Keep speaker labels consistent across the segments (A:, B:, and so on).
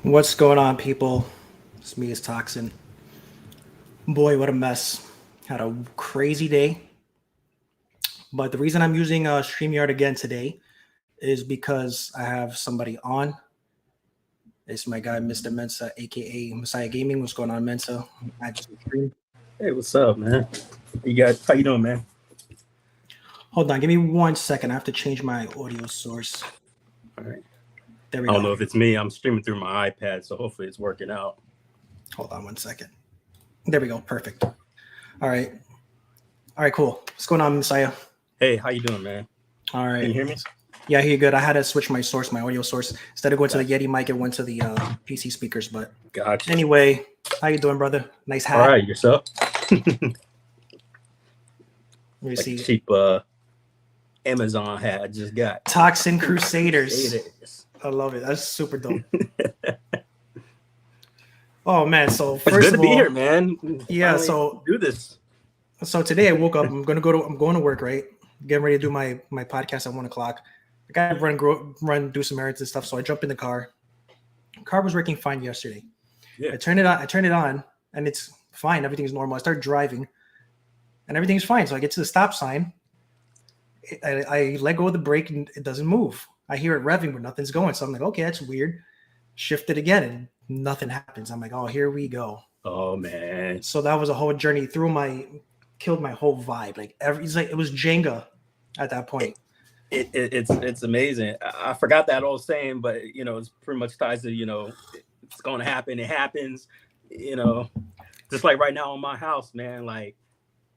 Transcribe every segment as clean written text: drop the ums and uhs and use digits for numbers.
A: What's going on, people? It's me, it's Toxin. Boy, what a mess. Had a crazy day. But the reason I'm using StreamYard again today is because I have somebody on. It's my guy, Mr. Mensa, aka Messiah Gaming. What's going on, Mensa? I just stream.
B: Hey, what's up, man? How you doing, man?
A: Hold on, give me 1 second. I have to change my audio source.
B: All right.
A: There we
B: I
A: go.
B: don't know if it's me. I'm streaming through my iPad, so hopefully it's working out.
A: Hold on 1 second. There we go. Perfect. All right. Cool. What's going on, Messiah?
B: Hey, how you doing, man?
A: All right.
B: Can you hear me?
A: Yeah, I hear you good. I had to switch my source, my audio source. Instead of going to the Yeti mic, it went to the PC speakers. But
B: Gotcha.
A: anyway, how you doing, brother? Nice hat.
B: All right, yourself?
A: Let me
B: Like
A: see.
B: cheap Amazon hat I just got.
A: Toxin Crusaders. I love it. That's super dope. Oh man, so
B: It's
A: first
B: good
A: of
B: to be
A: all,
B: here, man.
A: yeah.
B: Finally
A: So
B: do this.
A: today I woke up. I'm going to work. Right, getting ready to do my podcast at 1:00. I got to run, do some errands and stuff. So I jumped in the car. The car was working fine yesterday.
B: Yeah.
A: I turned it on, and it's fine. Everything's normal. I start driving, and everything's fine. So I get to the stop sign. I let go of the brake, and it doesn't move. I hear it revving, but nothing's going. So I'm like, okay, that's weird. Shift it again, and nothing happens. I'm like, oh, here we go.
B: Oh man.
A: So that was a whole journey killed my whole vibe. It was Jenga at that point.
B: It's amazing. I forgot that old saying, but it's pretty much ties to it's going to happen. It happens. Just like right now in my house, man. Like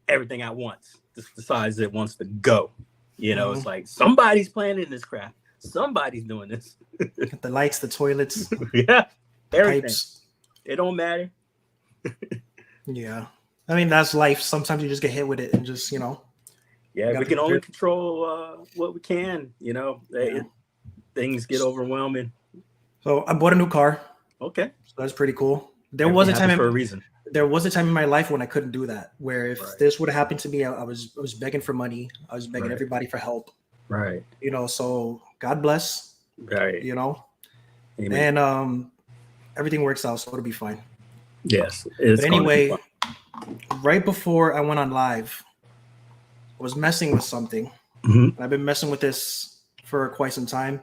B: everything at once just decides it wants to go. It's like somebody's planning this crap. Somebody's doing this.
A: The lights, the toilets,
B: Yeah, everything.
A: pipes.
B: It don't matter.
A: Yeah, I mean that's life. Sometimes you just get hit with it, and just
B: Yeah, we can only control what we can. Things get overwhelming.
A: So I bought a new car.
B: Okay,
A: so that's pretty cool. There was a time
B: for a reason.
A: There was a time in my life when I couldn't do that. Where if this would have happened to me, I was begging for money. I was begging everybody for help.
B: Right.
A: So God bless.
B: Right.
A: Amen. And everything works out, so it'll be fine.
B: Yes.
A: But anyway, right before I went on live, I was messing with something.
B: Mm-hmm.
A: I've been messing with this for quite some time.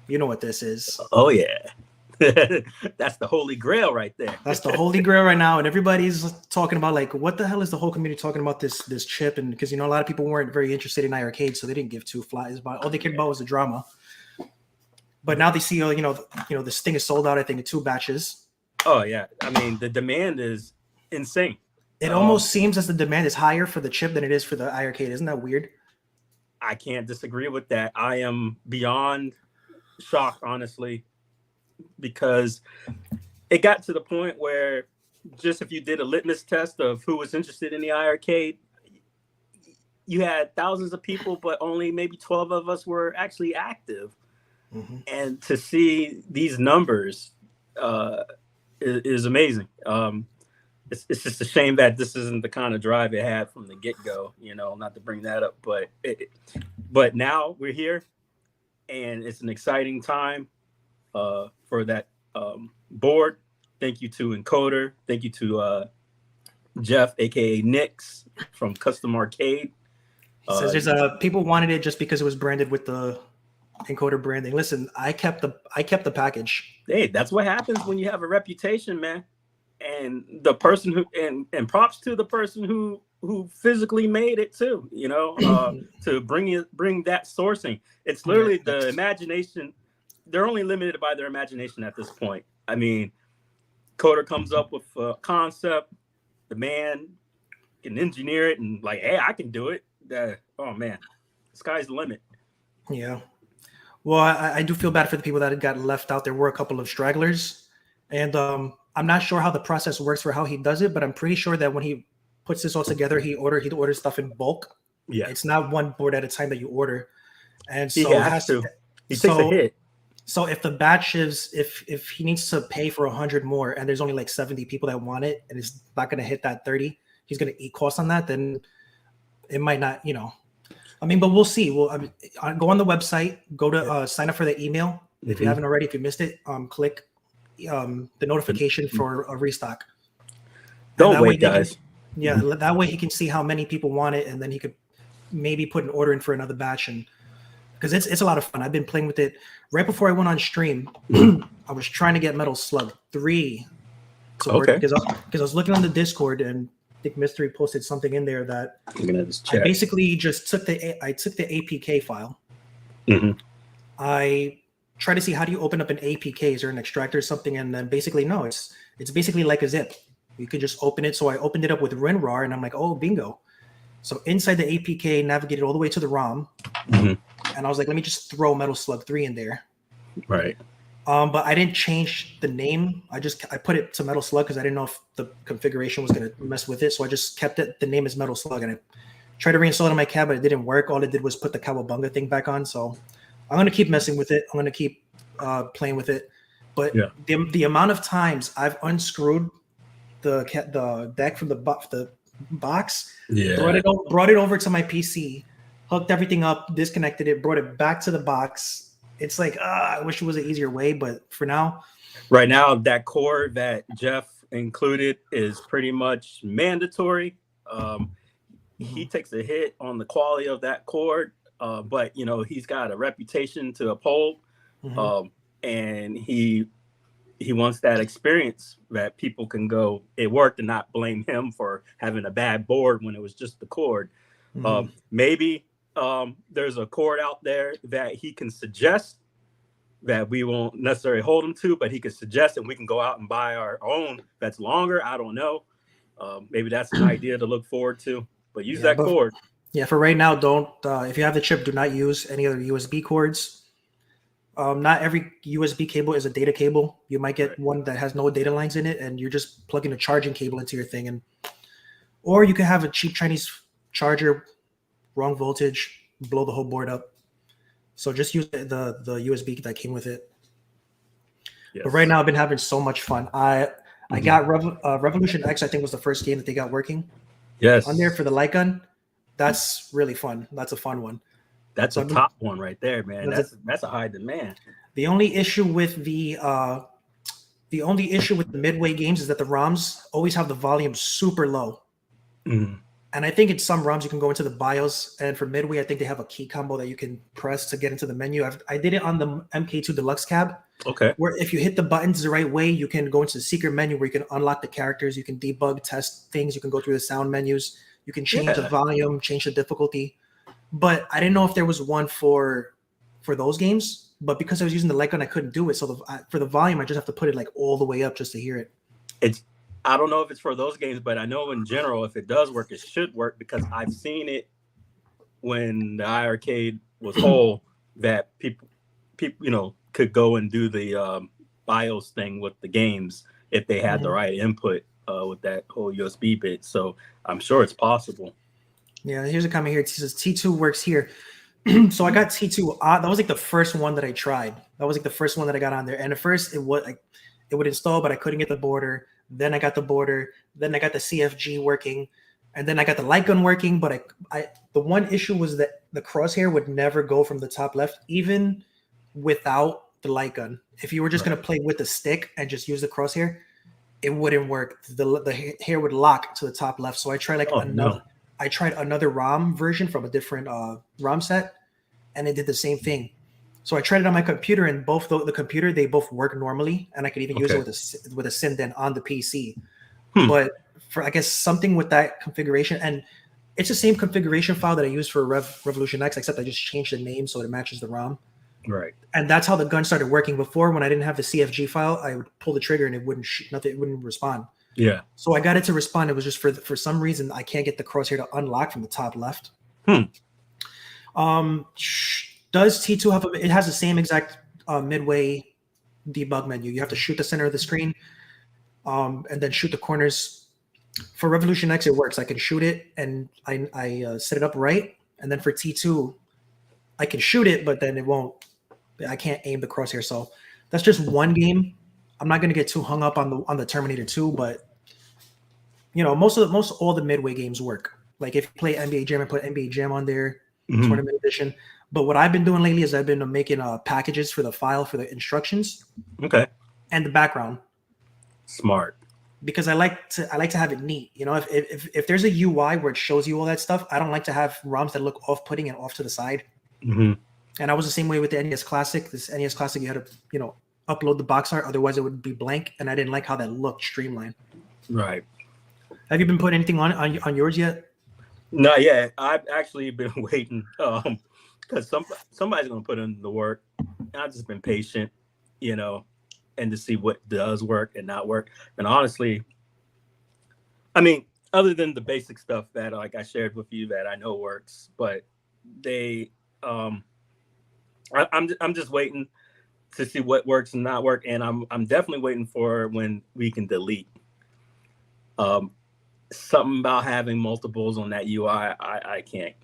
A: You know what this is.
B: Oh, yeah. That's the holy grail right there.
A: That's the holy grail right now. And everybody's talking about, like, what the hell is the whole community talking about this chip? And because, a lot of people weren't very interested in iiRcade, so they didn't give two flies about it. All they cared about was the drama. But now they see, this thing is sold out, I think, in 2 batches.
B: Oh, yeah. I mean, the demand is insane.
A: It almost seems as the demand is higher for the chip than it is for the iiRcade. Isn't that weird?
B: I can't disagree with that. I am beyond shocked, honestly, because it got to the point where just if you did a litmus test of who was interested in the iiRcade, you had thousands of people, but only maybe 12 of us were actually active. Mm-hmm. And to see these numbers is amazing. It's just a shame that this isn't the kind of drive it had from the get-go, not to bring that up, but now we're here and it's an exciting time for that board. Thank you to Encoder. Thank you to Jeff, aka Nix from Custom Arcade.
A: He says there's people wanted it just because it was branded with the Encoder branding. Listen, I kept the package.
B: Hey, that's what happens when you have a reputation, man. And the person who and props to the person who physically made it too, to bring that sourcing. It's literally the imagination. They're only limited by their imagination at this point. I mean, Coder comes up with a concept, the man can engineer it, and like, hey, I can do it. Oh man, the sky's the limit.
A: Yeah. Well, I do feel bad for the people that got left out. There were a couple of stragglers, and I'm not sure how the process works for how he does it, but I'm pretty sure that when he puts this all together, he orders stuff in bulk.
B: Yeah,
A: it's not one board at a time that you order, and so
B: he takes a hit.
A: So if the batch is if he needs to pay for 100 more, and there's only like 70 people that want it, and it's not going to hit that 30, he's going to eat costs on that. Then it might not, I mean, but we'll see. Go on the website, go to sign up for the email. If you haven't already, if you missed it, click the notification for a restock.
B: Don't wait, guys.
A: That way he can see how many people want it, and then he could maybe put an order in for another batch. And because it's a lot of fun. I've been playing with it right before I went on stream. I was trying to get Metal Slug 3 to work because I was looking on the Discord, and I think Mystery posted something in there that I basically just took the APK file. I try to see how do you open up an APK, is there an extractor or something, and then basically no, it's basically like a zip. You can just open it. So I opened it up with WinRAR, and I'm like, oh, bingo. So inside the APK, navigated all the way to the ROM, and I was like, let me just throw Metal Slug 3 in there.
B: Right.
A: But I didn't change the name. I put it to Metal Slug because I didn't know if the configuration was going to mess with it. So I just kept it. The name is Metal Slug, and I tried to reinstall it on my CAD, but it didn't work. All it did was put the Cowabunga thing back on. So I'm going to keep messing with it. I'm going to keep playing with it. But the amount of times I've unscrewed the deck from the box, brought it over to my PC, hooked everything up, disconnected it, brought it back to the box. It's like, I wish it was an easier way, but for now.
B: Right now, that cord that Jeff included is pretty much mandatory. He takes a hit on the quality of that cord, but he's got a reputation to uphold, and he wants that experience that people can go, it worked, and not blame him for having a bad board when it was just the cord. Maybe there's a cord out there that he can suggest that we won't necessarily hold him to, but he could suggest, and we can go out and buy our own that's longer. I don't know. Maybe that's an idea to look forward to, but use that cord.
A: Yeah, for right now, don't. If you have the chip, do not use any other USB cords. Not every USB cable is a data cable. You might get one that has no data lines in it, and you're just plugging a charging cable into your thing. Or you can have a cheap Chinese charger, wrong voltage, blow the whole board up. So just use the USB that came with it. Yes. But right now, I've been having so much fun. I got Revolution X, I think, was the first game that they got working.
B: Yes.
A: On there for the light gun. That's really fun. That's a fun one.
B: That's a top one right there, man. That's a high demand.
A: The only issue with the midway games is that the ROMs always have the volume super low. And I think in some ROMs you can go into the BIOS, and for midway I think they have a key combo that you can press to get into the menu. I did it on the MK2 Deluxe cab.
B: Okay.
A: Where if you hit the buttons the right way, you can go into the secret menu where you can unlock the characters, you can debug, test things, you can go through the sound menus, you can change the volume, change the difficulty. But I didn't know if there was one for those games. But because I was using the light gun, I couldn't do it. So for the volume, I just have to put it like all the way up just to hear it.
B: I don't know if it's for those games, but I know in general, if it does work, it should work, because I've seen it when the iiRcade was whole, that people could go and do the BIOS thing with the games if they had the right input with that whole USB bit. So I'm sure it's possible. Yeah,
A: here's a comment here. It says T2 works here. So I got T2. That was like the first one that I tried. That was like the first one that I got on there. And at first it would install, but I couldn't get the border. Then I got the border. Then I got the CFG working. And then I got the light gun working. But the one issue was that the crosshair would never go from the top left, even without the light gun. If you were just going to play with the stick and just use the crosshair, it wouldn't work. The hair would lock to the top left. So I tried I tried another ROM version from a different ROM set, and it did the same thing. So I tried it on my computer, and both the computer, they both work normally, and I could even use it with a SIM on the PC. But for, I guess, something with that configuration, and it's the same configuration file that I used for Revolution X, except I just changed the name so it matches the ROM.
B: Right.
A: And that's how the gun started working. Before, when I didn't have the CFG file, I would pull the trigger and it wouldn't shoot nothing. It wouldn't respond.
B: Yeah.
A: So I got it to respond. It was just for some reason I can't get the crosshair to unlock from the top left. Does T2 have it has the same exact midway debug menu. You have to shoot the center of the screen, and then shoot the corners. For Revolution X, it works. I can shoot it, and I set it up right. And then for T2, I can shoot it, but then it won't. I can't aim the crosshair. So that's just one game. I'm not going to get too hung up on the Terminator 2, but most all the midway games work. Like if you play NBA Jam, I put NBA Jam on there, tournament edition. But what I've been doing lately is I've been making packages for the file for the instructions.
B: Okay.
A: and the background.
B: Smart.
A: Because I like to have it neat. You know, if there's a UI where it shows you all that stuff, I don't like to have ROMs that look off-putting and off to the side.
B: Mm-hmm.
A: And I was the same way with the NES Classic. This NES Classic, you had to, you know, upload the box art, otherwise it would be blank, and I didn't like how that looked streamlined.
B: Right.
A: Have you been putting anything on yours yet?
B: Not yet. I've actually been waiting because somebody's gonna put in the work. And I've just been patient, you know, and to see what does work and not work. And honestly, I mean, other than the basic stuff that like I shared with you that I know works, but they I'm just waiting to see what works and not work, and I'm definitely waiting for when we can delete. Something about having multiples on that UI, I can't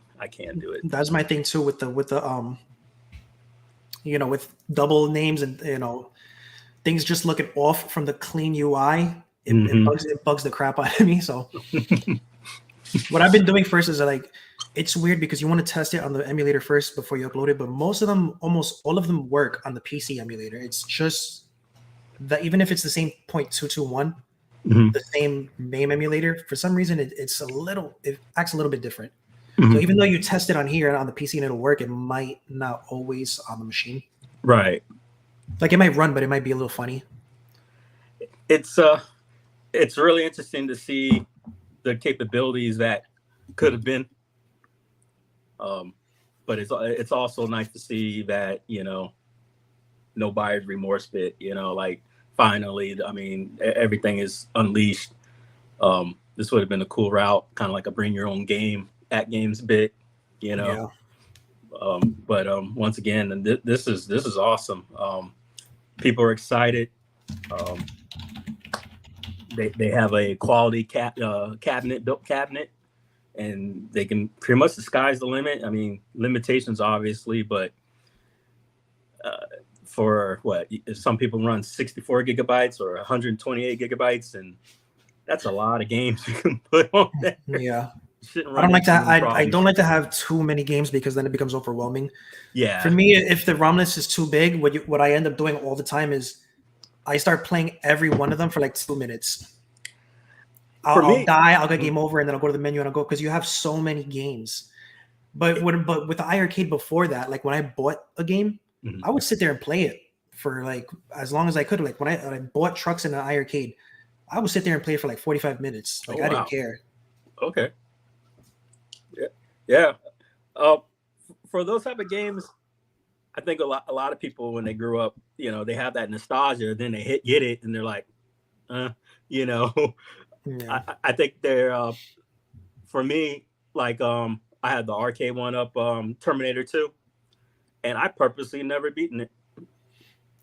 B: do it.
A: That's my thing too with the you know, with double names and, you know, things just looking off from the clean UI. It bugs the crap out of me. So what I've been doing first is like, it's weird because you want to test it on the emulator first before you upload it, but most of them, almost all of them, work on the PC emulator. It's just that even if it's the same 0.221, the same MAME emulator, for some reason it acts a little bit different. So even though you test it on here and on the PC and it'll work, it might not always on the machine.
B: Right.
A: Like it might run, but it might be a little funny.
B: It's really interesting to see the capabilities that could have been. But it's also nice to see that, you know, no buyer's remorse bit, you know, like finally, I mean, everything is unleashed. This would have been a cool route, kind of like a bring your own game at games bit, you know. Yeah. But once again, this is awesome. People are excited. They have a quality built cabinet, and they can pretty much, the sky's the limit. I mean, limitations obviously, but for what, if some people run 64 gigabytes or 128 gigabytes, and that's a lot of games you can put on there.
A: Yeah. I don't like to have too many games because then it becomes overwhelming.
B: Yeah.
A: For me, if the ROM list is too big, what I end up doing all the time is I start playing every one of them for like 2 minutes. I'll die, I'll get game over, and then I'll go to the menu and I'll go, because you have so many games. But with the iiRcade before that, like when I bought a game, I would sit there and play it for like as long as I could. Like when I bought Trucks in an iiRcade, I would sit there and play for like 45 minutes. Like I didn't care.
B: Okay. Yeah. For those type of games, I think a lot of people, when they grew up, you know, they have that nostalgia. Then they get it, and they're like, you know. Yeah. I think they're for me, like I had the arcade one up, Terminator 2, and I purposely never beaten it.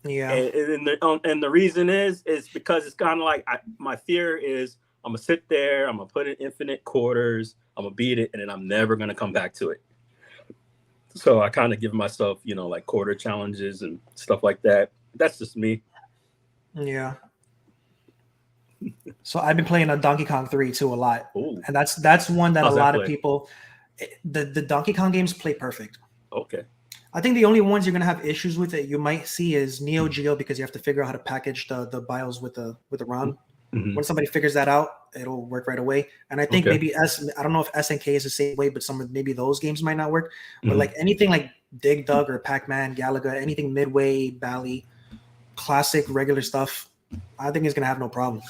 A: Yeah.
B: And the reason is because it's kind of like my fear is I'm gonna sit there, I'm gonna put in infinite quarters, I'm gonna beat it, and then I'm never gonna come back to it. So I kind of give myself, you know, like quarter challenges and stuff like that. That's just me.
A: Yeah. So I've been playing a Donkey Kong 3 too a lot.
B: Ooh.
A: And that's one that a lot of people, the Donkey Kong games play perfect.
B: Okay.
A: I think the only ones you're gonna have issues with that you might see is Neo Geo, because you have to figure out how to package the BIOS with the ROM. When somebody figures that out, it'll work right away. And I think maybe I don't know if SNK is the same way, but maybe those games might not work. But like anything like Dig Dug or Pac-Man, Galaga, anything Midway, Bally, classic regular stuff, I think it's gonna have no problem.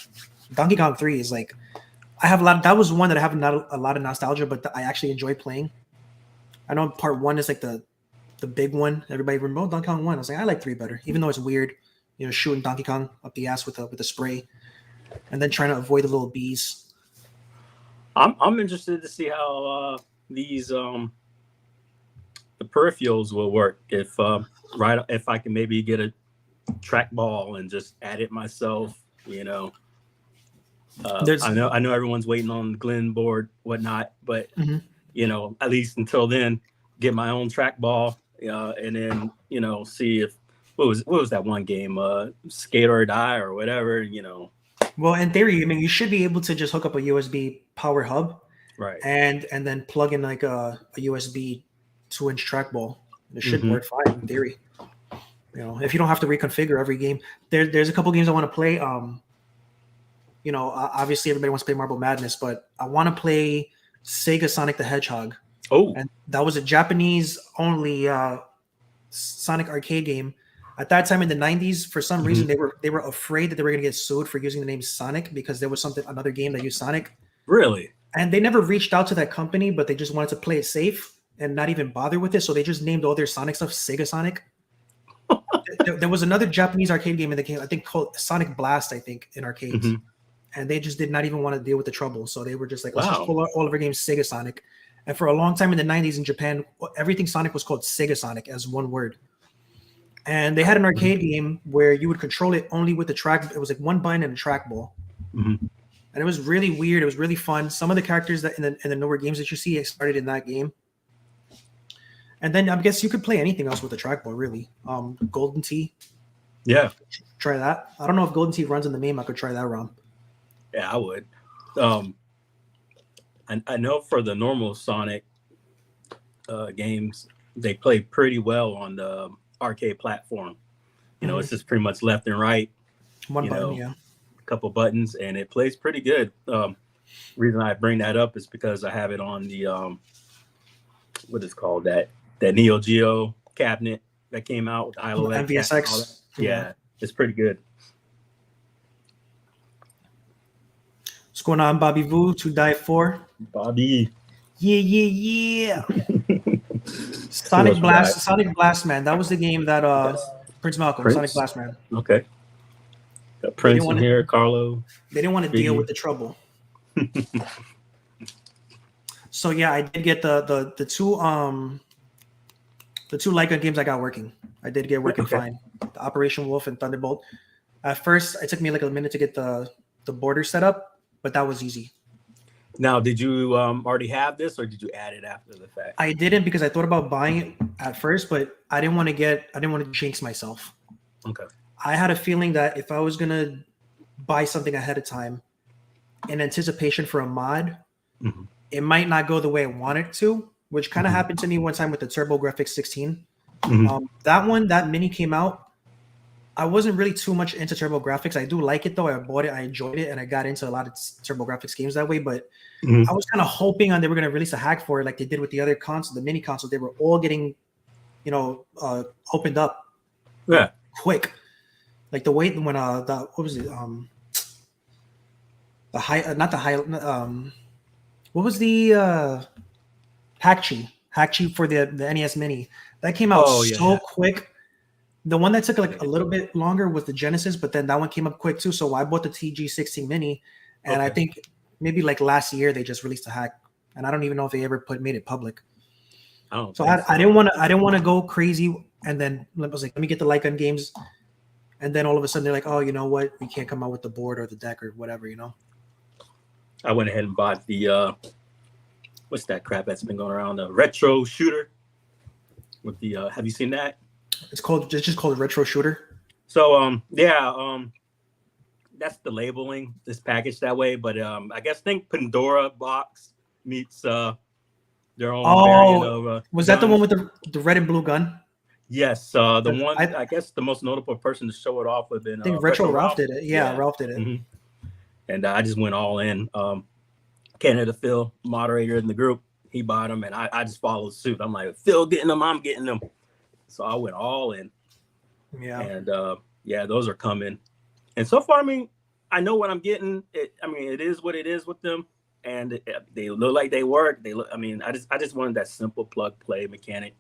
A: Donkey Kong 3 is like, I have a lot. That was one that I have not a lot of nostalgia, but I actually enjoy playing. I know part 1 is like the big one. Everybody remember Donkey Kong 1. I was like, I like 3 better, even though it's weird, you know, shooting Donkey Kong up the ass with a spray, and then trying to avoid the little bees.
B: I'm interested to see how these the peripherals will work. If I can maybe get a trackball and just add it myself, you know. I know everyone's waiting on the Glen board, whatnot, but you know, at least until then, get my own trackball, and then, you know, see if what was that one game, Skate or Die or whatever, you know.
A: Well, in theory, I mean, you should be able to just hook up a USB power hub,
B: right,
A: and then plug in like a USB 2-inch trackball. It should work fine in theory. You know, if you don't have to reconfigure every game. There's a couple games I want to play. You know, obviously everybody wants to play Marble Madness, but I want to play Sega Sonic the Hedgehog.
B: Oh,
A: And that was a Japanese only Sonic arcade game. At that time in the 90s, for some reason they were afraid that they were going to get sued for using the name Sonic because there was another game that used Sonic.
B: really?
A: And they never reached out to that company, but they just wanted to play it safe and not even bother with it. So they just named all their Sonic stuff Sega Sonic. There was another Japanese arcade game in the game, I think called Sonic Blast, I think, in arcades. And they just did not even want to deal with the trouble. So they were just like, let's just call all of our games Sega Sonic. And for a long time in the 90s in Japan, everything Sonic was called Sega Sonic as one word. And they had an arcade game where you would control it only with the track. It was like one button and a trackball. And it was really weird. It was really fun. Some of the characters that in the newer games that you see started in that game. And then I guess you could play anything else with the trackball, really. Golden Tee.
B: Yeah.
A: Try that. I don't know if Golden Tee runs in the name. I could try that ROM.
B: Yeah, I would. I know for the normal Sonic games, they play pretty well on the arcade platform. You know, it's just pretty much left and right.
A: One button, yeah.
B: A couple buttons, and it plays pretty good. Reason I bring that up is because I have it on the what is called that Neo Geo cabinet that came out with ILO
A: MVSX.
B: Yeah, it's pretty good.
A: What's going on, Bobby Vu? To Die For.
B: Bobby.
A: Yeah. Sonic Blast Man. That was the game that Prince Malcolm, Sonic Blast Man.
B: Okay. Got Prince in here, Carlo.
A: They didn't want to deal with the trouble. So yeah, I did get the two light gun games I got working. I did get working fine. The Operation Wolf and Thunderbolt. At first, it took me like a minute to get the border set up, but that was easy.
B: Now, did you already have this, or did you add it after the fact?
A: I didn't because I thought about buying it at first, but I didn't want to jinx myself.
B: Okay.
A: I had a feeling that if I was gonna buy something ahead of time in anticipation for a mod, it might not go the way I want it to, which kind of happened to me one time with the TurboGrafx 16. That mini came out. I wasn't really too much into TurboGrafx. I do like it though. I bought it, I enjoyed it, and I got into a lot of TurboGrafx games that way. But I was kind of hoping they were going to release a hack for it, like they did with the other console, the mini consoles. They were all getting, opened up, quick. Like the way when what was it? What was the Hack-Chi for the NES Mini that came out quick. The one that took like a little bit longer was the Genesis, but then that one came up quick too. So I bought the TG16 Mini, and I think maybe like last year they just released a hack, and I don't even know if they ever made it public. I didn't want to go crazy, and then I was like, let me get the light gun games, and then all of a sudden they're like, oh, you know what, we can't come out with the board or the deck or whatever,
B: I went ahead and bought the what's that crap that's been going around, the retro shooter with the have you seen that?
A: It's just called Retro Shooter.
B: So that's the labeling. It's packaged that way, but I guess think Pandora box meets their own variant of
A: was that the one with the red and blue gun?
B: Yes, the one I guess the most notable person to show it off would have been
A: I think Retro Ralph did it. Yeah, Ralph did it.
B: And I just went all in. Canada Phil, moderator in the group, he bought them, and I just followed suit. I'm like, Phil getting them, I'm getting them. So I went all in. Yeah. And those are coming. And so far, I mean, I know what I'm getting. It is what it is with them, and they look like they work. I just wanted that simple plug play mechanic.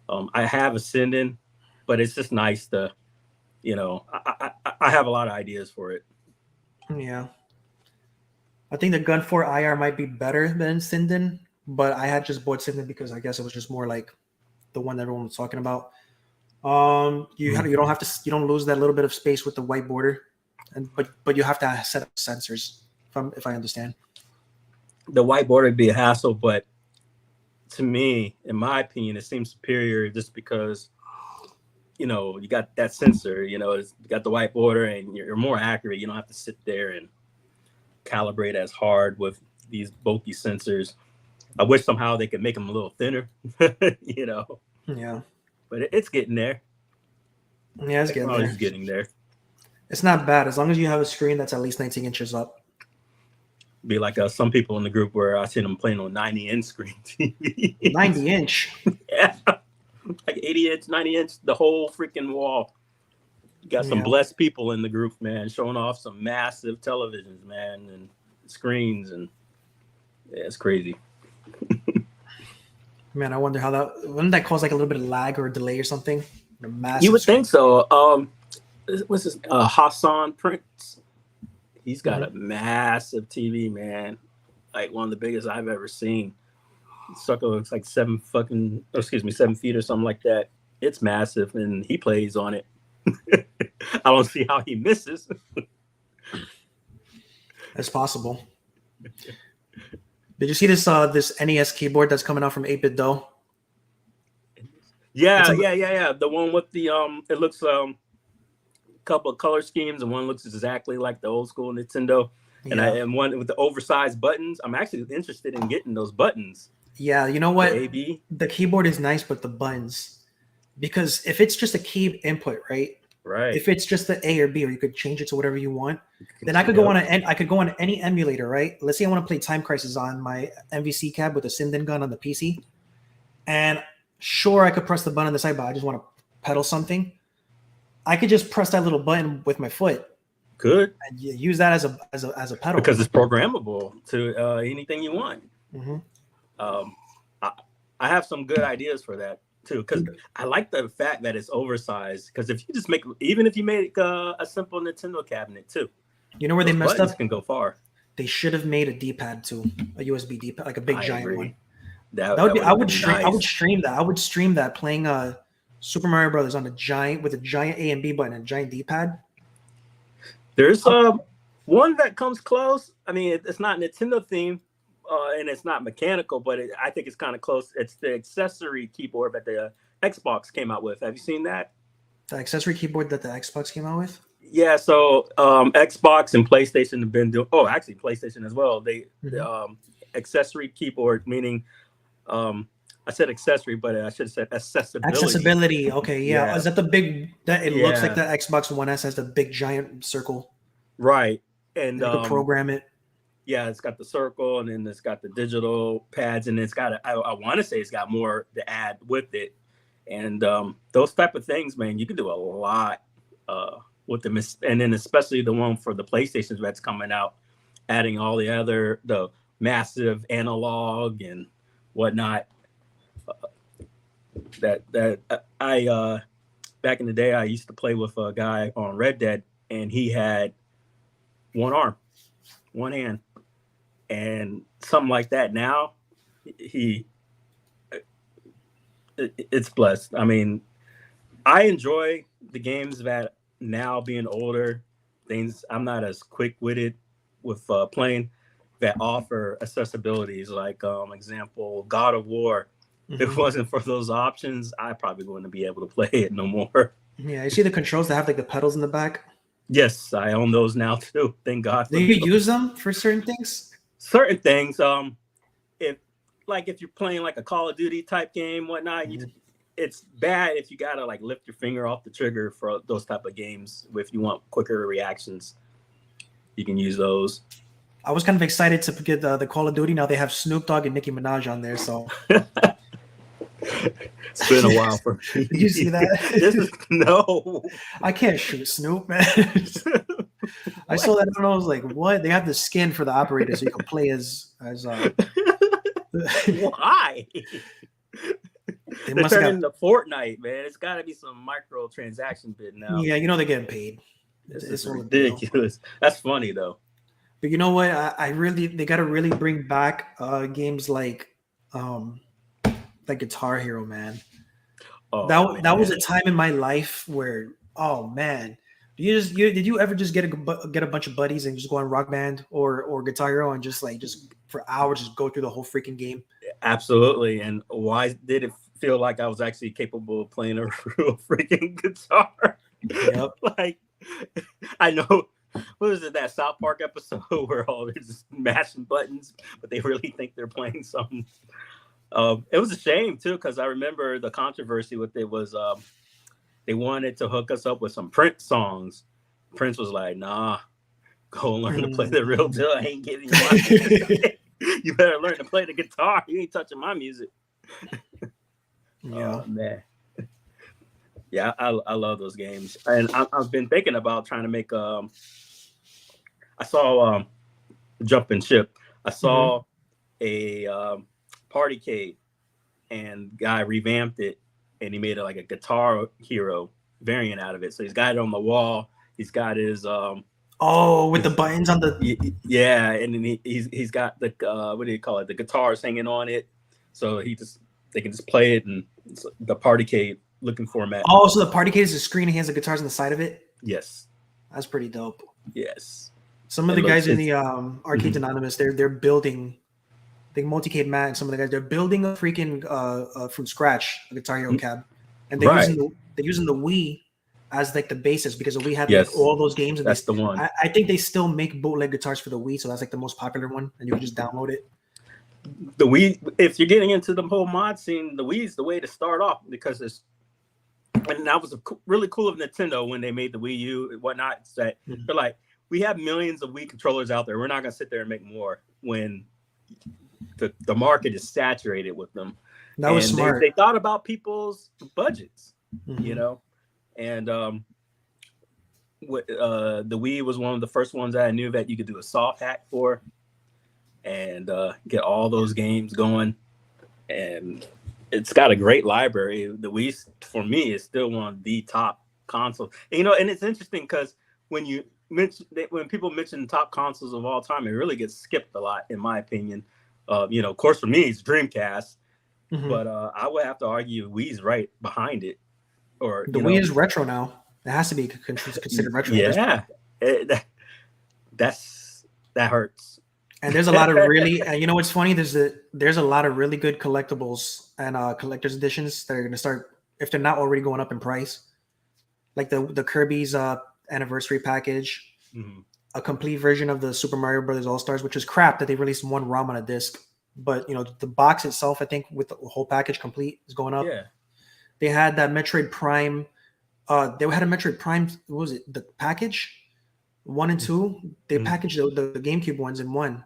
B: I have Ascending, but it's just nice to, I have a lot of ideas for it.
A: Yeah. I think the Gun 4 IR might be better than Sinden, but I had just bought Sinden because I guess it was just more like the one that everyone was talking about. You don't lose that little bit of space with the white border, but you have to set up sensors if I understand.
B: The white border would be a hassle, but to me, in my opinion, it seems superior just because you got that sensor, you got the white border and you're more accurate. You don't have to sit there and calibrate as hard with these bulky sensors. I wish somehow they could make them a little thinner,
A: Yeah.
B: But it's getting there.
A: Yeah, it's getting
B: Technology's
A: there.
B: getting there.
A: It's not bad as long as you have a screen that's at least 19 inches up.
B: Be like some people in the group where I see them playing on 90-inch screen TV.
A: 90-inch.
B: Yeah, like 80-inch, 90-inch, the whole freaking wall. You got some
A: Yeah.
B: blessed people in the group, man, showing off some massive televisions, man, and screens, and yeah, it's crazy.
A: Man, I wonder how wouldn't that cause like a little bit of lag or delay or something? A massive
B: You would
A: screen.
B: think so. What's his Hassan Prince? He's got a massive TV, man, like one of the biggest I've ever seen. Sucker looks like 7 feet or something like that. It's massive, and he plays on it. I don't see how he misses.
A: It's possible. Did you see this NES keyboard that's coming out from 8-Bit Dough?
B: Yeah. The one with the it looks couple of color schemes, and one looks exactly like the old school Nintendo, and one with the oversized buttons. I'm actually interested in getting those buttons.
A: Yeah, you know what?
B: The
A: keyboard is nice, but the buttons, because if it's just a key input, right?
B: Right.
A: If it's just the A or B, or you could change it to whatever you want, then I could go on any emulator, right? Let's say I want to play Time Crisis on my MVC cab with a Sinden gun on the PC, and sure, I could press the button on the side, but I just want to pedal something. I could just press that little button with my foot.
B: Good.
A: And use that as a pedal
B: because it's programmable to anything you want.
A: Mm-hmm.
B: I have some good ideas for that too, because I like the fact that it's oversized. Because if you just even if you make a simple Nintendo cabinet too,
A: you know where they messed up?
B: Can go far.
A: They should have made a D-pad too, a USB D-pad, like a big giant one.
B: That would be.
A: I would stream that. I would stream that playing Super Mario Brothers on a giant A and B button and a giant D-pad.
B: There's one that comes close. I mean, it's not Nintendo themed, and it's not mechanical, but I think it's kind of close. It's the accessory keyboard that the Xbox came out with. Have you seen that?
A: The accessory keyboard that the Xbox came out with?
B: Yeah. So Xbox and PlayStation have been doing. Oh, actually, PlayStation as well. The accessory keyboard, meaning. I said accessory, but I should have said accessibility.
A: Accessibility. Okay, yeah. Is that the big? That it looks like the Xbox One S has the big giant circle.
B: Right, and
A: you can program it.
B: Yeah, it's got the circle, and then it's got the digital pads, and it's got. I want to say it's got more to add with it, and those type of things, man. You can do a lot with them, and then especially the one for the PlayStations that's coming out, adding all the massive analog and whatnot. That I back in the day I used to play with a guy on Red Dead, and he had one arm, one hand, and something like that. Now it's blessed. I mean, I enjoy the games that now being older, things I'm not as quick-witted with playing that offer accessibilities, like example God of War. If it wasn't for those options, I probably wouldn't be able to play it no more.
A: Yeah, you see the controls that have like the pedals in the back?
B: Yes, I own those now too. Thank God.
A: Do you use them for certain things?
B: Certain things. If you're playing like a Call of Duty type game, whatnot, it's bad if you gotta like lift your finger off the trigger for those type of games. If you want quicker reactions, you can use those.
A: I was kind of excited to get the Call of Duty. Now they have Snoop Dogg and Nicki Minaj on there, so.
B: It's been a while for me.
A: Did you see that?
B: No.
A: I can't shoot Snoop, man. I saw that and I was like, what? They have the skin for the operator so you can play as
B: Why? They must turn into Fortnite, man. It's got to be some microtransaction bit now.
A: Yeah, you know they're getting paid.
B: It's ridiculous. That's funny though.
A: But you know what? They got to really bring back games like Guitar Hero, man. Oh, that was a time in my life where, oh man, did you ever just get a bunch of buddies and just go on Rock Band or Guitar Hero and just for hours just go through the whole freaking game?
B: Absolutely. And why did it feel like I was actually capable of playing a real freaking guitar?
A: Yep.
B: Like, I know. What is it, that South Park episode where all they're just mashing buttons, but they really think they're playing something? It was a shame too, because I remember the controversy with it was they wanted to hook us up with some Prince songs. Prince was like, nah, go learn to play the real deal. I ain't giving you my music. You better learn to play the guitar. You ain't touching my music.
A: Yeah.
B: Oh, man. Yeah, I love those games. And I've been thinking about trying to make I saw Jumping Ship. I saw a Partycade, and guy revamped it, and he made it like a Guitar Hero variant out of it. So he's got it on the wall. He's got his
A: with the buttons on the
B: yeah, and then he's got the what do you call it? The guitars hanging on it. So they can just play it, and it's the Partycade looking format.
A: Oh, so the Partycade is a screen and he has the guitars on the side of it?
B: Yes.
A: That's pretty dope.
B: Yes.
A: Some of the guys in the Arcades Anonymous, they're building, I think Multicade Matt and some of the guys, they're building a freaking from scratch a Guitar Hero cab, and they're using the Wii as like the basis, because the Wii had like all those games. And
B: that's the one.
A: I think they still make bootleg guitars for the Wii, so that's like the most popular one, and you can just download it.
B: The Wii, if you're getting into the whole mod scene, the Wii is the way to start off, because it's, and that was really cool of Nintendo when they made the Wii U and whatnot. It's that they're like, we have millions of Wii controllers out there. We're not going to sit there and make more when the market is saturated with them.
A: That was smart.
B: They thought about people's budgets, you know, and the Wii was one of the first ones that I knew that you could do a soft hack for and get all those games going. And it's got a great library. The Wii, for me, is still one of the top consoles. And, you know, and it's interesting because when people mention top consoles of all time, it really gets skipped a lot, in my opinion. You know, of course, for me, it's Dreamcast, but I would have to argue Wii's right behind it. Or
A: the Wii is retro now. It has to be considered retro.
B: Yeah, that hurts.
A: And there's a lot of really, and you know what's funny? There's a lot of really good collectibles and collector's editions that are going to start, if they're not already going up in price, like the Kirby's anniversary package, a complete version of the Super Mario Brothers All Stars, which is crap that they released one ROM on a disc. But you know, the box itself, I think, with the whole package complete, is going up.
B: Yeah.
A: They had that Metroid Prime. They had a Metroid Prime. What was it? The package 1 and 2. They packaged the GameCube ones in one.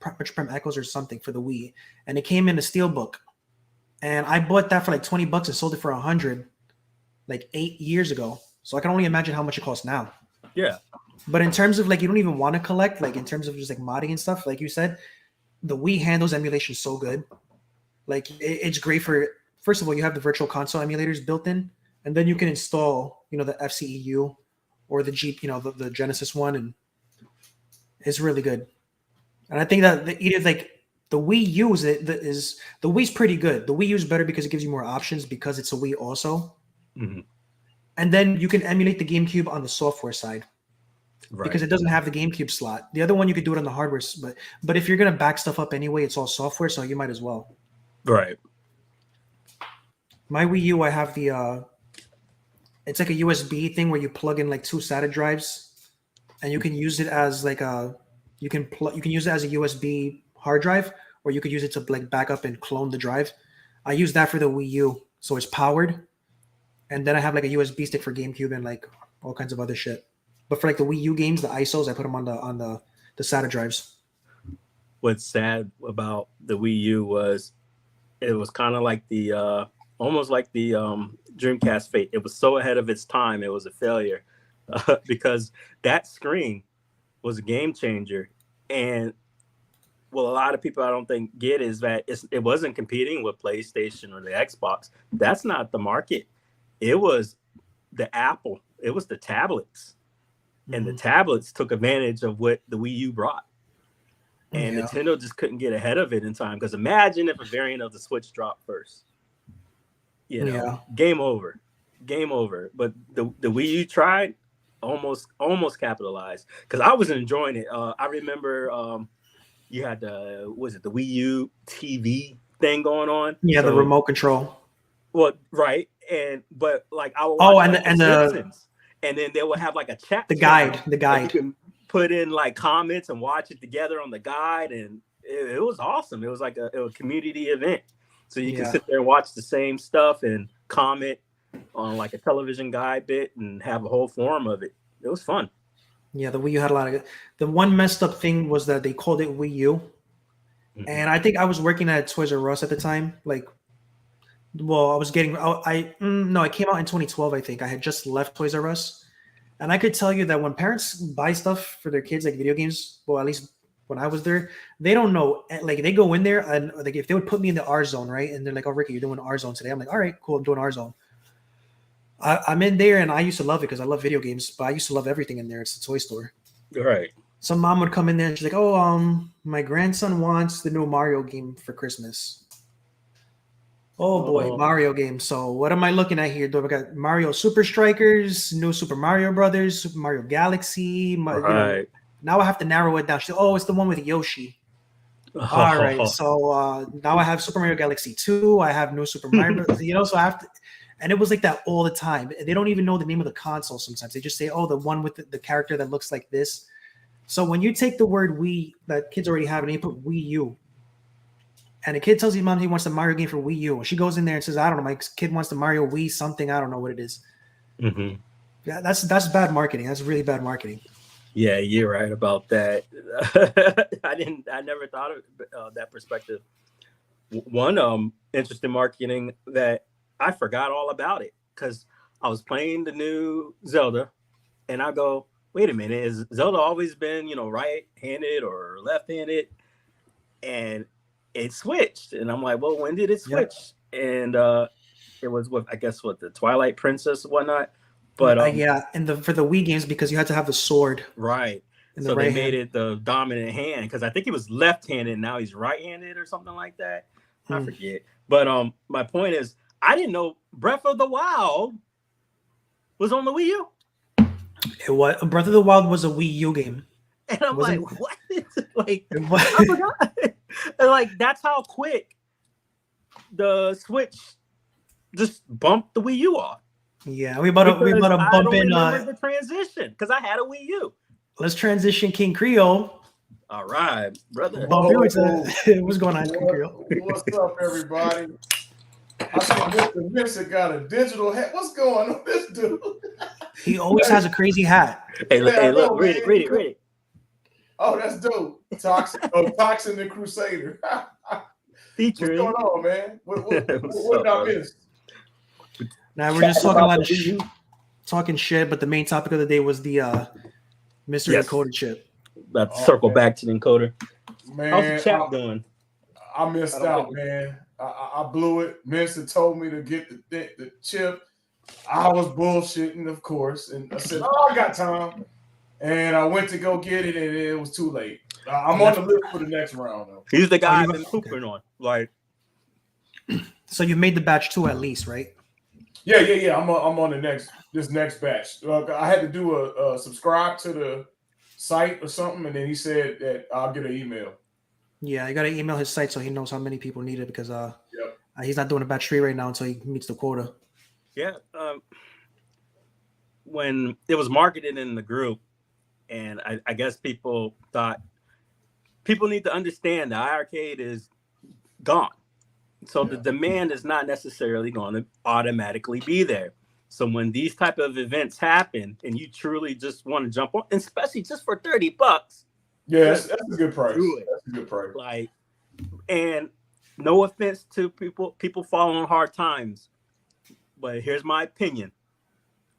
A: Metroid Prime Echoes or something for the Wii, and it came in a steelbook. And I bought that for like $20 and sold it for $100, like 8 years ago. So I can only imagine how much it costs now.
B: Yeah.
A: But in terms of like, you don't even want to collect, like in terms of just like modding and stuff, like you said, the Wii handles emulation so good. Like it's great for, first of all, you have the virtual console emulators built in, and then you can install, you know, the FCEU or the Jeep, you know, the Genesis one, and it's really good. And I think that the Wii U is the Wii's pretty good. The Wii U is better because it gives you more options because it's a Wii also. And then you can emulate the GameCube on the software side. Right. Because it doesn't have the GameCube slot. The other one you could do it on the hardware, but if you're gonna back stuff up anyway, it's all software, so you might as well.
B: Right.
A: My Wii U, I have the it's like a USB thing where you plug in like 2 SATA drives, and you can use it as like you can use it as a USB hard drive, or you could use it to like back up and clone the drive. I use that for the Wii U, so it's powered, and then I have like a USB stick for GameCube and like all kinds of other shit. But for like the Wii U games, the ISOs, I put them on the SATA drives.
B: What's sad about the Wii U was it was kind of like the almost like the Dreamcast fate. It was so ahead of its time. It was a failure because that screen was a game changer. And what a lot of people I don't think get is that it wasn't competing with PlayStation or the Xbox. That's not the market. It was the Apple. It was the tablets. And the tablets took advantage of what the Wii U brought. And Nintendo just couldn't get ahead of it in time. Because imagine if a variant of the Switch dropped first. You know, game over. Game over. But the Wii U tried, almost capitalized. Because I was enjoying it. I remember you had the Wii U TV thing going on.
A: Yeah, so, the remote control.
B: Well, right. But like I would watch
A: the
B: Simpsons. And then they would have like a chat.
A: The guide.
B: You can put in like comments and watch it together on the guide, and it was awesome. It was like a community event, so you can sit there and watch the same stuff and comment on like a television guide bit and have a whole forum of it. It was fun.
A: Yeah, the Wii U had a lot of it. The one messed up thing was that they called it Wii U. And I think I was working at Toys R Us at the time. Like, well, I was getting, no, it came out in 2012, I think. I had just left Toys R Us. And I could tell you that when parents buy stuff for their kids, like video games, well, at least when I was there, they don't know. Like, they go in there and like if they would put me in the R zone, right? And they're like, oh, Ricky, you're doing R zone today. I'm like, all right, cool. I'm doing R zone. I'm in there and I used to love it because I love video games, but I used to love everything in there. It's a toy store.
B: Right.
A: Some mom would come in there and she's like, oh, my grandson wants the new Mario game for Christmas. Oh boy, Mario game. So what am I looking at here? Do I got Mario Super Strikers, new Super Mario Brothers, Super Mario Galaxy?
B: Right.
A: Now I have to narrow it down. She's like, oh, it's the one with Yoshi. All right. So now I have Super Mario Galaxy 2. I have new Super Mario Brothers, so I have to. And it was like that all the time. They don't even know the name of the console sometimes. They just say, oh, the one with the character that looks like this. So when you take the word Wii that kids already have and you put Wii U, and the kid tells his mom he wants the Mario game for Wii U, and she goes in there and says, I don't know, my kid wants the Mario Wii something. I don't know what it is.
B: Mm-hmm.
A: Yeah, that's bad marketing. That's really bad marketing.
B: Yeah, you're right about that. I never thought of that perspective. One interesting marketing that I forgot all about it because I was playing the new Zelda and I go, wait a minute, has Zelda always been, right-handed or left-handed? And it switched. And I'm like, well, when did it switch? Yep. And it was the Twilight Princess and whatnot. But
A: and for the Wii games, because you had to have the sword.
B: Right. So they made it the dominant hand because I think he was left-handed and now he's right-handed or something like that. I forget. But my point is, I didn't know Breath of the Wild was on the Wii U.
A: Breath of the Wild was a Wii U game.
B: And I'm like, what? I forgot. And that's how quick the Switch just bumped the Wii U off.
A: Yeah, we about to bump in
B: the transition because I had a Wii U.
A: Let's transition King Creole.
B: All right, brother.
A: What's going on, King Creole?
C: What's up, everybody? I see Mr. Vincent got a digital hat. What's going on, this dude?
A: He always has a crazy hat.
B: Hey, look, read it.
C: Oh, that's dope. Toxin the Crusader.
B: Featuring.
C: What's going on, man? What did I miss?
A: Now we're just talking a lot of talking shit, but the main topic of the day was the Mystery Encoded chip.
B: Let's circle back to the encoder.
C: Man,
B: how's the chat doing?
C: I missed out, man. I blew it. Minister told me to get the chip. I was bullshitting, of course, and I said, "Oh, I got time," and I went to go get it, and it was too late. I'm on the list for the next round, though.
B: He's the guy I've been pooping on.
A: So you made the batch 2 at least, right?
C: Yeah. I'm on this next batch. I had to do a subscribe to the site or something, and then he said that I'll get an email.
A: Yeah, you got to email his site so he knows how many people need it because he's not doing a batch 3 right now until he meets the quota.
B: Yeah. When it was marketed in the group, and I guess people thought people need to understand that iiRcade is gone. So the demand is not necessarily going to automatically be there. So when these type of events happen and you truly just want to jump on, especially just for $30,
C: yeah, that's a good price. That's a good price.
B: And no offense to people fall on hard times, but here's my opinion.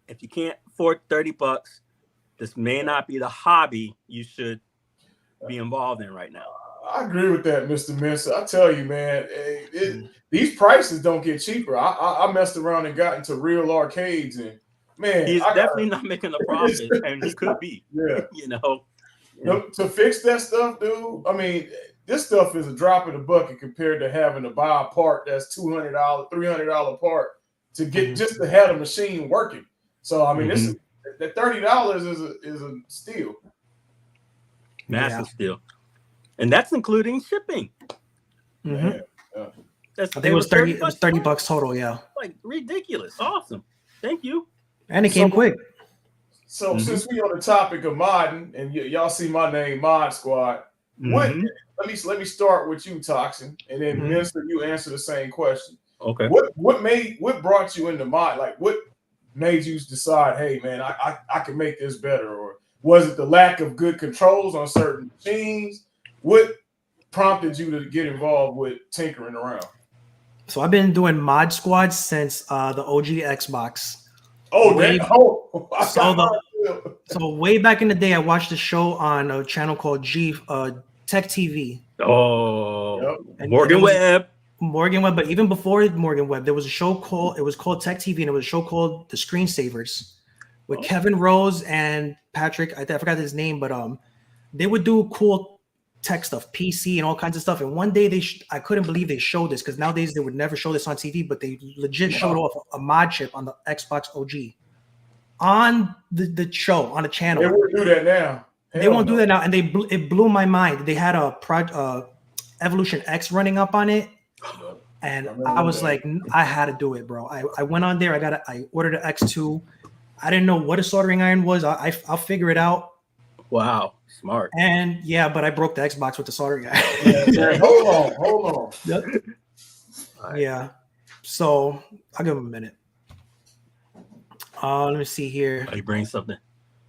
B: If you can't afford $30, this may not be the hobby you should be involved in right now.
C: I agree with that, Mr. Mensa. I tell you, man, these prices don't get cheaper. I messed around and got into real arcades, and man,
B: he's definitely not making a profit, and he could be.
C: Yeah, to fix that stuff, dude. I mean, this stuff is a drop in the bucket compared to having to buy a part that's $200, $300 part to get just to have the machine working. So I mean, that $30 is a steal.
B: Massive steal. And that's including shipping.
A: Mm-hmm. I think it was $30 total. Yeah,
C: ridiculous.
B: Awesome. Thank you.
A: And it came quick.
C: So since we on the topic of modding, and y'all see my name, Mod Squad. Let me start with you, Toxin, and then Minister, you answer the same question.
B: Okay.
C: What brought you into mod? Like, what made you decide, hey man, I can make this better? Or was it the lack of good controls on certain machines? What prompted you to get involved with tinkering around?
A: So I've been doing Mod Squad since the OG Xbox.
C: Oh,
A: Way- So way back in the day, I watched a show on a channel called Tech TV.
B: Oh,
C: Yep.
A: And
B: Morgan
A: it was
B: Webb.
A: Morgan Webb, but even before Morgan Webb, there was a show called Tech TV, and it was a show called The Screensavers with Kevin Rose and Patrick. I forgot his name, but they would do cool tech stuff, PC and all kinds of stuff. And one day I couldn't believe they showed this, because nowadays they would never show this on TV, but they legit showed off a mod chip on the Xbox OG on the show, on the channel.
C: They wouldn't do that now.
A: They won't do that now, and it blew my mind. They had a Evolution X running up on it, and I was like, I had to do it, bro. I went on there. I ordered an X2. I didn't know what a soldering iron was. I'll figure it out.
B: Wow, smart.
A: And yeah, but I broke the Xbox with the soldering iron.
C: Hold on.
A: Yep. Right. Yeah. So I'll give him a minute. Let me see here.
B: Oh, you bring something.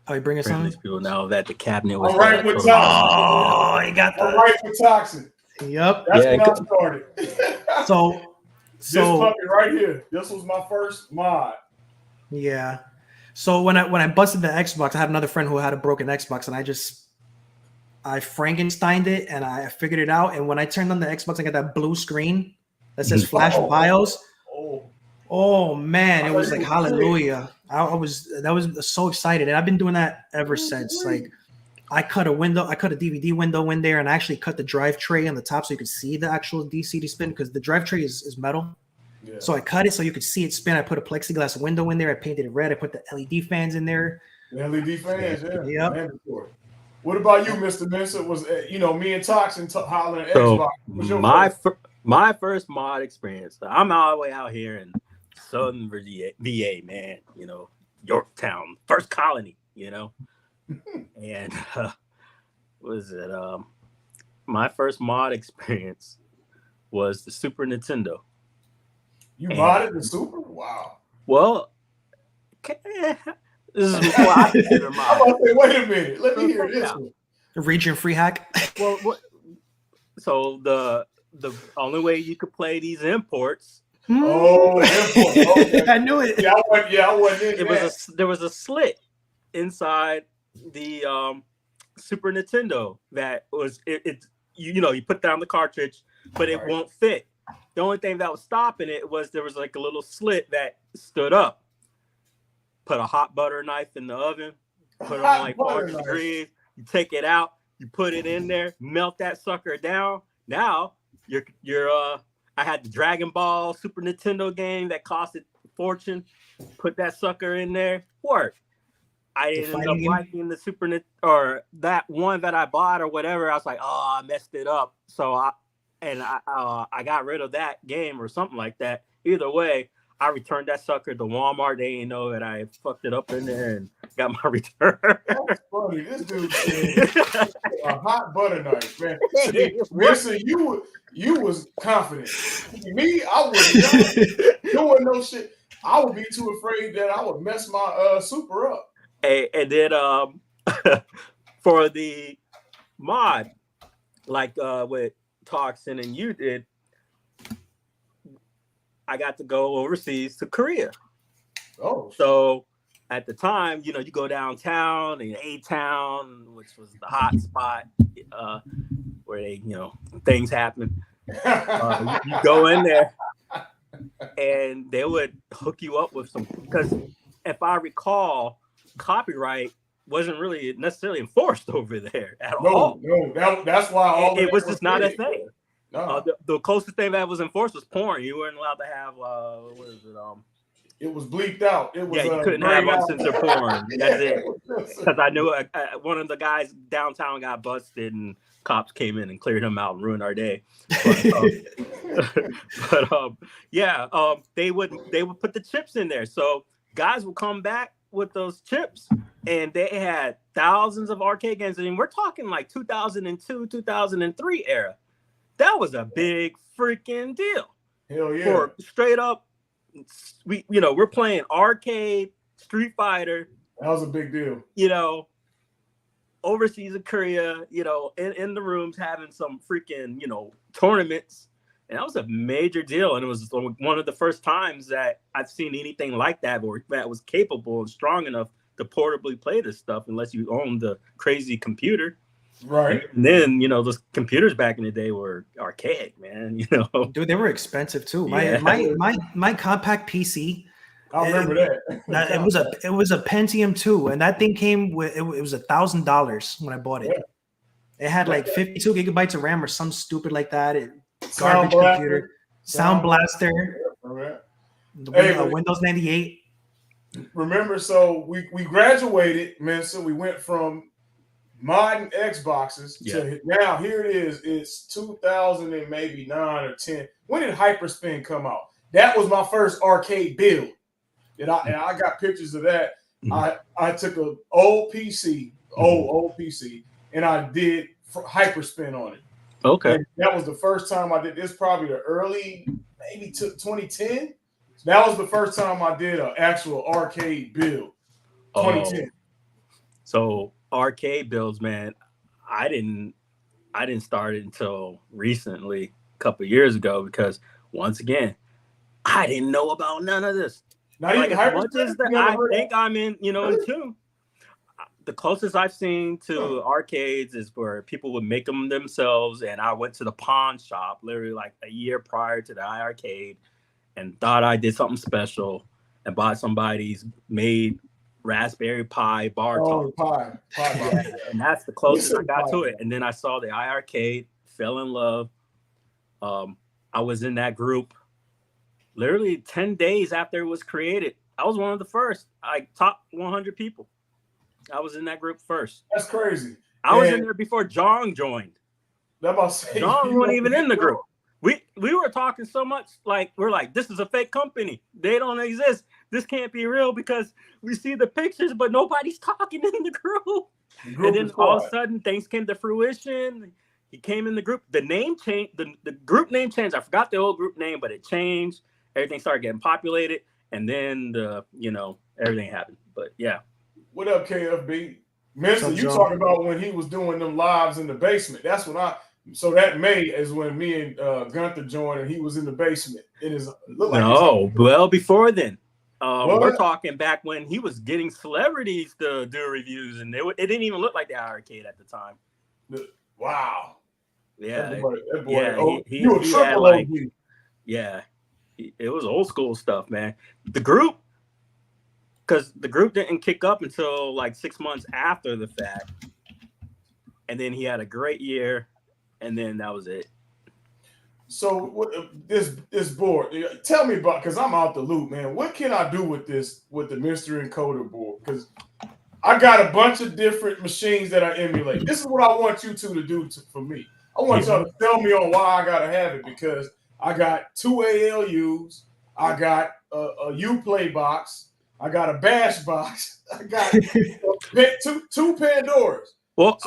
A: Oh, you bring us something?
B: These people now that the cabinet was.
C: All right with Toxin.
A: Oh, you got
C: All right with Toxin.
A: Yep.
C: That's when I started.
A: So
C: this puppy right here. This was my first mod.
A: Yeah. So when I busted the Xbox, I had another friend who had a broken Xbox, and I Frankensteined it, and I figured it out. And when I turned on the Xbox, I got that blue screen that says Flash BIOS. Oh man, it was like hallelujah. That was so excited, and I've been doing that ever since. Like, I cut a DVD window in there, and I actually cut the drive tray on the top so you could see the actual DCD spin, because the drive tray is metal. Yeah. So I cut it so you could see it spin. I put a plexiglass window in there. I painted it red. I put the LED fans in there.
C: The LED fans, yeah.
A: Yep.
C: What about you, Mr. Mincer? Was me and Toxin hollering at Xbox?
B: My first mod experience. So I'm all the way out here in Southern VA, man. Yorktown, first colony. And was it? My first mod experience was the Super Nintendo.
C: You modded the Super? Wow.
B: Well, this is before I consider mod.
C: I'm about to say, wait a minute. Let me hear this one.
A: Region free hack.
B: Well, so the only way you could play these imports.
C: Oh, import. Okay.
A: I knew it.
C: Yeah, I wasn't in
B: there was a slit inside the Super Nintendo that was you put down the cartridge, but it won't fit. The only thing that was stopping it was there was like a little slit that stood up. Put a hot butter knife in the oven, put it on like 40 degrees. You take it out, you put it in there, melt that sucker down. Now I had the Dragon Ball Super Nintendo game that costed a fortune. Put that sucker in there. Work. I didn't end up liking the or that one that I bought or whatever. I was like, oh, I messed it up. So I got rid of that game or something like that. Either way, I returned that sucker to Walmart. They didn't know that I fucked it up in there and got my return.
C: That's funny. This dude said a hot butter knife, man. Listen, you was confident. Me, I wouldn't doing no shit. I would be too afraid that I would mess my Super up.
B: And then for the mod, like with Toxin and you did, I got to go overseas to Korea.
C: Oh,
B: so at the time, you go downtown in A-Town, which was the hot spot where they, things happen. You go in there, and they would hook you up with some. Because if I recall, copyright wasn't really necessarily enforced over there at all.
C: No, that's why
B: it was just not a thing.
C: No.
B: The closest thing that was enforced was porn. You weren't allowed to have what is it?
C: It was bleeped out. It was,
B: you couldn't have uncensored porn. That's it. Because I knew one of the guys downtown got busted, and cops came in and cleared him out and ruined our day. They would put the chips in there, so guys would come back with those chips, and they had thousands of arcade games. And we're talking like 2002, 2003 era. That was a big freaking deal.
C: Hell yeah.
B: For straight up, we're playing arcade, Street Fighter.
C: That was a big deal.
B: Overseas in Korea, in the rooms having some freaking, tournaments. And that was a major deal. And it was one of the first times that I've seen anything like that, or that was capable and strong enough to portably play this stuff, unless you owned the crazy computer.
C: Right.
B: And then, those computers back in the day were archaic, man.
A: Dude, they were expensive too.
B: Yeah.
A: My compact PC.
C: I remember that.
A: It was a Pentium 2, and that thing came with it was $1,000 when I bought it. Yeah. It had like 52 gigabytes of RAM or some stupid like that. Garbage computer, Sound Blaster, Windows 98.
C: Remember, so we graduated, man. So we went from modding Xboxes to now. Here it is. It's 2000 and maybe 9 or 10. When did Hyperspin come out? That was my first arcade build. And I got pictures of that. Mm-hmm. I took an old PC, old PC, and I did Hyperspin on it.
B: Okay.
C: And that was the first time I did this, probably the early, maybe 2010. That was the first time I did an actual arcade build. 2010.
B: So arcade builds, man, I didn't start it until recently, a couple of years ago, because once again, I didn't know about none of this.
C: Not even
B: as much as I think I'm in, in tune. The closest I've seen to arcades is where people would make them themselves, and I went to the pawn shop literally like a year prior to the iiRcade and thought I did something special and bought somebody's made Raspberry Pi bar top. And that's the closest I got to it. And then I saw the iiRcade, fell in love. I was in that group literally 10 days after it was created. I was one of the first, top 100 people. I was in that group first.
C: That's crazy.
B: I was in there before John joined.
C: John
B: wasn't even in the group. We were talking so much, we're like, this is a fake company. They don't exist. This can't be real, because we see the pictures, but nobody's talking in the group. And then all of a sudden, things came to fruition. He came in the group. The name changed. The group name changed. I forgot the old group name, but it changed. Everything started getting populated, and then everything happened. But yeah.
C: What up, KFB? Mister, you talking about when he was doing them lives in the basement? That's when so that May is when me and Gunther joined, and he was in the basement.
B: Well, before then. We're talking back when he was getting celebrities to do reviews, and it didn't even look like the iiRcade at the time.
C: Wow.
B: Yeah.
C: That boy,
B: yeah.
C: He was triple OG.
B: Yeah. It was old school stuff, man. Because the group didn't kick up until like 6 months after the fact. And then he had a great year, and then that was it.
C: So this board, tell me about, because I'm out the loop, man. What can I do with the Mystery Encoder board? Because I got a bunch of different machines that I emulate. This is what I want you two to do for me. I want y'all to tell me on why I gotta have it, because I got 2 ALUs, I got a Uplay box, I got a Bash box, I got two Pandoras.
B: Well,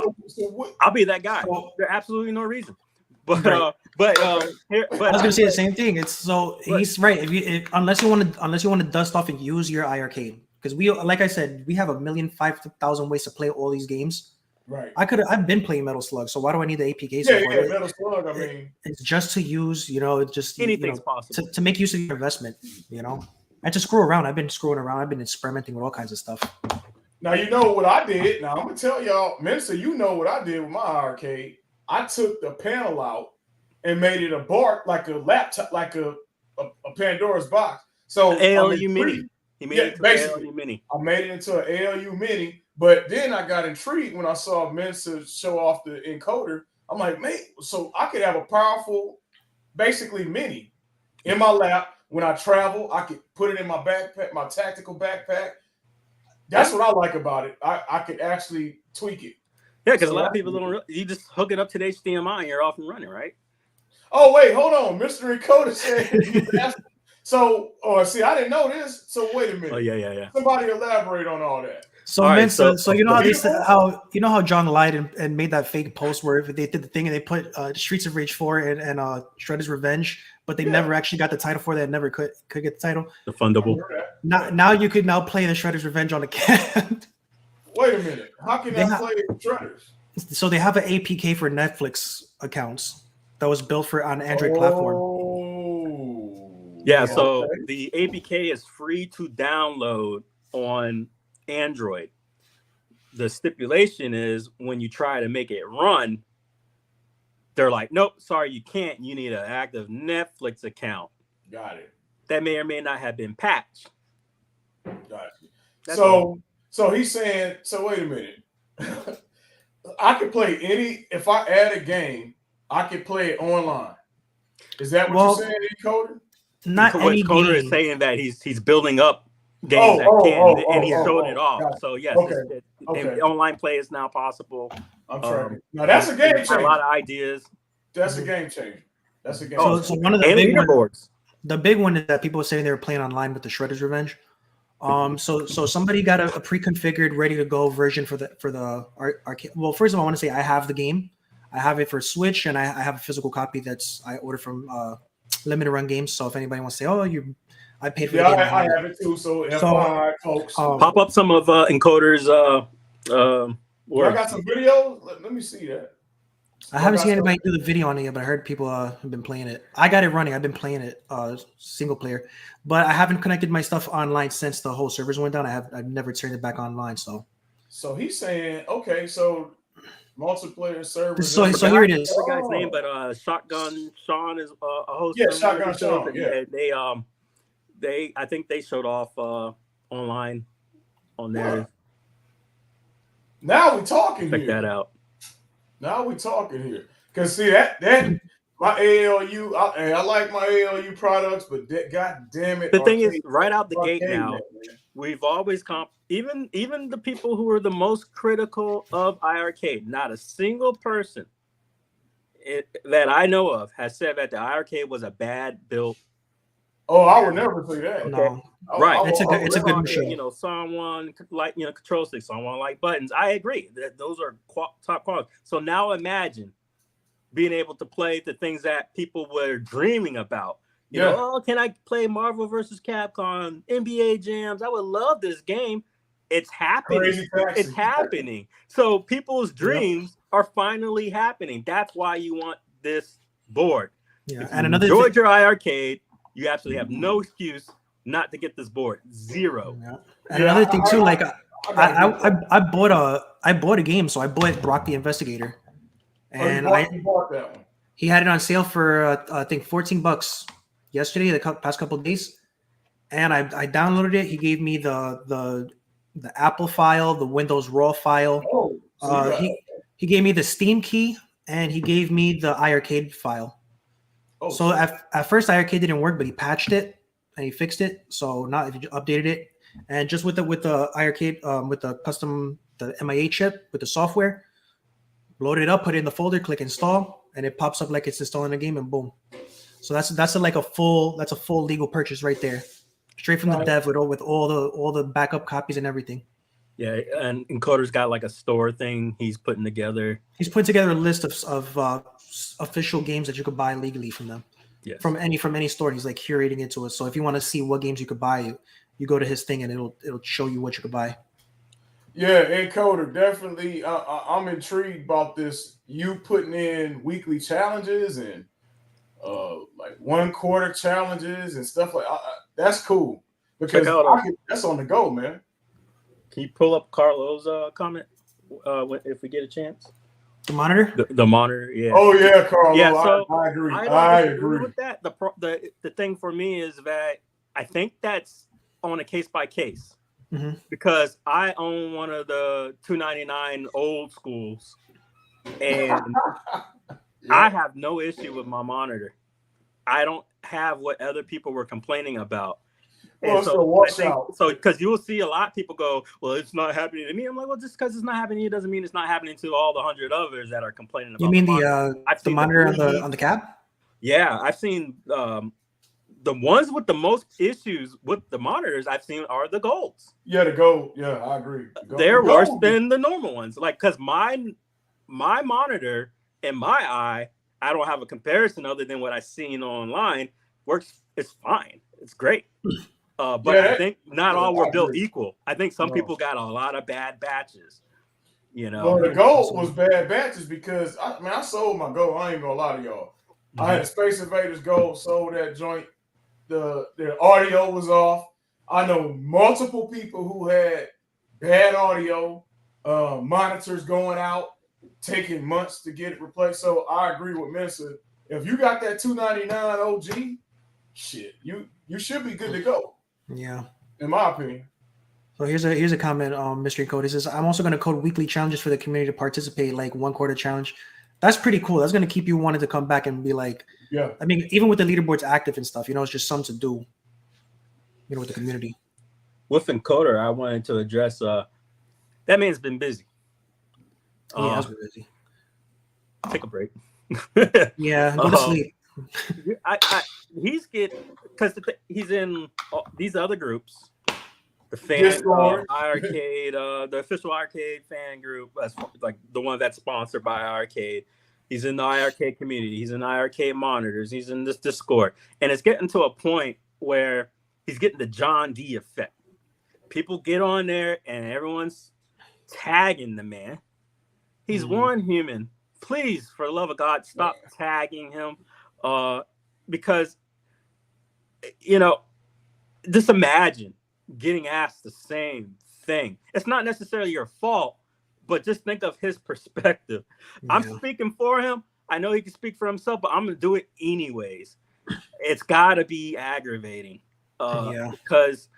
B: I'll be that guy. There's absolutely no reason. But I was
A: gonna say the same thing. He's right. Unless you want to dust off and use your iiRcade, because like I said, we have 1,005,000 ways to play all these games.
C: Right.
A: I've been playing Metal Slug, so why do I need the APK?
C: Metal Slug. I mean,
A: it's just to use. Just
B: anything's possible
A: to make use of your investment. And to screw around. I've been screwing around. I've been experimenting with all kinds of stuff.
C: Now you know what I did. Now I'm gonna tell y'all, Minister. You know what I did with my iiRcade. I took the panel out and made it a board, like a laptop, like a Pandora's box. So
B: ALU Mini. He made it basically ALU Mini.
C: I made it into an ALU Mini, but then I got intrigued when I saw Mensa show off the encoder. I'm like, man, so I could have a powerful, basically Mini in my lap. When I travel, I could put it in my backpack, my tactical backpack. That's what I like about it. I could actually tweak it.
B: Yeah, because a lot of people don't. You just hook it up to the HDMI and you're off and running, right?
C: Oh wait, hold on. Mystery Encoder said. So, see, I didn't know this. So wait a minute.
B: Oh yeah.
C: Somebody elaborate on all that.
A: So, right, so you know how they said how John lied and made that fake post where they did the thing and they put Streets of Rage 4 and Shredder's Revenge, but they never actually got the title for that. Never could get the title.
B: The fundable.
A: Now you could now play the Shredder's Revenge on the cat.
C: Wait a minute. How can I play Shredders?
A: So they have an APK for Netflix accounts that was built for on Android platform.
B: Yeah, so the APK is free to download on Android. The stipulation is when you try to make it run, they're like, nope, sorry, you can't. You need an active Netflix account.
C: Got it.
B: That may or may not have been patched.
C: Got it. So he's saying, so wait a minute. I can play if I add a game, I can play it online. Is that what you're saying, Encoder?
A: Not any
B: Encoder is saying that he's building up games and he's showing it off. So yes, online play is now possible.
C: I'm trying. Now that's a game changer.
B: A lot of ideas.
C: That's a game changer. That's a game
A: changer. So one of the big
B: leaderboards.
A: The big one is that people were saying they were playing online with the Shredder's Revenge. So somebody got a pre-configured, ready to go version for the arcade. Well, first of all, I want to say I have the game. I have it for Switch, and I have a physical copy I ordered from Limited Run Games. So if anybody wants to say, I paid for the game.
C: I have it too. So FYI, folks,
B: pop up some of Encoder's.
C: I got some videos. Let me see that.
A: I haven't seen anybody do the video on it yet, but I heard people have been playing it. I got it running. I've been playing it single player, but I haven't connected my stuff online since the whole servers went down. I've never turned it back online. So
C: he's saying, okay, so multiplayer servers.
A: So here it is.
B: The guy's name, but Shotgun Sean is a host.
C: Yeah, Shotgun Sean. Yeah,
B: I think they showed off online on there.
C: Now we're talking.
B: Check that out.
C: Now we talking here, cause see that my ALU, I like my ALU products, but God damn it!
B: The thing is, right out the gate now, we've always even the people who are the most critical of iiRcade, not a single person that I know of has said that the iiRcade was a bad built.
C: Oh, I would never say that.
B: Okay.
A: No,
B: right?
A: It's a good machine.
B: Someone like control stick, someone like buttons. I agree that those are top quality. So now imagine being able to play the things that people were dreaming about. You know, can I play Marvel versus Capcom, NBA Jams? I would love this game. It's happening. It's happening. So people's dreams are finally happening. That's why you want this board.
A: Yeah,
B: and another your iiRcade. You absolutely have no excuse not to get this board. Zero.
A: Yeah. And another thing too, like I bought a game, so I bought Brock the Investigator, and
C: you bought that one.
A: He had it on sale for I think $14 yesterday, the past couple of days, and I downloaded it. He gave me the Apple file, the Windows RAW file. He gave me the Steam key, and he gave me the iiRcade file. So at first iiRcade didn't work, but he patched it and he fixed it. So now if you updated it, and just with the iiRcade with the MIA chip with the software, load it up, put it in the folder, click install, and it pops up like it's installing a game, and boom. So that's a full legal purchase right there, straight from the dev with all the backup copies and everything.
B: Yeah, and Encoder's got like a store thing he's putting together.
A: He's putting together a list of official games that you could buy legally from them.
B: Yes.
A: From any store. He's like curating it to us. So if you want to see what games you could buy, you go to his thing and it'll show you what you could buy.
C: Yeah, Encoder, definitely. I'm intrigued about this. You putting in weekly challenges and like 1 quarter challenges and stuff like that's cool because that's on the go, man.
B: Can you pull up Carlo's comment if we get a chance?
A: The monitor?
B: The monitor, yeah.
C: Oh yeah, Carlo.
B: Yeah, so
C: I agree.
B: I agree with that. The thing for me is that I think that's on a case by case because I own one of the $299 old schools, and I have no issue with my monitor. I don't have what other people were complaining about.
C: Well,
B: so because you will see a lot of people go, well, it's not happening to me. I'm like, well, just because it's not happening, it doesn't mean it's not happening to all the 100 others that are complaining about.
A: You mean the monitor on the cab?
B: Yeah, I've seen the ones with the most issues with the monitors I've seen are the golds.
C: Yeah, the gold. Yeah, I agree.
B: They're worse than the normal ones. Like, because my monitor and my eye, I don't have a comparison other than what I've seen online. works. It's fine. It's great. But
C: Yeah,
B: I think not all were built
C: agree.
B: equal. I think some
C: No.
B: people got a lot of bad batches. You know,
C: Well, the gold was bad batches because I sold my gold. I ain't gonna lie to y'all. I had a Space Invaders gold, sold that joint. The audio was off. I know multiple people who had bad audio, monitors going out, taking months to get it replaced. So I agree with Mensa. If you got that 299 OG, shit, you should be good to go.
A: Yeah.
C: In my opinion.
A: So here's a comment on Mystery Code. It says, I'm also going to code weekly challenges for the community to participate, like 1 quarter challenge. That's pretty cool. That's going to keep you wanting to come back and be like,
C: yeah.
A: I mean, even with the leaderboards active and stuff, it's just something to do, with the community.
B: With Encoder, I wanted to address that man's been busy.
A: Yeah, has been busy.
B: Take a break.
A: Yeah, go to sleep.
B: He's he's in these other groups. The fan iiRcade, the official iiRcade fan group, that's like the one that's sponsored by iiRcade. He's in the iiRcade community. He's in iiRcade monitors. He's in this Discord, and it's getting to a point where he's getting the John D effect. People get on there, and everyone's tagging the man. He's one human. Please, for the love of God, stop tagging him, because just imagine getting asked the same thing. It's not necessarily your fault, but just think of his perspective. Yeah. I'm speaking for him. I know he can speak for himself, but I'm gonna do it anyways. It's gotta be aggravating. Because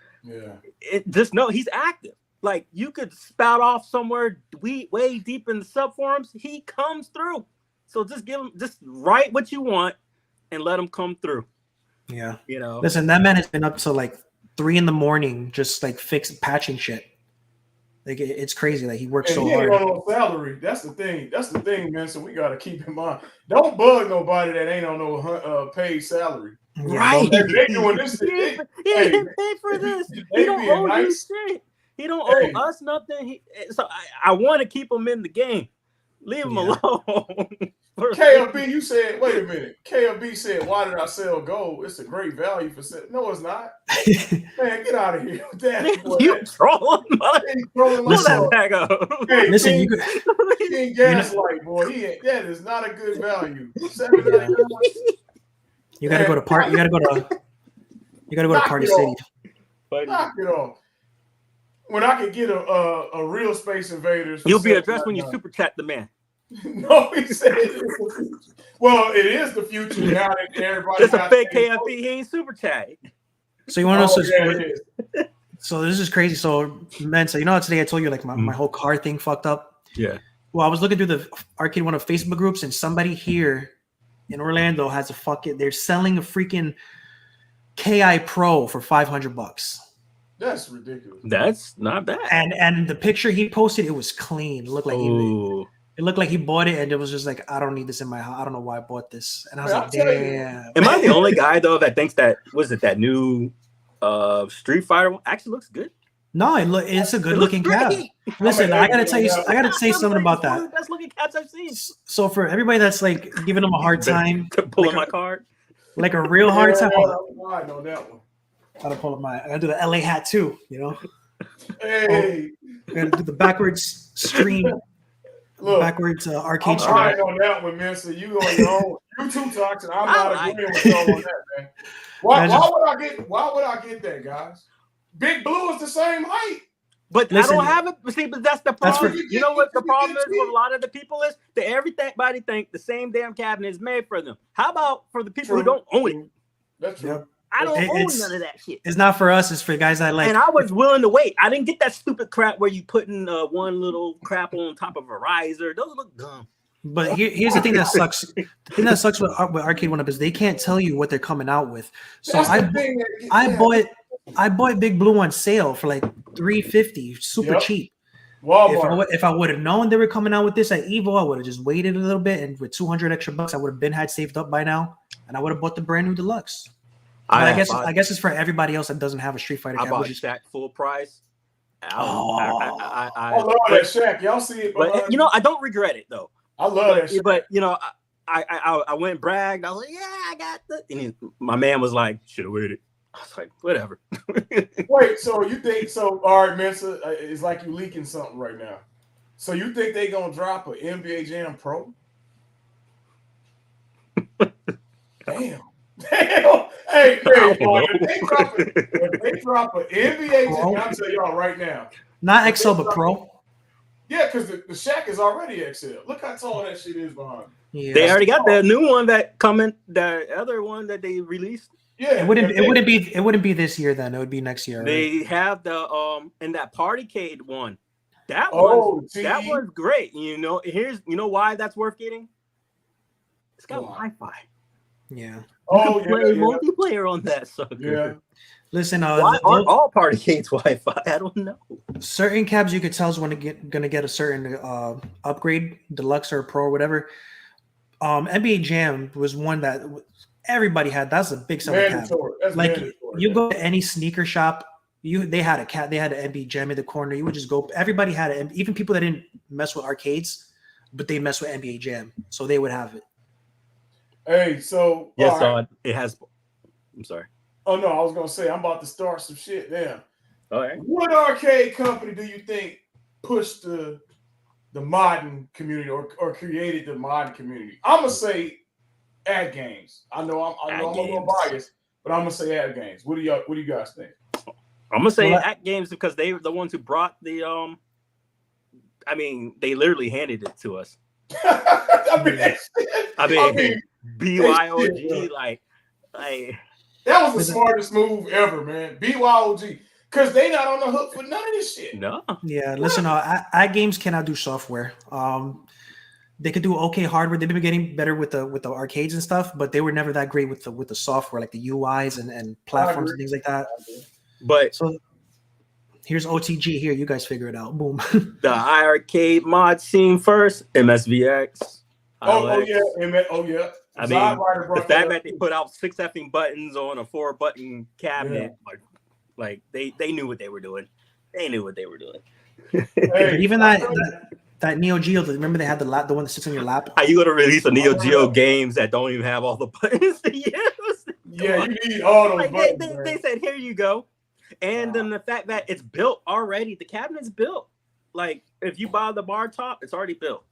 B: just know he's active. Like, you could spout off somewhere way deep in the sub forums, he comes through. So just write what you want and let him come through.
A: Yeah. Listen, that man has been up to like 3 a.m, just like patching shit. Like, it's crazy. Like, he works so hard.
C: He ain't on salary. That's the thing, man. So we gotta keep in mind. Don't bug nobody that ain't on no paid salary.
A: Right.
C: They doing this.
B: He didn't pay for this. He don't owe you shit. He don't owe us nothing. So I want to keep him in the game. Leave him alone.
C: KLB, you said, wait a minute. KLB said, why did I sell gold? It's a great value for sale. No, it's not. Man, get out of here with that. Boy,
B: you trolling,
A: Listen,
C: hey,
A: listen,
C: King Gaslight, boy. That is not a good value.
A: You gotta go to party. You gotta go to Party City.
C: Knock it off. When I could get a real Space Invaders,
B: you'll be addressed when you super chat the man.
C: No, he said well, it is the future now that everybody.
B: It's a fake KFB. He ain't super chat.
A: So you want to know? So this is crazy. So Mensa, today I told you like my whole car thing fucked up.
B: Yeah.
A: Well, I was looking through the Arcade One of Facebook groups, and somebody here in Orlando has they're selling a freaking KI Pro for $500.
C: That's ridiculous.
B: That's not bad.
A: And the picture he posted, it was clean. It looked like he bought it, and it was just like, I don't need this in my house. I don't know why I bought this. And I was like, damn.
B: Am I the only guy though that thinks that that new Street Fighter one actually looks good?
A: No, it's a good looking cap. Listen, I gotta say something about that.
B: Best looking caps I've seen.
A: So for everybody that's like giving them a hard time,
B: pulling my card,
A: like a real hard time.
C: I know that one.
A: I gotta pull up I gotta do the LA hat too.
C: Hey,
A: I gotta do the backwards stream. Backwards arcade.
C: I'm trying on that one, man. So you on your own. You too toxic. I'm not agreeing with y'all on that, man. Why would I get that, guys? Big Blue is the same height.
B: But listen, I don't have it. See, but that's the problem. You know what the problem is with a lot of the people is that everybody think the same damn cabinet is made for them. How about for the people who don't own it?
C: That's true.
A: Yep.
B: I don't own none of that shit.
A: It's not for us. It's for guys that like.
B: And I was willing to wait. I didn't get that stupid crap where you putting one little crap on top of a riser. Those look dumb.
A: But here's the thing that sucks. The thing that sucks with Arcade One Up is they can't tell you what they're coming out with. So I bought Big Blue on sale for like $350, super cheap.
C: Walmart.
A: If I would have known they were coming out with this at Evo, I would have just waited a little bit, and with $200 extra, I would have had saved up by now, and I would have bought the brand new deluxe. I guess it's for everybody else that doesn't have a Street Fighter.
B: I bought Shaq full price.
C: I love that Shaq. Y'all see it?
B: But I don't regret it though.
C: I love that shit.
B: But I went and bragged. I was like, yeah, I got the. And my man was like, should have waited. I was like, whatever.
C: Wait, so you think so? All right, Mensa, it's like you leaking something right now. So you think they gonna drop an NBA Jam Pro? Damn. Hey, boy, if they drop an NBA Jam, I'll tell y'all right now.
A: Not XL, but Pro.
C: Yeah, because the Shaq is already XL. Look how tall that shit is behind.
A: Yeah.
B: They already got the new one that coming. The other one that they released.
C: Yeah,
A: It wouldn't be this year then. It would be next year. Right?
B: They have the and that Partycade one. That one's great. You know why that's worth getting? It's got Wi-Fi.
A: Yeah.
B: You can play multiplayer on that sucker.
C: Yeah.
A: Listen,
B: why aren't all Partycades Wi-Fi? I don't know.
A: Certain cabs you could tell is gonna get a certain upgrade, deluxe or pro or whatever. NBA Jam was one that everybody had. That's a big selling cab. Like you go to any sneaker shop, they had an NBA Jam in the corner. You would just go. Everybody had it. Even people that didn't mess with arcades, but they mess with NBA Jam, so they would have it.
C: Hey, so
B: yes, right. It has. I'm sorry.
C: Oh no, I was gonna say I'm about to start some shit now.
B: All right.
C: What arcade company do you think pushed the modern community or created the modern community? I'm gonna say Ad Games. I know I'm a little biased, but I'm gonna say Ad Games. What do you guys think?
B: I'm gonna say Ad Games because they were the ones who brought the I mean, they literally handed it to us. I mean BYOG like
C: that was the smartest move ever, man. BYOG. Because they not on the hook for none of this shit.
B: No.
A: Yeah, listen, Ad Games cannot do software. They could do okay hardware. They've been getting better with the arcades and stuff, but they were never that great with the software, like the UIs and platforms and things like that.
B: But
A: so here's OTG here. You guys figure it out. Boom.
B: The iiRcade mod scene first, MSVX.
C: Oh yeah.
B: I mean, the fact that they put out 6 effing buttons on a 4-button cabinet, like they knew what they were doing. They knew what they were doing.
A: Hey, even that Neo Geo, remember they had the one that sits on your lap?
B: Are you gonna release a Neo Geo games that don't even have all the buttons to use?
C: Yeah, you need all those buttons.
B: They said, here you go. And then the fact that it's built already, the cabinet's built. Like if you buy the bar top, it's already built.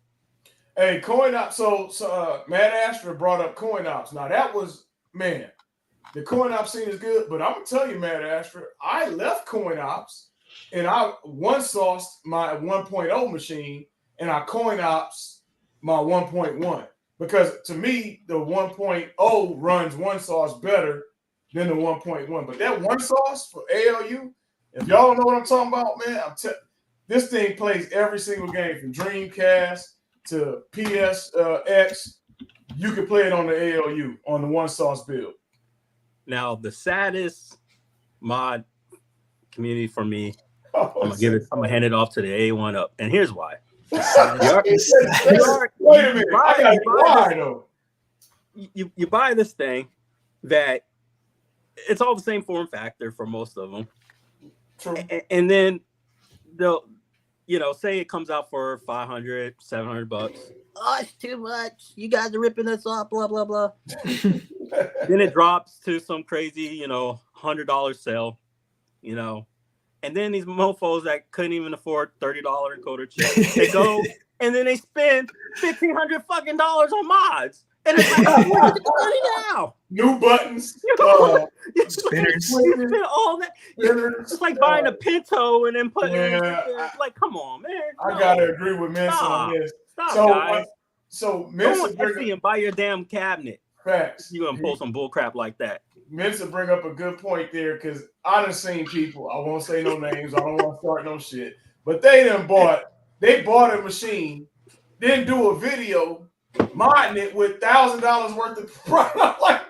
C: Hey, coin ops. So Matt Astor brought up coin ops. Now that was, man, the coin ops scene is good, but I'm gonna tell you, Matt Astor, I left coin ops and I one-sauced my 1.0 machine and I coin ops my 1.1 because to me the 1.0 runs one sauce better than the 1.1. But that one sauce for ALU, if y'all don't know what I'm talking about, man, this thing plays every single game from Dreamcast to PSX. You can play it on the ALU on the one sauce build.
B: Now the saddest mod community for me, I'm gonna hand it off to the A1 up, and here's why.
C: Wait a minute,
B: you buy this thing that it's all the same form factor for most of them.
C: True.
B: And then they'll, say it comes out for $500, $700. Oh, it's too much. You guys are ripping us off, blah, blah, blah. Then it drops to some crazy, $100 sale, and then these mofos that couldn't even afford $30 encoder chips, they go and then they spend $1,500 fucking on mods. And it's like, where's the money now?
C: New buttons,
A: spinners.
B: You spend all that. It's like buying a Pinto and then putting like, come on, man.
C: I gotta agree with Mensa on this.
B: Stop, guys.
C: So Mensa
B: and buy your damn cabinet.
C: Facts.
B: You gonna pull some bull crap like that.
C: Mensa bring up a good point there because I done seen people. I won't say no names. I don't want to start no shit. But they bought a machine, then do a video modding it with $1,000 worth of product, like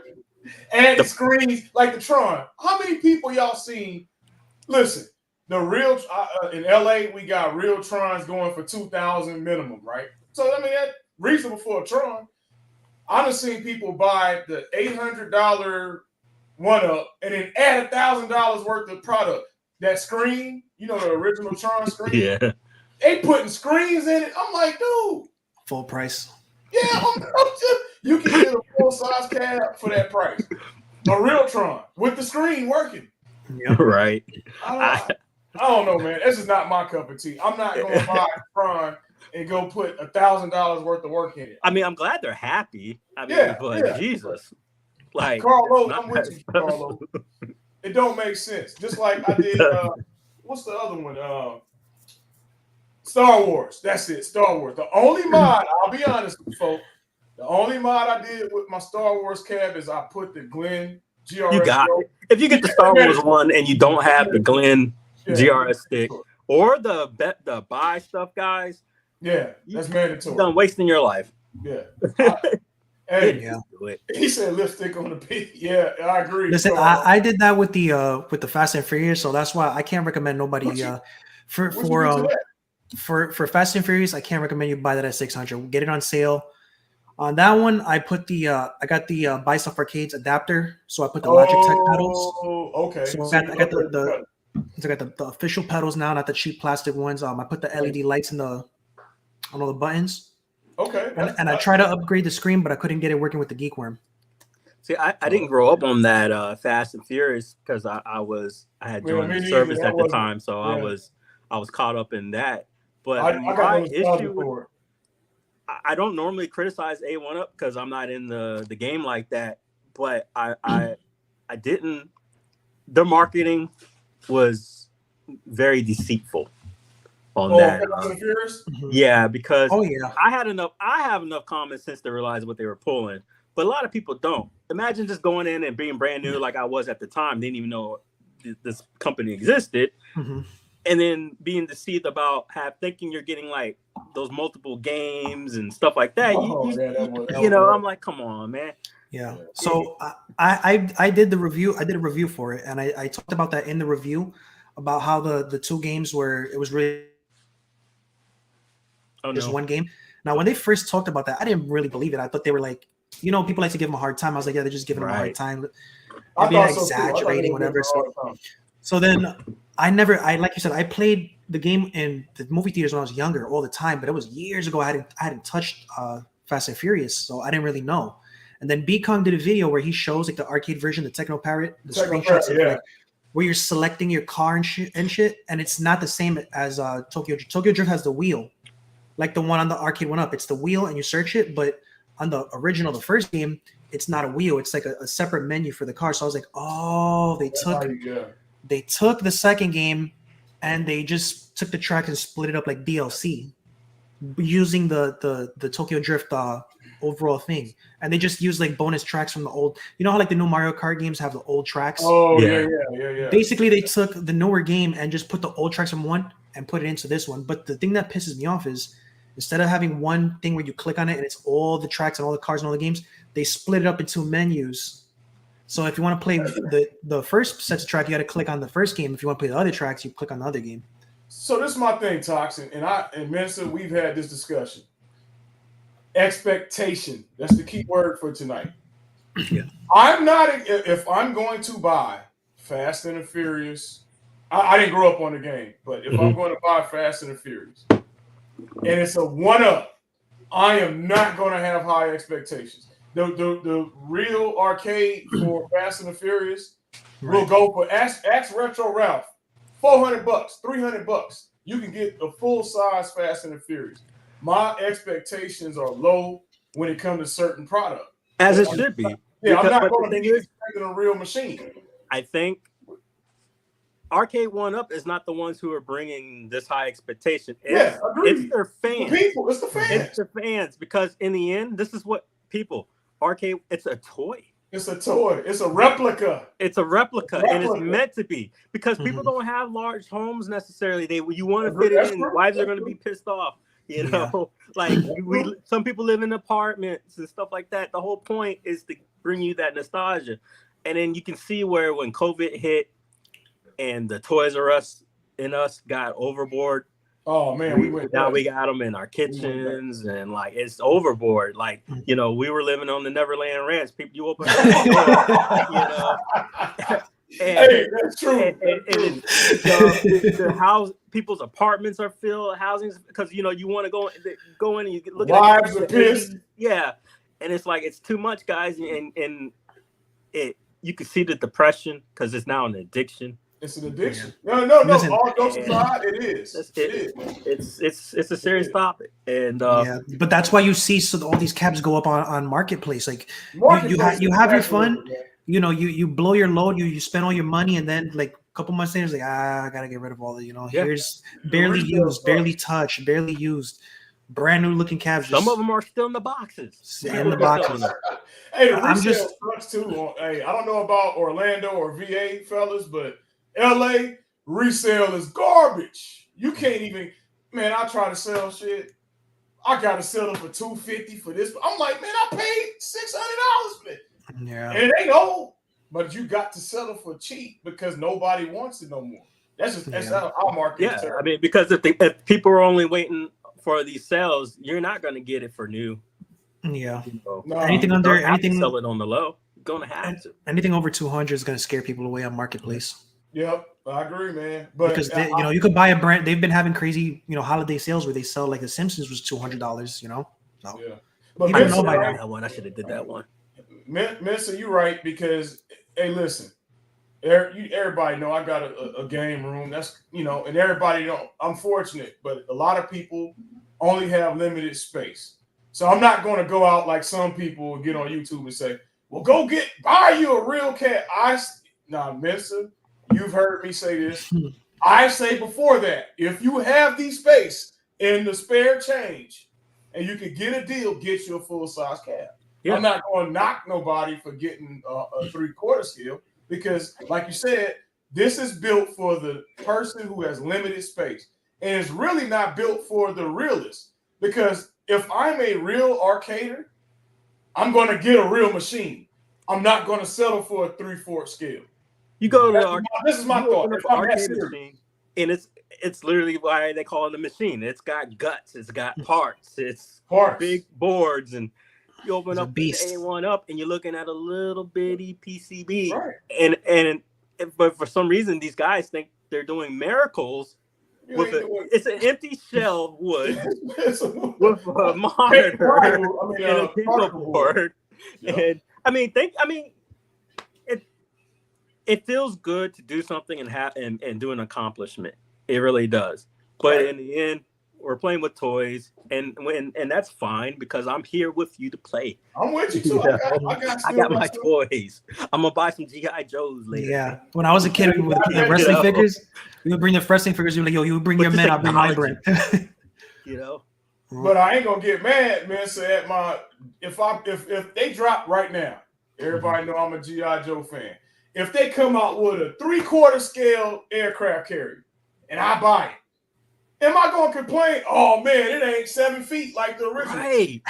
C: and screens like the Tron. How many people y'all seen? Listen, the real in LA we got real Trons going for $2,000 minimum, right? So I mean that's reasonable for a Tron. I done seen people buy the $800 one-up and then add $1,000 worth of product. That screen, the original Tron screen.
B: Yeah.
C: They putting screens in it. I'm like, dude.
A: Full price.
C: Yeah, you can get a full size cab for that price. A Realtron with the screen working.
A: Yep.
B: Right.
C: I don't know, man. This is not my cup of tea. I'm not going to buy a Tron and go put $1,000 worth of work in it.
B: I mean, I'm glad they're happy. I mean, but Jesus, like
C: Carlos, I'm with you, Carlos. It don't make sense. Just like I did. What's the other one? Star Wars. That's it. Star Wars. The only mod, I'll be honest with you, folks. The only mod I did with my Star Wars cab is I put the Glenn GRS.
B: You got it. If you get the Star Wars one and you don't have the Glenn GRS stick or the buy stuff, guys.
C: Yeah, that's mandatory.
B: You're done wasting your life.
C: Yeah.
A: Yeah.
C: He said lipstick on the pig. Yeah, I agree.
A: Listen, I did that with the Fast and Furious, so that's why I can't recommend nobody for Fast and Furious. I can't recommend you buy that at 600. Get it on sale. On that one, I put I got the Buy Stuff Arcades adapter, so I put the Logitech pedals.
C: Oh, okay.
A: So I got the official pedals now, not the cheap plastic ones. I put the LED lights on all the buttons.
C: Okay.
B: And
A: I tried to upgrade the screen, but I couldn't get it working with the Geek Worm.
B: See, I didn't grow up on that Fast and Furious because I had joined the service at the time, so I was caught up in that. But my issue, I don't normally criticize A1 Up because I'm not in the game like that. But I didn't. Their marketing was very deceitful on that. Yeah, because I have enough common sense to realize what they were pulling, but a lot of people don't. Imagine just going in and being brand new like I was at the time, didn't even know this company existed, and then being deceived about thinking you're getting like those multiple games and stuff like that. I'm like, come on, man.
A: Yeah. So I did the review. I did a review for it, and I talked about that in the review about how the two games it was really just one game. Now, when they first talked about that, I didn't really believe it. I thought they were like, people like to give them a hard time. I was like, yeah, they're just giving them a hard time. Maybe exaggerating, whatever. So then like you said, I played the game in the movie theaters when I was younger all the time, but it was years ago. I hadn't touched Fast and Furious, so I didn't really know. And then B-Kong did a video where he shows like the arcade version, the Techno Parrot, the screenshots of like where you're selecting your car and shit, and it's not the same as Tokyo Drift. Tokyo Drift has the wheel, like the one on the arcade one up. It's the wheel and you search it, but on the original, the first game, it's not a wheel. It's like a separate menu for the car. So I was like, oh, they took the second game and they just took the tracks and split it up like DLC using the Tokyo Drift overall thing. And they just used like bonus tracks from the old, how like the new Mario Kart games have the old tracks.
C: Oh yeah.
A: Basically, they took the newer game and just put the old tracks from one and put it into this one. But the thing that pisses me off is instead of having one thing where you click on it and it's all the tracks and all the cars and all the games, they split it up into menus. So if you want to play the first set of track, you got to click on the first game. If you want to play the other tracks, you click on the other game.
C: So this is my thing, Toxin, and Mensa, we've had this discussion. Expectation. That's the key word for tonight.
A: Yeah.
C: If I'm going to buy Fast and the Furious, I didn't grow up on the game, but if I'm going to buy Fast and the Furious, and it's a one-up, I am not going to have high expectations. The real arcade for Fast and the Furious will go for ask Retro Ralph, $400, $300. You can get a full-size Fast and the Furious. My expectations are low when it comes to certain product.
B: As it should be.
C: Yeah, I'm not going to be expecting a real machine.
B: I think Arcade 1-Up is not the ones who are bringing this high expectation. It's their fans.
C: The people, it's the fans.
B: It's the fans, because in the end, this is what Arcade, it's a toy.
C: It's a toy. It's a replica.
B: It's a replica, and it's meant to be, because people don't have large homes necessarily. You want to fit it in. Wives are going to be pissed off. Like some people live in apartments and stuff like that. The whole point is to bring you that nostalgia. And then you can see where when COVID hit and the Toys R Us in us got overboard.
C: Oh man, we
B: got them in our kitchens, and like it's overboard. Like we were living on the Neverland Ranch. People, you open,
C: Hey, that's true.
B: And the house, people's apartments are filled, housing, because you want to go in and you look
C: Wives
B: at
C: are pissed.
B: yeah, and it's like it's too much, guys, and you can see the depression because it's now an addiction.
C: It's an addiction. No.
A: Listen,
C: All jokes aside, it is.
B: It's a serious topic, and
A: but that's why you see all these cabs go up on marketplace. Like you have your fun. You blow your load. You spend all your money, and then like a couple months later, it's like I gotta get rid of all the. Here's barely used, barely touched, barely used, brand new looking cabs.
B: Some of them are still in the boxes.
A: In the boxes.
C: Hey, the resale sucks too. Hey, I don't know about Orlando or VA, fellas, but LA resale is garbage. You can't even, man. I try to sell shit. I gotta sell it for $250 for this. I'm like, man, I paid $600 for it.
A: Yeah,
C: and it ain't old, but you got to settle for cheap because nobody wants it no more. That's how our market.
B: Yeah, I mean, because if people are only waiting for these sales, you're not going to get it for new.
A: Yeah,
C: No,
A: anything under
B: sell it on the low. You're gonna have to.
A: Anything over 200 is going to scare people away on marketplace.
C: Yep, I agree, man. But
A: because you could buy a brand. They've been having crazy holiday sales where they sell like the Simpsons was $200. So
C: yeah, but
B: I know about that one. I should have did that one.
C: Mensa, you're right, because hey, listen, everybody know I got a game room. That's and everybody know I'm fortunate, but a lot of people only have limited space. So I'm not going to go out like some people get on YouTube and say, "Well, buy you a real cat." Mensa, you've heard me say this. I say before that, if you have the space and the spare change, and you can get a deal, get you a full size cab. Yeah. I'm not going to knock nobody for getting a 3/4 scale because, like you said, this is built for the person who has limited space. And it's really not built for the realist, because if I'm a real arcader, I'm going to get a real machine. I'm not going to settle for a 3/4 scale.
B: You go to
C: this is my thought.
B: If arcade machine, and it's literally why they call it a machine. It's got guts. It's got parts. It's big boards, and you open up the A1 up, and you're looking at a little bitty PCB. Right. But for some reason, these guys think they're doing miracles. It's an empty shell of wood with a monitor and a keyboard. Yep. And it feels good to do something and do an accomplishment. It really does. But in the end, we're playing with toys, and that's fine because I'm here with you to play.
C: I'm with you too.
B: I got my toys. I'm gonna buy some GI Joes later.
A: Yeah. When I was a kid, with the wrestling figures, you would bring the wrestling figures. You're like, yo, you bring your men, I'll bring my brand.
C: But I ain't gonna get mad, man. So if they drop right now, everybody know I'm a GI Joe fan. If they come out with a 3/4 scale aircraft carrier, and I buy it. Am I going to complain? Oh, man, it ain't 7 feet like the original.
B: Right.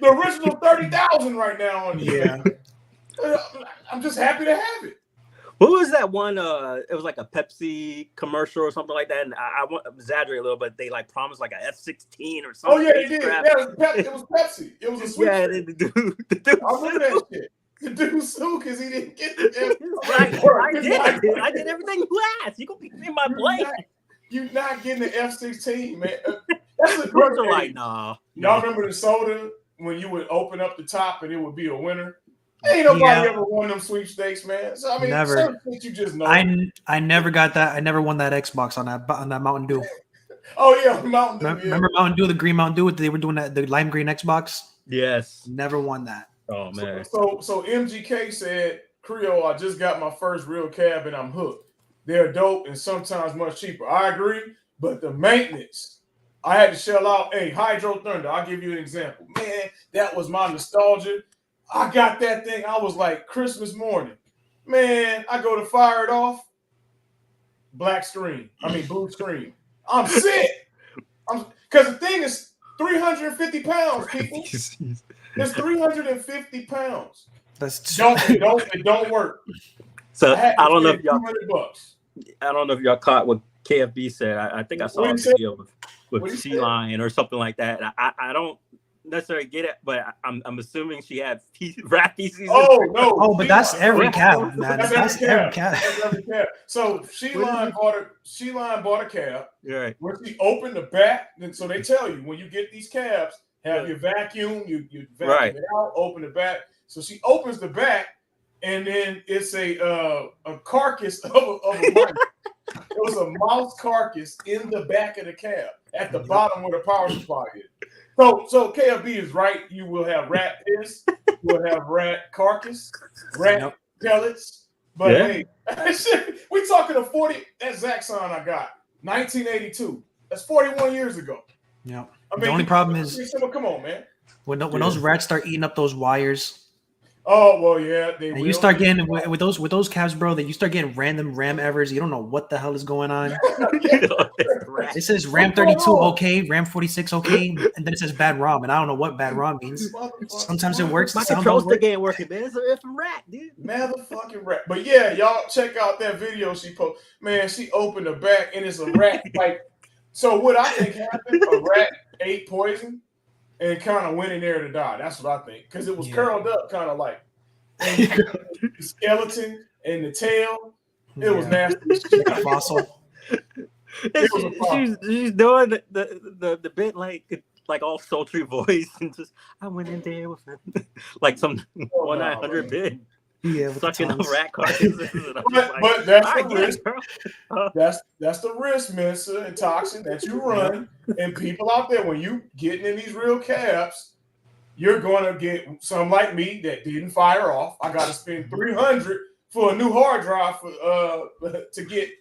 C: The original 30,000 right now. I'm just happy to have it.
B: What was that one? It was like a Pepsi commercial or something like that. And I want to exaggerate a little, but they like promised like a F-16 or something.
C: Oh, yeah, they did. Yeah, it was Pepsi. It was a sweet.
B: Yeah, the dude
C: I remember that shit. The dude sued because he didn't get the
B: F-16. I did everything you asked. You gonna be in my plate.
C: You're not getting the F-16, man.
B: That's a good like, nah.
C: Y'all remember the soda when you would open up the top and it would be a winner? Ain't nobody ever won them sweepstakes, man. So I mean,
A: never.
C: You just know.
A: I never got that. I never won that Xbox on that Mountain Dew.
C: Oh yeah, Mountain Dew.
A: Remember Mountain Dew, the green Mountain Dew? They were doing that, the lime green Xbox.
B: Yes.
A: Never won that.
B: Oh man.
C: So MGK said, Creole, I just got my first real cab and I'm hooked. They're dope and sometimes much cheaper. I agree, but the maintenance, I had to shell out. Hey, Hydro Thunder, I'll give you an example. Man, that was my nostalgia. I got that thing. I was like Christmas morning. Man, I go to fire it off. Blue screen. I'm sick. Because the thing is 350 pounds, people. It's 350 pounds. It don't work.
B: So I don't know if y'all.
C: $200.
B: I don't know if y'all caught what KFB said. I think I saw a video with Sea Lion or something like that. I don't necessarily get it, but I'm assuming she had rat feces.
C: Oh no!
A: Oh, but that's every cab, man.
C: That's every cab. That's every cab. So She-Line bought a cab.
B: Right.
C: Where she opened the back, and so they tell you when you get these cabs, have your vacuum, you vacuum it out, open the back. So she opens the back, and then it's a carcass of a mouse. It was a mouse carcass in the back of the cab at the bottom where the power supply is. So KLB is right. You will have rat piss, you will have rat carcass, rat pellets. But hey, we talking to 40. That Zaxxon I got 1982. That's 41 years ago.
A: Yeah.
C: I mean,
A: the only problem is,
C: come on, man.
A: When those rats start eating up those wires.
C: Oh well, yeah.
A: And you start getting with those cabs, bro. That you start getting random RAM errors. You don't know what the hell is going on. It says RAM 32 okay, RAM 46 okay, and then it says bad ROM, and I don't know what bad ROM means. Sometimes it works.
B: My control stick ain't working, man. It's a rat, dude.
C: Motherfucking rat. But yeah, y'all check out that video she posted. Man, she opened the back and it's a rat. Like, so what I think happened? A rat ate poison and kind of went in there to die. That's what I think, because it was curled up, kind of like the skeleton and the tail. It was nasty.
A: Like a fossil.
B: She's doing the bit like all sultry voice and just I went in there with him like some 1-900 bit.
A: Yeah,
B: sucking up rat carcasses.
C: But that's the risk. That's the risk, Mensa and Toxin, that you run. And people out there, when you getting in these real cabs, you're going to get some like me that didn't fire off. I got to spend $300 for a new hard drive to get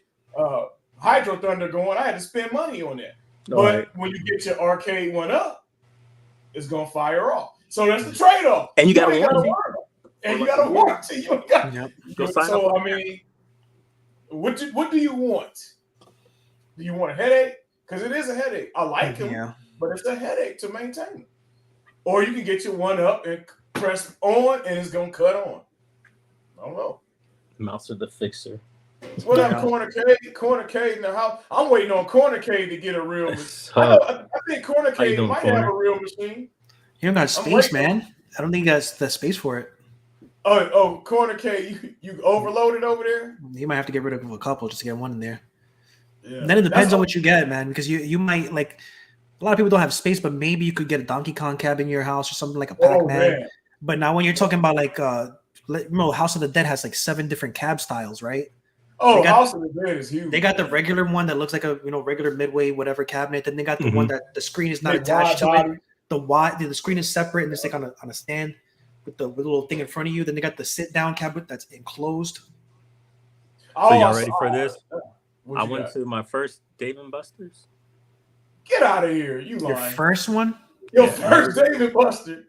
C: Hydro Thunder going. I had to spend money on that. But when you get your arcade one up, it's going to fire off. So that's the trade-off.
B: And you got to warranty.
C: And you got a warranty. So I mean, what do you want? Do you want a headache? Because it is a headache. I like them, but it's a headache to maintain them. Or you can get your one up and press on, and it's gonna cut on. I don't know.
B: Mouse of the fixer.
C: What up, Corner Cade in the house? I'm waiting on Corner Cade to get a real machine. I think Corner Cade might have a real machine.
A: You don't got space, man. I don't think that's the space for it.
C: Oh, Corner K, you overloaded over there?
A: You might have to get rid of a couple just to get one in there. Yeah. And then it depends on what you get, man, because you might, like, a lot of people don't have space, but maybe you could get a Donkey Kong cab in your house or something like a Pac-Man. But now when you're talking about, like, House of the Dead has like 7 different cab styles, right?
C: Oh, House of the Dead is huge.
A: They got the regular one that looks like a regular Midway whatever cabinet. Then they got the one that the screen is not attached to it. The screen is separate and it's like on a stand with the little thing in front of you. Then they got the sit-down cabinet that's enclosed.
B: So y'all ready for this? I went to my first Dave & Buster's.
C: Get out of here! You lying?
A: Your first one?
C: Your first Dave & Buster's?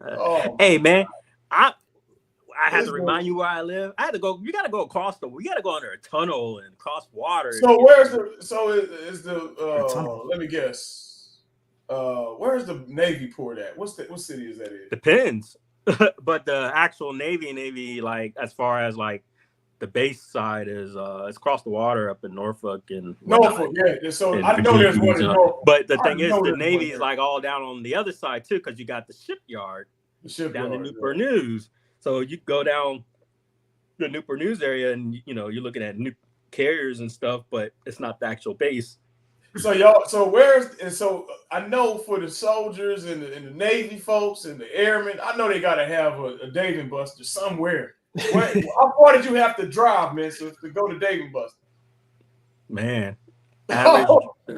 B: Hey man, I had to remind you where I live. I had to go. You got to go across we got to go under a tunnel and cross water.
C: So where's the? Tunnel? Let me guess. Where's the Navy port at? What city is that in?
B: Depends. But the actual Navy, like as far as like the base side is it's across the water up in Norfolk and
C: Norfolk, yeah. So I know there's one in Norfolk.
B: But the thing is, the Navy is like all down on the other side too, because you got the shipyard down in Newport News. So you go down the Newport News area, and you're looking at new carriers and stuff, but it's not the actual base.
C: So I know for the soldiers and the Navy folks and the airmen, I know they got to have a Dave & Buster's somewhere. How far did you have to drive, man, to go to Dave & Buster's?
B: Man,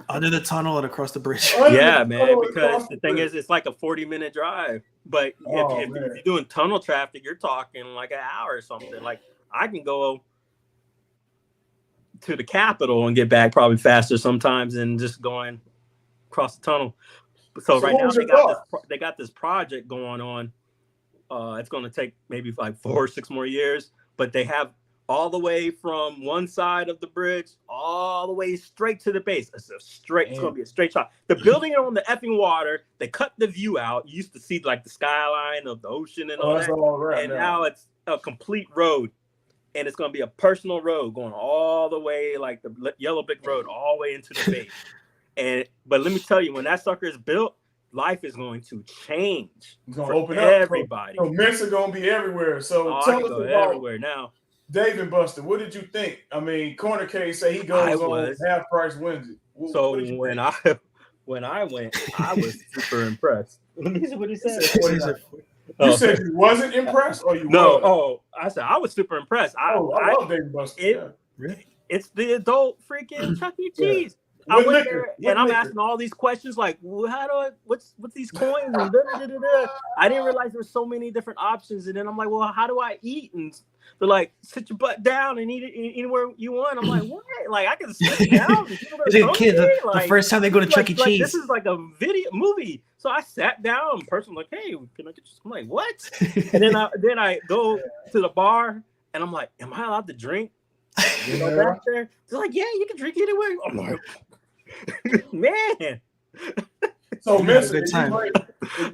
A: under the tunnel and across the bridge.
B: Yeah, man. Because the thing is, it's like a 40-minute drive. But if you're doing tunnel traffic, you're talking like an hour or something. Like I can go to the Capitol and get back probably faster sometimes than just going across the tunnel. So right now they got this project going on. It's going to take maybe like 4 or 6 more years, but they have all the way from one side of the bridge all the way straight to the base. It's going to be a straight shot. The building on the effing water, they cut the view out. You used to see like the skyline of the ocean and all that.
C: All right,
B: and now it's a complete road. And it's going to be a personal road going all the way, like the Yellow Brick Road, all the way into the base. But let me tell you, when that sucker is built, life is going to change
C: It's gonna
B: for
C: open up.
B: everybody.
C: So mints are gonna be everywhere. So
B: I
C: tell
B: can
C: us
B: go
C: about
B: everywhere now.
C: Dave and Buster. What did you think? I mean, Corner Case say he goes on half price wins it.
B: So
C: what did you
B: when
C: think?
B: when I went, I was super impressed. Let me see what he said.
C: You said you wasn't impressed, or you
B: no?
C: was?
B: Oh, I said I was super impressed.
C: I love Dave and Buster.
A: Really?
B: It's the adult freaking Chuck E. Cheese.
C: Yeah.
B: I went there and I'm asking all these questions like, well, how do I? What's these coins? And I didn't realize there's so many different options. And then I'm like, well, how do I eat? And they're like, sit your butt down and eat it anywhere you want. I'm like, what? Like I can sit down.
A: As a kid, the first time they go to Chuck E. Cheese,
B: this is like a video movie. So I sat down. And person like, hey, can I get you? I'm like, what? And then I go to the bar and I'm like, am I allowed to drink? You know, back there, they're like, yeah, you can drink anywhere. I'm like, man.
C: So,
A: good time.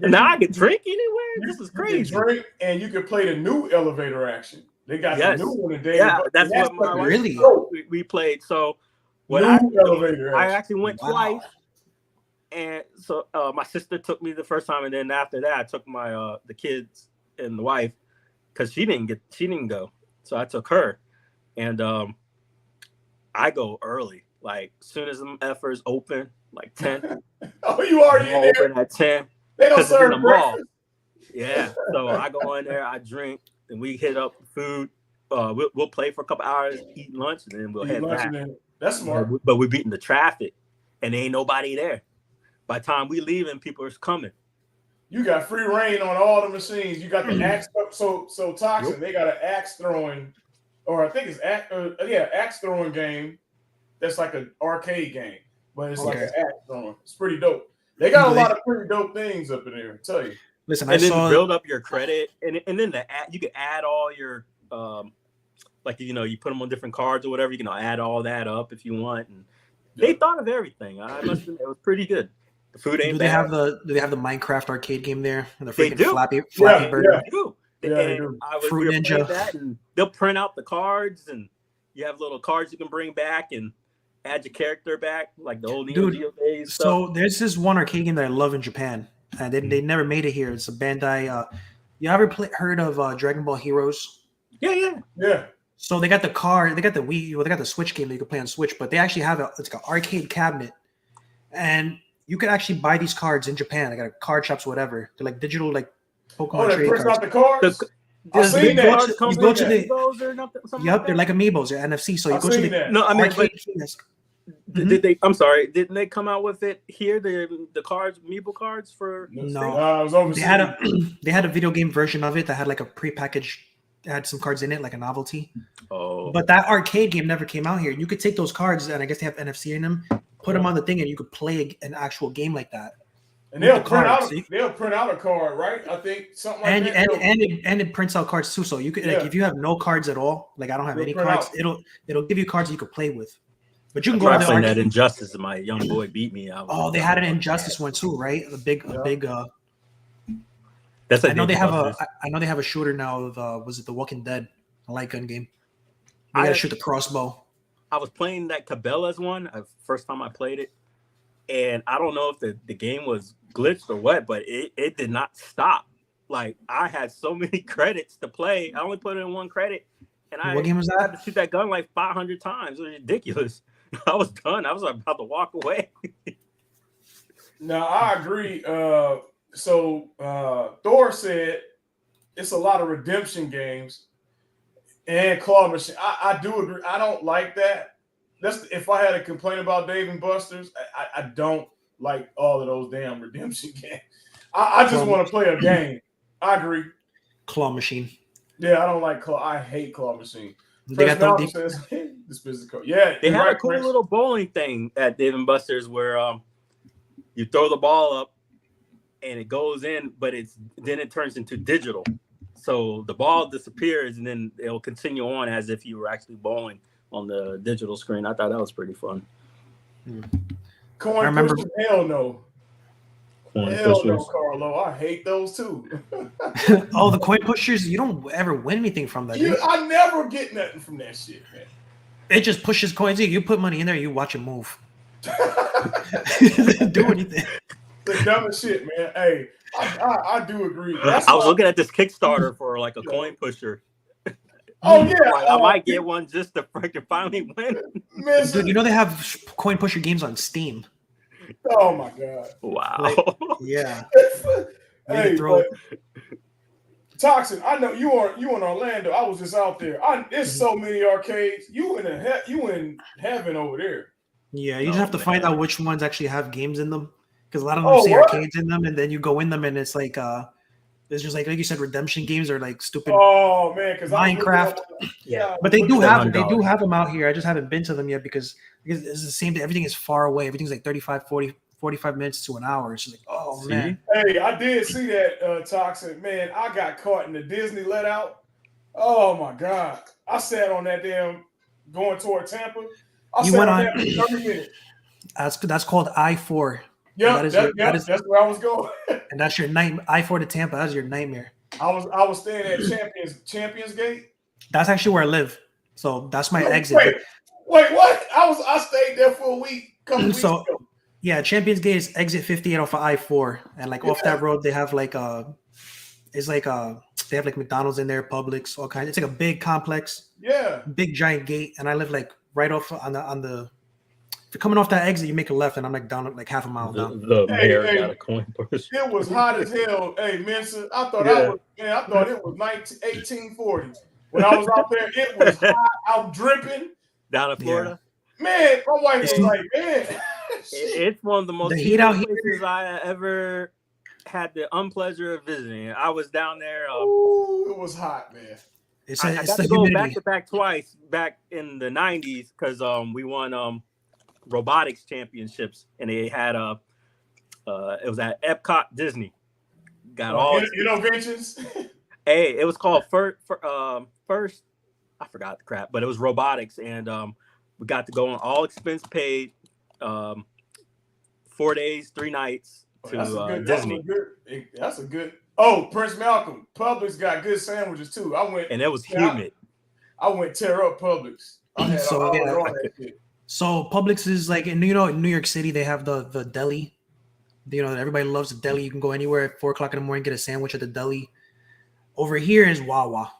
B: Now I can drink anywhere. This is crazy.
C: You can drink and you can play the new elevator action. They got the new one today.
B: Yeah, that's what my wife
A: really
B: we played. So what I actually went twice, and so my sister took me the first time, and then after that, I took my the kids and the wife because she didn't go, so I took her. And I go early, like as soon as the effers open, like 10.
C: Oh, you already in there?
B: Open at 10.
C: They don't serve breakfast.
B: Yeah, so I go in there, I drink, and we hit up food. We'll play for a couple hours, eat lunch, and then we'll head back.
C: That's smart.
B: But we're beating the traffic, and there ain't nobody there. By the time we leaving, people are coming.
C: You got free reign on all the machines. You got the axe. So Toxin, they got an axe throwing. Or I think it's axe throwing game. That's like an arcade game, but it's like an axe throwing. It's pretty dope. They got a lot of pretty dope things up in there. I tell you.
A: Listen,
B: and then build up your credit, and then you can add all your like you put them on different cards or whatever. You can add all that up if you want. And they thought of everything. I must admit, it was pretty good. The food ain't bad.
A: Do they have the Minecraft arcade game there? And the
B: freaking
A: freaking Flappy Bird.
B: They do. Fruit Ninja. That and they'll print out the cards, and you have little cards you can bring back and add your character back, like the old Neo Geo days.
A: So there's this one arcade game that I love in Japan, and they never made it here. It's a Bandai. You ever heard of Dragon Ball Heroes?
C: Yeah.
A: So they got the card, they got the Wii, they got the Switch game that you can play on Switch, but they actually have it's like an arcade cabinet, and you can actually buy these cards in Japan. They got card shops, whatever. They're like digital, like Pokemon
C: trading cards. Out the cards. I've seen that.
A: You go to the they're like amiibos or NFC. So you go to the
B: no, I mean, did they? I'm sorry, didn't they come out with it here? The cards, amiibo cards for
C: it was overseas.
A: They had a video game version of it that had like a prepackaged, had some cards in it, like a novelty.
B: Oh,
A: but that arcade game never came out here. You could take those cards, and I guess they have NFC in them. Put them on the thing, and you could play an actual game like that.
C: And they'll print out a card, right? I think something like that.
A: And it prints out cards too. So you could like, if you have no cards at all, like I don't have any cards, it'll give you cards you could play with. But you can go to the
B: that Injustice, and my young boy beat me out.
A: Oh, they had an Injustice one too, right? A big.
B: That's
A: I know they have a shooter now of was it The Walking Dead, a light gun game. You gotta shoot the crossbow.
B: I was playing that Cabela's one, first time I played it. And I don't know if the game was glitched or what, but it did not stop. Like I had so many credits to play. I only put in one credit, and
A: what game was that?
B: I had to shoot that gun like 500 times. It was ridiculous. I was done. I was about to walk away.
C: No, I agree. So Thor said it's a lot of redemption games and claw machine. I do agree. I don't like that. That's if I had a complaint about Dave and Buster's, I don't like all of those damn redemption games. I just want to play a game. I agree.
A: Claw machine.
C: Yeah, I don't like claw. I hate claw machine.
A: They got
C: this business code. Yeah,
B: they have a cool little bowling thing at Dave and Buster's where you throw the ball up and it goes in, but then it turns into digital. So the ball disappears and then it'll continue on as if you were actually bowling on the digital screen. I thought that was pretty fun.
C: Coin pushers, hell no. Hell no, Carlo. I hate those too.
A: Oh, the coin pushers, you don't ever win anything from that.
C: I never get nothing from that shit, man.
A: It just pushes coins in. You put money in there, you watch it move. Doesn't do anything.
C: The dumbest shit, man. Hey, I do agree. That's
B: I was
C: why,
B: looking at this Kickstarter for like a coin pusher.
C: oh yeah,
B: Like, I might get one just to freaking finally win.
A: Dude, you know they have coin pusher games on Steam.
C: Oh my god.
B: Wow.
A: Like, yeah. They
C: Hey,
A: can throw.
C: but Toxin, I know you are in Orlando. I was just out there. There's so many arcades. You in heaven over there.
A: Yeah, you just have to find out which ones actually have games in them, because a lot of them
C: Oh,
A: say
C: what?
A: arcades in them, and then you go in them and it's like it's just like you said, redemption games or like stupid
C: Oh man, because
A: Minecraft.
B: Yeah.
A: But they do have
B: $700.
A: them out here. I just haven't been to them yet because it's the same thing. Everything is far away. Everything's like 35, 40, 45 minutes to an hour. It's like, oh man.
C: Hey, I did see that Toxic. Man, I got caught in the Disney let out. Oh my god. I sat on that damn going toward Tampa. I
A: You
C: sat
A: went
C: on
A: on-
C: that for 30 minutes.
A: That's called I-4.
C: Yeah,
A: That is
C: that's where I was going.
A: and that's your nightmare. I-4 to Tampa. That's your nightmare.
C: I was staying at Champions Gate.
A: That's actually where I live. So that's my exit.
C: Wait, what? I stayed there for a week, couple weeks ago.
A: Yeah, Champions Gate is exit 58 off of I-4, and like off that road they have like they have like McDonald's in there, Publix, all kinds. It's like a big complex, big giant gate, and I live like right off on the. If you're coming off that exit, you make a left, and I'm like down like half a mile down.
B: The mayor got a coin push.
C: It was hot as hell. Hey, Mensa, I thought it was 1840. When I was out there, it was hot. I'm dripping.
B: Down in Florida?
C: Yeah. Man, my wife was like, man.
B: It's one of the most
A: the heat out
B: places
A: here.
B: I ever had the unpleasure of visiting. I was down there.
C: Ooh, it was hot, man.
A: It's
B: got
A: the
B: to go
A: humidity.
B: back twice back in the 90s because we won robotics championships, and they had it was at Epcot Disney. Got all
C: innovations.
B: Hey, it was called first. I forgot the crap, but it was robotics, and we got to go on all expense paid. 4 days, 3 nights to Disney.
C: That's a good. Oh, Prince Malcolm. Publix got good sandwiches too. I went,
B: and it was humid.
C: I went tear up Publix. I had all that shit.
A: So Publix is like in New York City. They have the deli. Everybody loves the deli. You can go anywhere at 4 o'clock in the morning, get a sandwich at the deli. Over here is Wawa.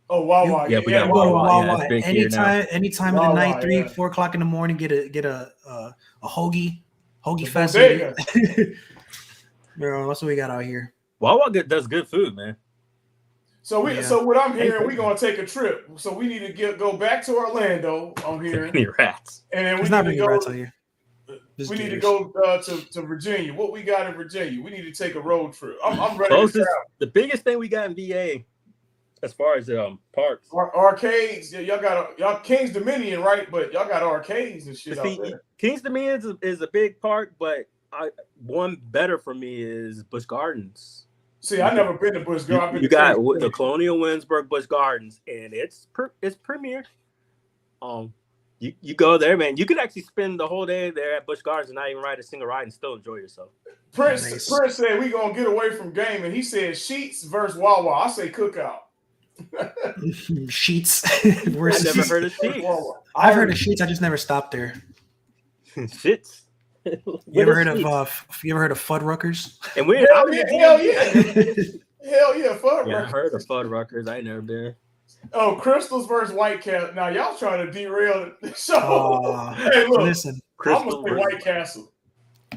C: Oh, Wawa.
B: We got Wawa. Yeah,
A: anytime
C: Wawa,
A: of the night, 3, 4 o'clock in the morning, get a hoagie fest. That's what we got out here.
B: Wawa does good food, man.
C: So what I'm hearing, we're gonna take a trip. So we need to go back to Orlando. I'm hearing.
B: Any rats?
C: And then
A: There's not many rats out here.
C: We need to go to Virginia. What we got in Virginia? We need to take a road trip. I'm ready to travel.
B: The biggest thing we got in VA, as far as parks,
C: arcades. Yeah, y'all King's Dominion, right? But y'all got arcades and shit out there.
B: King's Dominion is a big park, but one better for me is Busch Gardens.
C: See, I never been to Busch Gardens.
B: You got the Colonial Williamsburg Busch Gardens, and it's premier. You go there, man. You can actually spend the whole day there at Busch Gardens and not even ride a single ride and still enjoy yourself.
C: Prince said we gonna get away from gaming. He said Sheets versus Wawa. I say Cookout.
A: Sheets.
B: I never heard of Sheets.
A: I've heard of Sheets. I just never stopped there.
B: Shits.
A: You ever heard of Fuddruckers?
B: And
C: hell yeah, Fuddruckers.
B: Yeah, I heard of Fuddruckers. I ain't never been.
C: Oh, Crystals versus White Castle. Now y'all trying to derail the show. Hey, look,
A: listen,
C: I'm gonna say White Castle.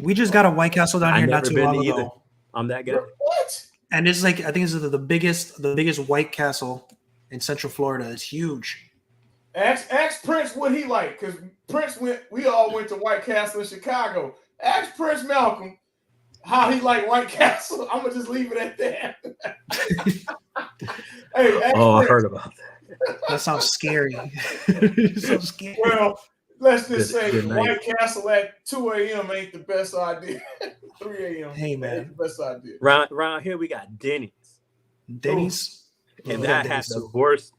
A: We just got a White Castle down here not too long ago.
B: I'm that guy.
C: What?
A: And it's like I think it's the biggest White Castle in Central Florida. It's huge.
C: Ask Prince what he like, because Prince we all went to White Castle in Chicago. Ask Prince Malcolm how he like White Castle. I'm gonna just leave it at that. Hey,
B: I heard about that.
A: That sounds scary. So scary.
C: Well, let's just say White Castle at 2 a.m. ain't the best idea. 3 a.m.
A: Hey man,
C: ain't the best idea.
B: Around here we got Denny's.
A: And
B: that has the worst.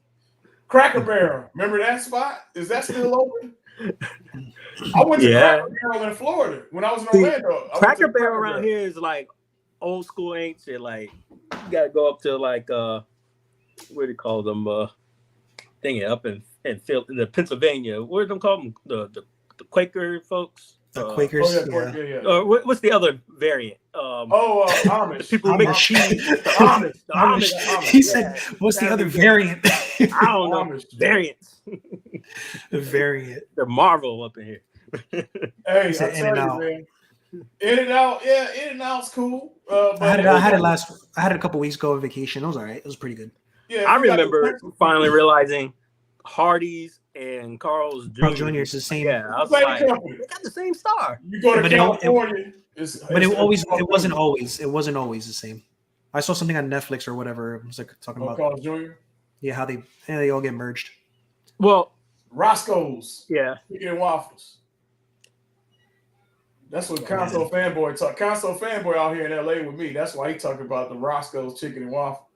C: Cracker Barrel. Remember that spot? Is that still open? I went to Cracker Barrel in Florida when I was in Orlando.
B: Cracker Barrel around here is like old school ain't shit. Like you gotta go up to like what do you call them? Thing up in the Pennsylvania. What do they call them? The Quaker folks.
A: The Quakers.
C: Oh yeah, yeah.
B: What's the other variant?
C: Amish.
B: The people who make
A: Amish.
B: cheese. The
C: Amish.
B: Amish.
A: He said, "What's the other variant?"
B: I don't know.
C: Amish.
B: Variants.
A: The variant.
B: They're Marvel up in here.
C: Hey,
A: He said
C: I
A: In and
C: tell you,
A: Out.
C: man. In and Out, yeah, In and Out's cool. But
A: I had it a couple weeks ago on vacation. It was all right. It was pretty good.
C: Yeah,
B: I remember finally realizing Hardee's and Carl's Jr.
A: Carl's Jr. is the same.
B: Yeah, I was
C: same
B: like,
C: company.
B: they got the same star.
C: You go to
A: But
C: California,
A: it wasn't always the same. I saw something on Netflix or whatever. It was like talking about
C: Carl's Jr.
A: Yeah, how they all get merged.
B: Well,
C: Roscoe's.
B: yeah.
C: Chicken and waffles. That's what console fanboy talk. Console fanboy out here in LA with me. That's why he talking about the Roscoe's chicken and waffle.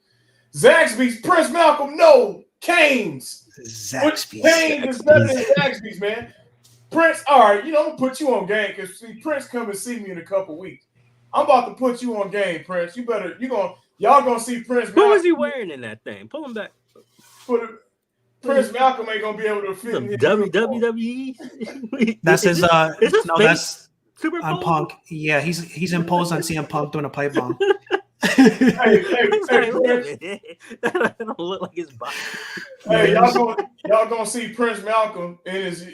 C: Zaxby's, Prince Malcolm, no. Cane's.
A: Zaxby's.
C: Cane's is better than Zaxby's, man. Prince, all right, I'm gonna put you on game because see, Prince come and see me in a couple weeks. I'm about to put you on game, Prince. Y'all gonna see Prince.
B: Who is he wearing in that thing? Pull him back.
C: Prince Malcolm ain't gonna be able to fit in his
B: WWE.
A: That's his. That's
B: Super
A: on
B: Bowl?
A: Punk. Yeah, he's imposed on CM Punk doing a pipe bomb.
C: Hey,
B: that don't look like his body.
C: Hey, y'all gonna see Prince Malcolm in his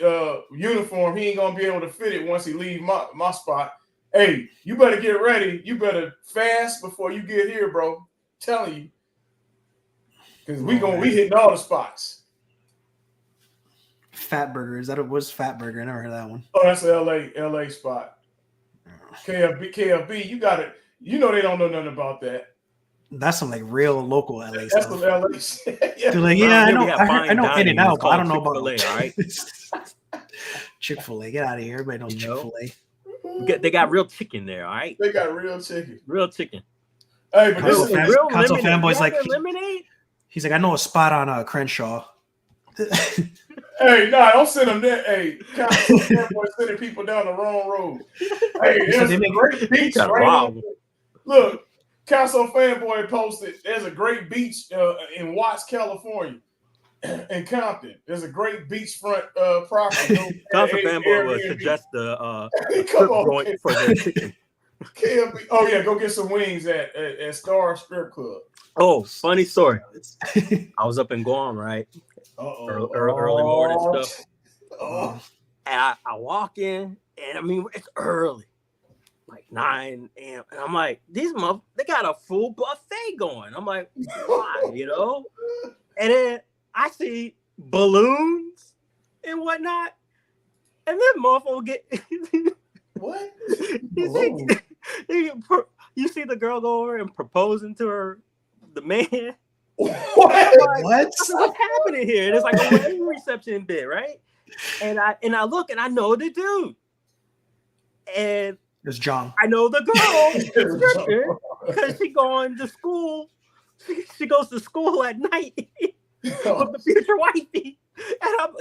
C: uniform. He ain't gonna be able to fit it once he leave my spot. Hey, you better get ready. You better fast before you get here, bro. I'm telling you, because we hitting all the spots.
A: Fat Burger. Is that it? Was Fat Burger? I never heard of that one.
C: Oh, that's an LA spot. KFB. You got it. You know they don't know nothing about that.
A: That's some like real local LA
C: That's
A: stuff.
C: some LA shit.
A: They're like, yeah, I know. I know
B: dining.
A: In and Out, but I don't know
B: Chick-fil-A,
A: about
B: all right?
A: Chick-fil-A. Get out of here. Everybody knows Chick-fil-A.
B: They got real chicken there, all right?
C: They got real chicken.
B: Real chicken.
C: Hey, but this is
B: real
A: console
B: lemonade.
A: fanboy's like,
B: lemonade?
A: he's like, I know a spot on Crenshaw.
C: Hey, nah, don't send them there. Hey, console fanboy sending people down the wrong road. Hey, there's a great beach right here. Look, console fanboy posted. There's a great beach in Watts, California, in Compton. There's a great beachfront property.
B: Console fanboy would suggest the joint for the chicken.
C: KFB. Oh yeah, go get some wings at Star Strip Club.
B: Oh, funny story. I was up in Guam, right? Early morning stuff. And I walk in, and I mean it's early, like 9 a.m. And I'm like, they got a full buffet going. I'm like, why, And then I see balloons and whatnot, and then motherfucker get
C: what?
B: You see the girl go over and proposing to the man.
C: What?
B: Like, what's happening here? And it's like a wedding reception bit, right? And I look and I know the dude. And
A: it's John.
B: I know the girl because she going to school. She goes to school at night with the future wifey. And I'm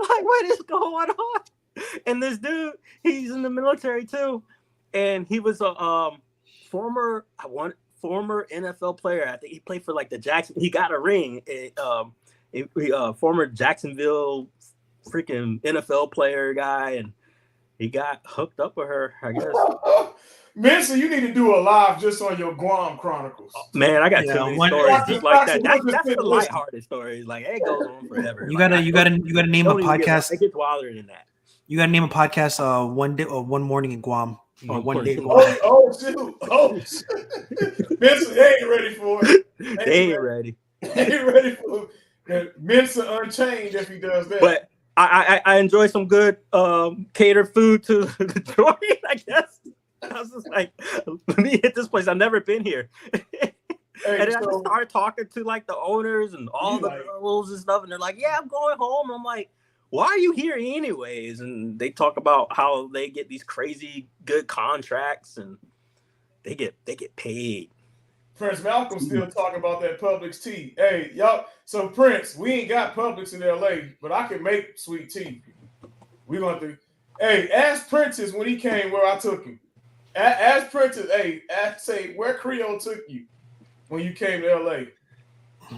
B: like, what is going on? And this dude, he's in the military too. And he was a former NFL player. I think he played for like the Jackson. He got a ring. Former Jacksonville freaking NFL player guy, and he got hooked up with her, I guess.
C: Manson, you need to do a live just on your Guam Chronicles.
B: Man, I got too many stories just like that. That's the lighthearted stories. Like it goes on forever.
A: You gotta name a podcast.
B: It gets wilder than that.
A: You gotta name a podcast. One morning in Guam. One day in Guam.
C: Oh, shoot. Manson, they ain't ready for it.
B: They ain't ready.
C: They ain't ready for it. Manson Unchained if he does that.
B: But I enjoy some good catered food to the joint, I guess. I was just like, let me hit this place. I've never been here. And then I just started talking to like the owners and all the girls and stuff. And they're like, yeah, I'm going home. I'm like, why are you here anyways? And they talk about how they get these crazy good contracts and they get paid.
C: Prince Malcolm still talking about that Publix tea. Hey, y'all. So Prince, we ain't got Publix in LA, but I can make sweet tea. We gonna do. Hey, ask Princess when he came where I took him. Ask Princess. Hey, say where Creole took you when you came to LA.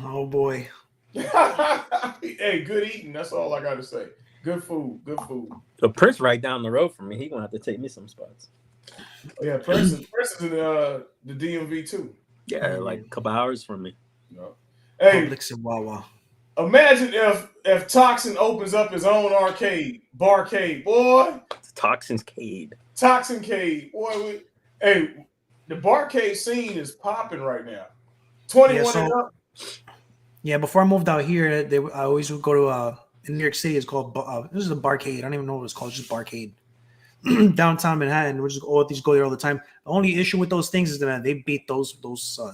A: Oh boy.
C: Hey, good eating. That's all I gotta say. Good food. Good food.
B: The Prince right down the road from me. He gonna have to take me some spots.
C: Oh, yeah, Prince is in the DMV too.
B: Yeah, like a couple hours from me.
C: No. Hey,
A: Publix and Wawa.
C: imagine if Toxin opens up his own barcade, boy.
B: It's Toxin's Cade.
C: Toxincade, boy. Hey, the barcade scene is popping right now. 21 and up.
A: Yeah, before I moved out here, I always would go to in New York City. It's called this is a barcade. I don't even know what it's called. It's just barcade. Downtown Manhattan. We just go there all the time. The only issue with those things is that they beat those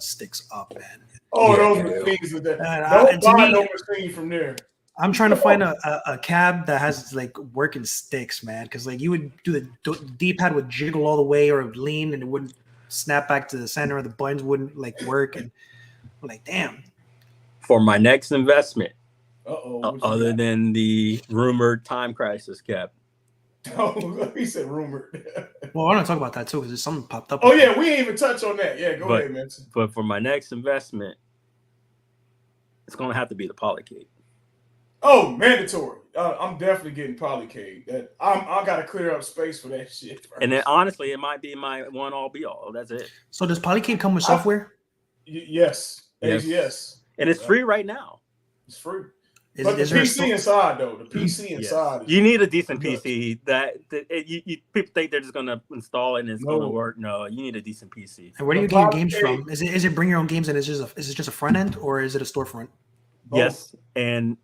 A: sticks up, man.
C: Oh,
B: Yeah,
C: those machines are there. Don't buy no machine from there.
A: I'm trying to find a cab that has like working sticks, man. Because like you would do the D-pad would jiggle all the way or lean and it wouldn't snap back to the center, or the buttons wouldn't like work. And I'm like, damn.
B: For my next investment,
C: other
B: than the rumored time crisis cap.
C: Oh, he said rumored.
A: Well, I want to talk about that too because something popped up.
C: Oh yeah, we ain't even touch on that. Yeah, go ahead, man.
B: But for my next investment, it's gonna have to be the Polycade.
C: Oh, mandatory. I'm definitely getting Polycade. I gotta clear up space for that shit. First.
B: And then honestly, it might be my one all be all. That's it.
A: So does Polycade come with software?
C: Yes.
B: Yes. And it's free right now.
C: It's free.
A: But
C: the PC inside, though. The PC inside.
B: You need a decent PC. People think they're just going to install it and it's going to work. No, you need a decent PC.
A: And where do you get your games from? Is it bring your own games and is it just a front end or is it a storefront?
B: Yes. And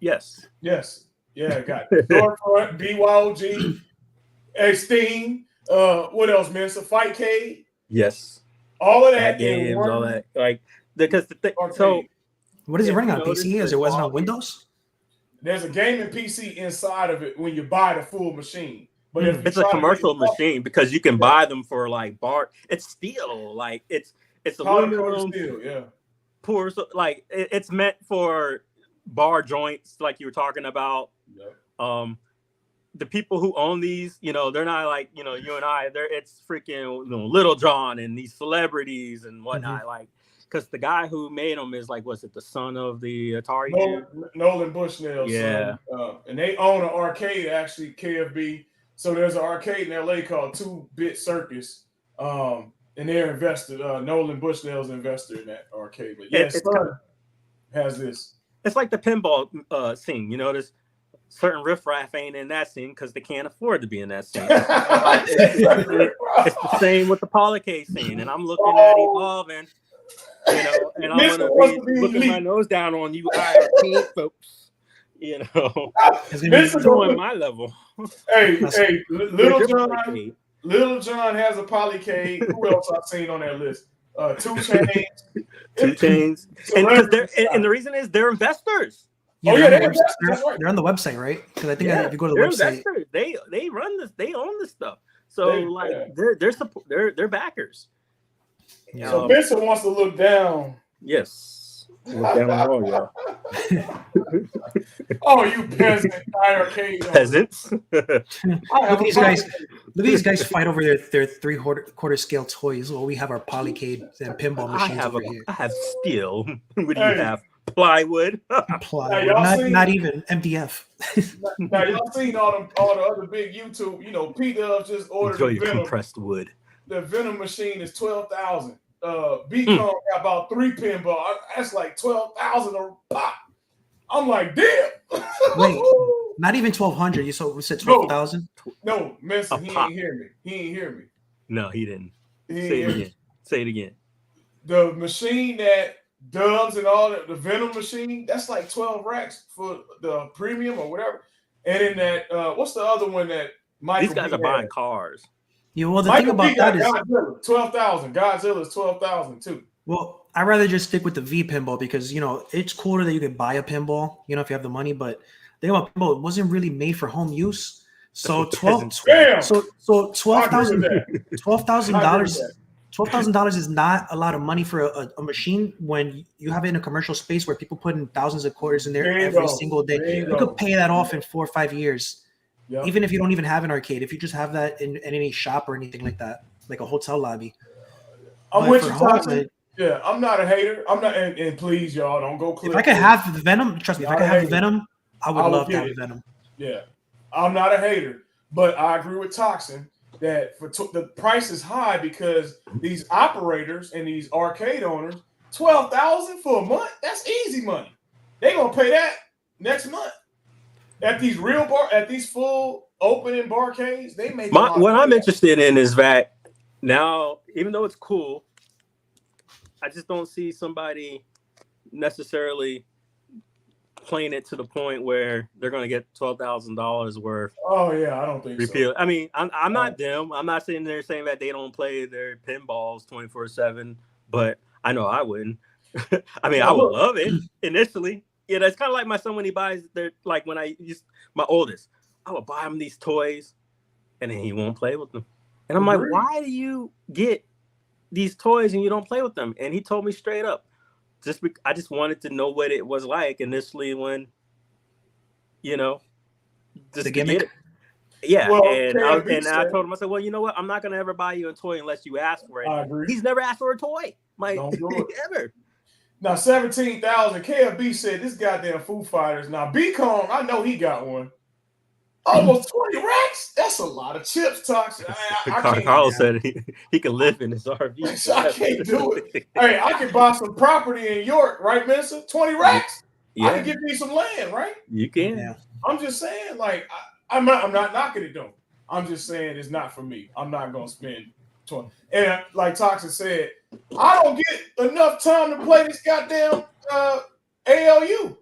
B: yes.
C: Yes. Yeah, got it. Storefront, BYOG, Steam. What else, man? So Fightcade.
B: Yes.
C: All of that
B: games, all that. Like because so
A: what is it running on PC? Is it wasn't on Windows?
C: There's a gaming PC inside of it when you buy the full machine. But
B: it's a commercial machine because you can buy them for like bar. It's steel, like it's aluminum.
C: Steel, yeah.
B: Poor, like it's meant for bar joints, like you were talking about.
C: Yep.
B: The people who own these, they're not like you and I. It's freaking Little John and these celebrities and whatnot, like. Because the guy who made them is like, was it the son of the Atari?
C: Nolan Bushnell's son. And they own an arcade, actually, KFB. So there's an arcade in LA called 2-Bit Circus. And they're invested. Nolan Bushnell's investor in that arcade. But yeah, son has this.
B: It's like the pinball scene. There's certain riffraff ain't in that scene because they can't afford to be in that scene. It's the same with the Polycade scene. And I'm looking at evolving. And I'm gonna be looking my nose down on you iiRcade folks. It's doing my level.
C: Hey, Little John has a Polycade. Who else I've seen on that list? 2 Chainz.
B: And the reason is they're investors.
A: Yeah, they're on the website, right? Because I think if you go to the website,
B: investors. They run this. They own this stuff. So they're backers.
C: Yeah. So Benson wants to look down.
B: Yes. Look down on all y'all.
C: Oh, you peasant iiRcade.
B: Peasants.
A: Look at these guys. Look at these guys fight over their 3/4 scale toys. Well, we have our Polycade and pinball machines over here.
B: I have steel. What do you have? Plywood.
A: Plywood. Not even MDF.
C: Now y'all seen all the other big YouTube. P-Dub just ordered
B: Enjoy your compressed wood.
C: The Venom machine is $12,000. B-Con got about 3 pinball. That's like $12,000 a pop. I'm like, damn.
A: Wait, not even 1,200. We said 12,000.
C: No, Messi, he ain't hear me.
B: No, he didn't. Say it again.
C: The machine that Dubs and all the Venom machine, that's like 12 racks for the premium or whatever. And in that, what's the other one that Michael?
B: These guys are buying cars.
A: Yeah, well, the thing about that is
C: Godzilla, 12,000. Godzilla is 12,000 too.
A: Well, I'd rather just stick with the V pinball because it's cooler that you can buy a pinball, if you have the money. But the thing about pinball, it wasn't really made for home use. So $12,000 is not a lot of money for a machine when you have it in a commercial space where people put in thousands of quarters in there every single day. You could pay that off in 4 or 5 years. Yep. Even if you don't even have an arcade, if you just have that in any shop or anything like that, like a hotel lobby.
C: I'm with you, Toxic. Yeah, I'm not a hater. I'm not, and please, y'all, don't go.
A: If I could have the Venom, trust me, if I could have the Venom, I would love to have the Venom.
C: Yeah, I'm not a hater, but I agree with Toxin that the price is high because these operators and these arcade owners, $12,000 for a month, that's easy money. They gonna pay that next month at these full opening barcades. They make a lot.
B: What I'm interested in is that now, even though it's cool, I just don't see somebody necessarily playing it to the point where they're going to get $12,000 worth.
C: Oh yeah, I don't think
B: repeal.
C: so.
B: I mean, I'm not them. I'm not sitting there saying that they don't play their pinballs 24/7, but I know I wouldn't. I mean, I would love it initially. Yeah, that's kind of like my son when he buys like when I used my oldest, I would buy him these toys, and then he won't play with them. And I'm like, why do you get these toys and you don't play with them? And he told me straight up, I just wanted to know what it was like initially when, just
A: the gimmick.
B: Yeah, well, and I told him, I said, well, you know what? I'm not gonna ever buy you a toy unless you ask for it.
C: I agree.
B: He's never asked for a toy,
C: don't do it
B: ever.
C: Now 17,000. KFB said this goddamn Foo Fighters. Now B-Kong, I know he got one. Almost 20 racks. That's a lot of chips, Toxic.
B: Carl said he can live in his RV.
C: I can't do it. Hey, I can buy some property in York, right, Mister? 20 racks. Yeah. I can give me some land, right?
B: You can. Yeah.
C: I'm just saying, like, I'm not knocking it though. I'm just saying it's not for me. I'm not gonna spend 20. And like Toxic said, I don't get enough time to play this goddamn ALU.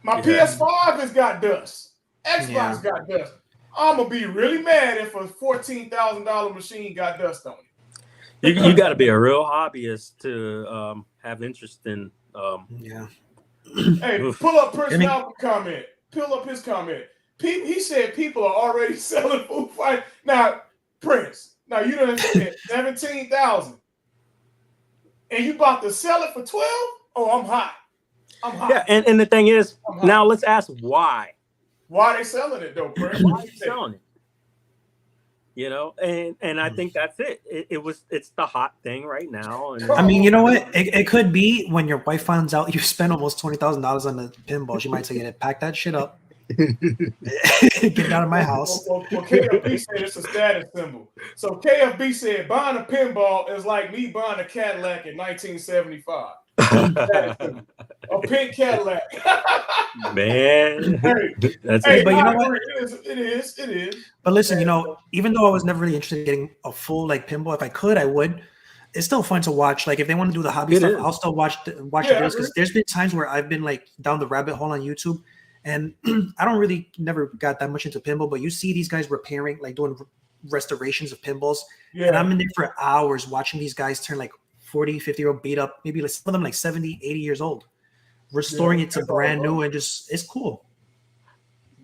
C: My PS5 has got dust. Xbox got dust. I'm gonna be really mad if a $14,000 machine got dust on it.
B: You got to be a real hobbyist to have interest in.
C: Hey, pull up Prince Malcolm comment. Pull up his comment. He said people are already selling Foo Fighters. Now, Prince. Now you don't understand. 17,000, and you about to sell it for 12? Oh, I'm hot. I'm hot.
B: Yeah, and the thing is, now let's ask why.
C: Why are they selling it though, Prince?
B: Why are you selling it? And I think that's it. It's the hot thing right now. And
A: I mean, you know what? It could be when your wife finds out you spent almost $20,000 on the pinball. She might say, "Pack that shit up, get it out of my house."
C: Well, KFB said it's a status symbol. So KFB said buying a pinball is like me buying a Cadillac in 1975. A pink Cadillac.
B: Man.
C: That's
A: but you know what?
C: It is.
A: But listen, even though I was never really interested in getting a full pinball, if I could, I would. It's still fun to watch. Like if they want to do the hobby stuff, I'll still watch the videos because there's been times where I've been down the rabbit hole on YouTube, and I don't never got that much into pinball. But you see these guys repairing, doing restorations of pinballs, and I'm in there for hours watching these guys turn 40, 50-year-old beat up, maybe some of them 70, 80 years old, restoring it to brand new, and it's cool.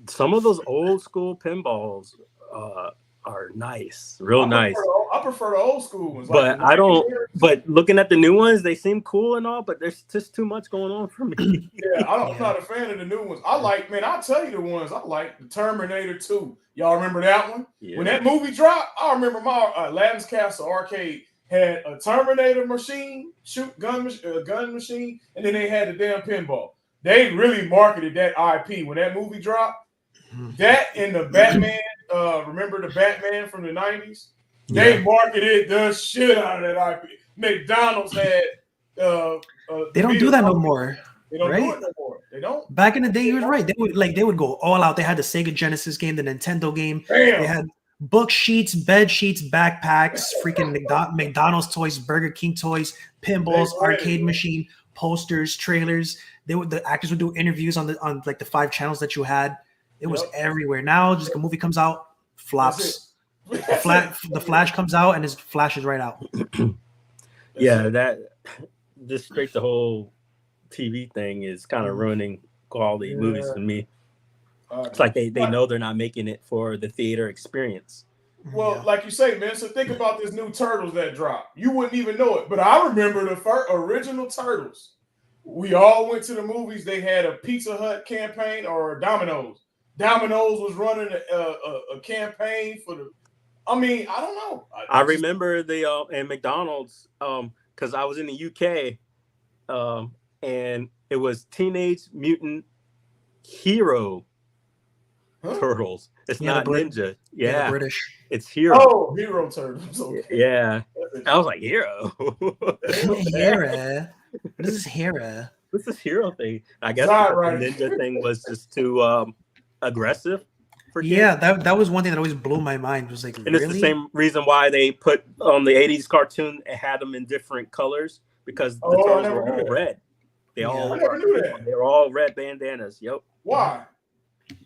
B: Some of those old school pinballs are nice, real nice.
C: I prefer the old school ones.
B: But I don't. But looking at the new ones, they seem cool and all, but there's just too much going on for me.
C: I'm not a fan of the new ones. I'll tell you the ones I like. The Terminator 2. Y'all remember that one? Yeah. When that movie dropped, I remember my Aladdin's Castle arcade had a Terminator machine, gun machine, and then they had the damn pinball. They really marketed that IP when that movie dropped. That and the Batman, remember the Batman from the 90s? They marketed the shit out of that IP. McDonald's had
A: they don't do that no more.
C: They don't do it no more. They don't.
A: Back in the day, he was right. They would go all out. They had the Sega Genesis game, the Nintendo game.
C: Damn.
A: They had book sheets, bed sheets, backpacks, freaking McDonald's toys, Burger King toys, pinballs, arcade machine, posters, trailers. The actors would do interviews on the 5 channels that you had. It was everywhere. Now, just a movie comes out, flops. The Flash comes out and it flashes right out.
B: That just straight the whole TV thing is kind of ruining quality movies to me. It's like they know they're not making it for the theater experience.
C: Well, like you say, man, so think about this new Turtles that dropped. You wouldn't even know it. But I remember the first original Turtles. We all went to the movies. They had a Pizza Hut campaign or Domino's. Domino's was running a campaign for the... I mean, I don't know.
B: I remember and McDonald's, because I was in the UK, and it was Teenage Mutant Hero Turtles. It's
A: Yeah,
B: not
A: the Brit-
B: Ninja.
A: Yeah,
B: Yeah,
A: the British.
B: it's Hero.
C: Oh, Hero Turtles. Okay.
B: Yeah, I was like Hero.
A: Hera. What is this Hera?
B: What's this Hero thing? I guess
C: Zod,
B: because
C: right.
B: the Ninja thing was just too aggressive for kids.
A: Yeah, that was one thing that always blew my mind. Was like,
B: And
A: really?
B: it's the same reason why they put on the 80s cartoon and had them in different colors because the turtles
C: never
B: were
C: knew
B: all
C: that.
B: red. They
A: Yeah.
B: all
C: I never knew that.
B: they were all red bandanas. Yep.
C: Why?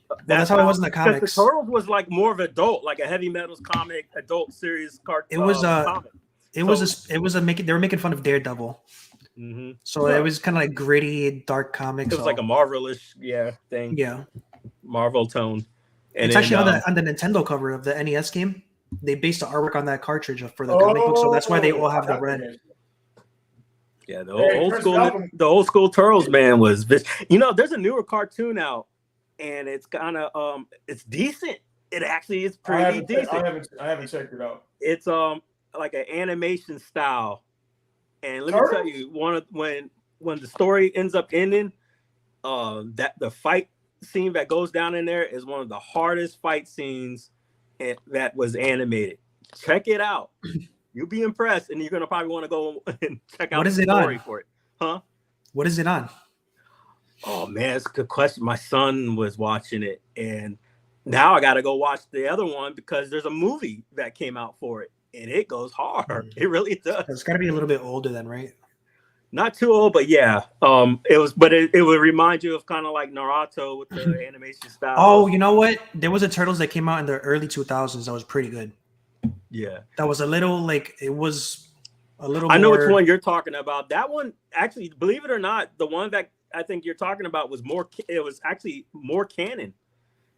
A: Well, that's how it was in the
B: Because
A: comics.
B: the Turtles was like more of adult, like a Heavy Metals comic, adult series cartoon.
A: It was
B: comic.
A: It was a making. They were making fun of Daredevil,
B: Mhm.
A: so it was kind of like gritty, dark comics.
B: It was like a Marvelish, thing.
A: yeah.
B: Marvel tone. And
A: It's
B: then,
A: actually on the Nintendo cover of the NES game. They based the artwork on that cartridge for the comic book, so that's why they all have the red.
B: Yeah, the
C: Hey,
B: old school Turtles, man, was this. There's a newer cartoon out, and it's kind of it's decent. It actually is pretty decent.
C: I haven't checked it out.
B: It's like an animation style, and let me tell you, when the story ends up ending, that the fight scene that goes down in there is one of the hardest fight scenes that was animated. Check it out. You'll be impressed, and you're gonna probably want to go and check out the story for it. Huh?
A: What is it on?
B: Oh man, it's a good question. My son was watching it, and now I gotta go watch the other one because there's a movie that came out for it, and it goes hard. It really does.
A: It's got to be a little bit older then, right?
B: Not too old, but yeah. It would remind you of kind of like Naruto with the animation style.
A: Oh, you know what? There was a Turtles that came out in the early 2000s that was pretty good.
B: Yeah.
A: That was a little
B: I know which one you're talking about. That one, actually, believe it or not, the one that I think you're talking about was actually more canon.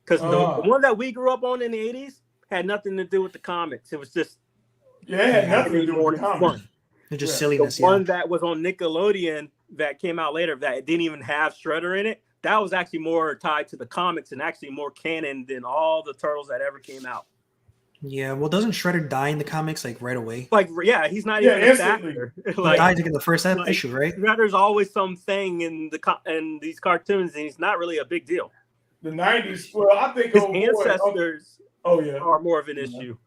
B: Because the one that we grew up on in the 80s had nothing to do with the comics. It was just
C: it had nothing to do with the comics.
A: It's just silliness.
B: The one that was on Nickelodeon that came out later that didn't even have Shredder in it, that was actually more tied to the comics and actually more canon than all the Turtles that ever came out.
A: Yeah, well, doesn't Shredder die in the comics like right away?
B: Like, yeah, he's not even a factor.
A: He dies in the first issue, right?
B: Shredder's always something in these cartoons, and he's not really a big deal.
C: The 90s, well, I think
B: his ancestors are more of an issue.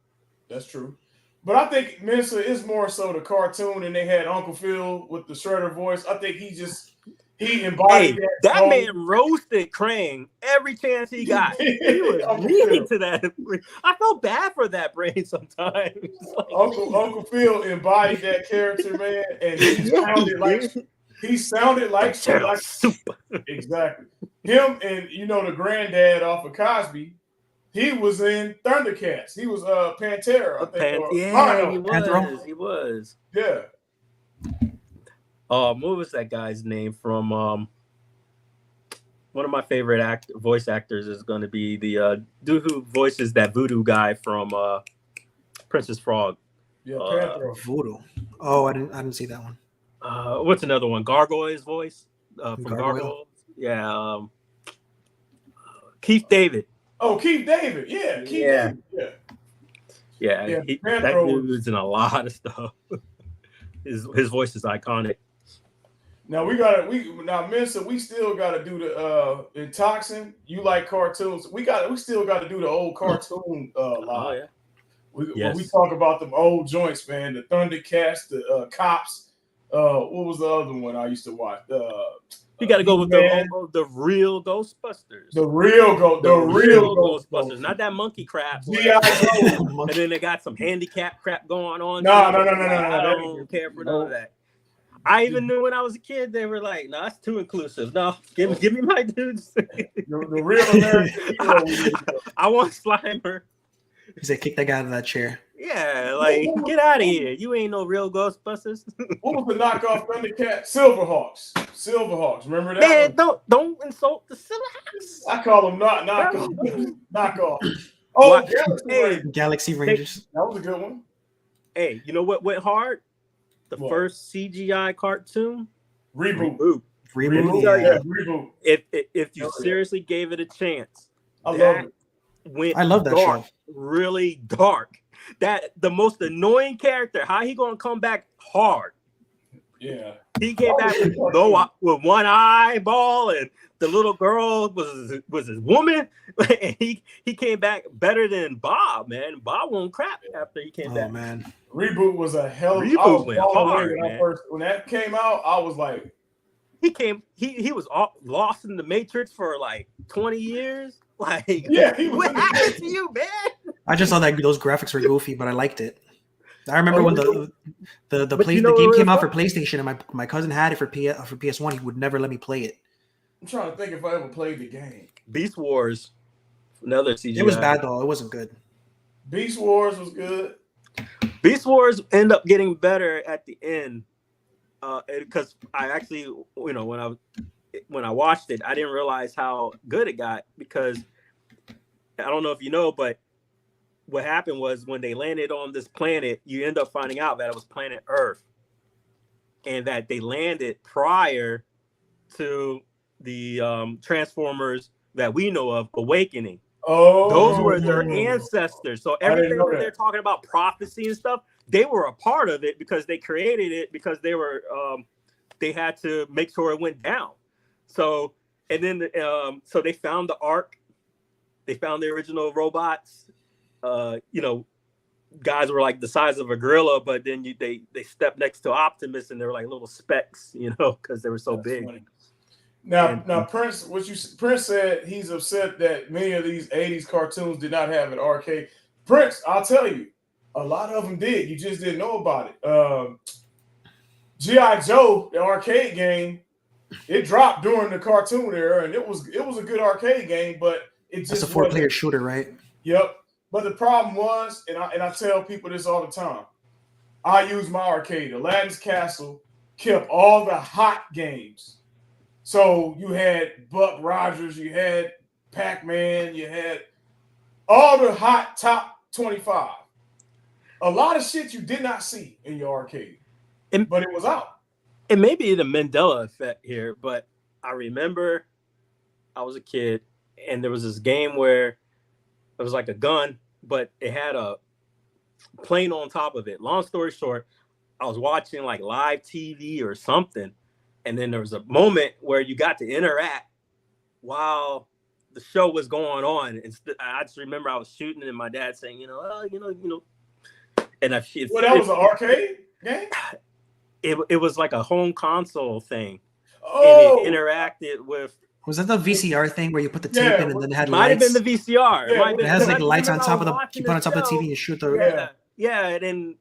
C: That's true. But I think Mensa is more so the cartoon, and they had Uncle Phil with the Shredder voice. I think he embodied
B: that man roasted Krang every chance he got. He was mean to that. I felt bad for that brain sometimes. Like,
C: Uncle Phil embodied that character, man, and he sounded like
B: super.
C: Exactly. Him and the granddad off of Cosby. He was in Thundercats. He was Pantera, I think.
B: He was.
C: Yeah.
B: What was that guy's name from? One of my favorite voice actors is going to be the dude who voices that voodoo guy from Princess Frog.
C: Yeah, Panther.
A: Voodoo. Oh, I didn't see that one.
B: What's another one? Gargoyle's voice from Gargoyle. Yeah. Keith David.
C: Oh, Keith David. Yeah. David. Yeah.
B: That dude's in a lot of stuff. His voice is iconic.
C: Now Mensa, we still gotta do the in Toxin. You like cartoons. We still gotta do the old cartoon line.
B: Oh, yeah.
C: When we talk about them old joints, man, the Thundercats, the Cops. What was the other one I used to watch?
B: You got to go with the real Ghostbusters.
C: The real Ghostbusters,
B: not that monkey crap.
C: And
B: then they got some handicap crap going on.
C: No.
B: I don't care for none of that. I even knew when I was a kid, they were like, "No, that's too inclusive. No, give me my dudes."
C: the real American hero.
B: I want Slimer.
A: He said, "Kick that guy out of that chair."
B: Yeah, like get out of here. You ain't no real Ghostbusters.
C: What was the knockoff Thundercat? Silverhawks. Remember that?
B: Man, don't insult the Silverhawks.
C: I call them knockoff. Oh,
A: Galaxy Rangers.
C: That was a good one.
B: Hey, you know what went hard? The first CGI cartoon
C: reboot.
A: Yeah.
C: Reboot.
B: If you seriously gave it a chance,
C: I love it.
A: I love that show.
B: Really dark. That the most annoying character. How he gonna come back hard?
C: Yeah.
B: He came back with with one eyeball, and the little girl was his woman. And he came back better than Bob, man. Bob won't crap after he came back.
A: Oh man.
C: Reboot was a hell of a
B: Reboot went hard, man.
C: When that came out, I was like,
B: he was lost in the Matrix for like 20 years. Like,
C: yeah,
B: what happened to you, man?
A: I just saw that those graphics were goofy, but I liked it. I remember when the
B: know
A: game
B: what
A: came out
B: was
A: for PlayStation, and my cousin had it for PS1. He would never let me play it.
C: I'm trying to think if I ever played the game.
B: Beast Wars, another CGI.
A: It was bad though. It wasn't good.
C: Beast Wars was good.
B: Beast Wars end up getting better at the end, because I actually, when I watched it, I didn't realize how good it got, because I don't know if you know, but what happened was when they landed on this planet, you end up finding out that it was planet Earth, and that they landed prior to the Transformers that we know of awakening.
C: Oh,
B: those were their ancestors. So everything that they're talking about prophecy and stuff, they were a part of it because they created it, because they were they had to make sure it went down. So and then so they found the Ark, they found the original robots. Guys were like the size of a gorilla, but then they stepped next to Optimus and they were like little specks, because they were so big.
C: Funny. Now, Prince, Prince said he's upset that many of these 80s cartoons did not have an arcade. Prince, I'll tell you, a lot of them did. You just didn't know about it. G.I. Joe, the arcade game, it dropped during the cartoon era, and it was a good arcade game, but it's just
A: a 4-player shooter, right?
C: Yep. But the problem was, and I tell people this all the time, I use my arcade. Aladdin's Castle kept all the hot games. So you had Buck Rogers, you had Pac-Man, you had all the hot top 25. A lot of shit you did not see in your arcade, but it was out.
B: It may be the Mandela effect here, but I remember I was a kid and there was this game where it was like a gun, but it had a plane on top of it. Long story short, I was watching like live TV or something, and then there was a moment where you got to interact while the show was going on. And I just remember I was shooting, and my dad saying, and that
C: was an arcade game?
B: It was like a home console thing.
C: Oh,
B: and it interacted with.
A: Was that the VCR thing where you put the tape in and then it had
B: might
A: lights?
B: have been the VCR.
C: Yeah,
A: it has like lights on top of you put on top of the TV and you shoot the.
B: Yeah, and then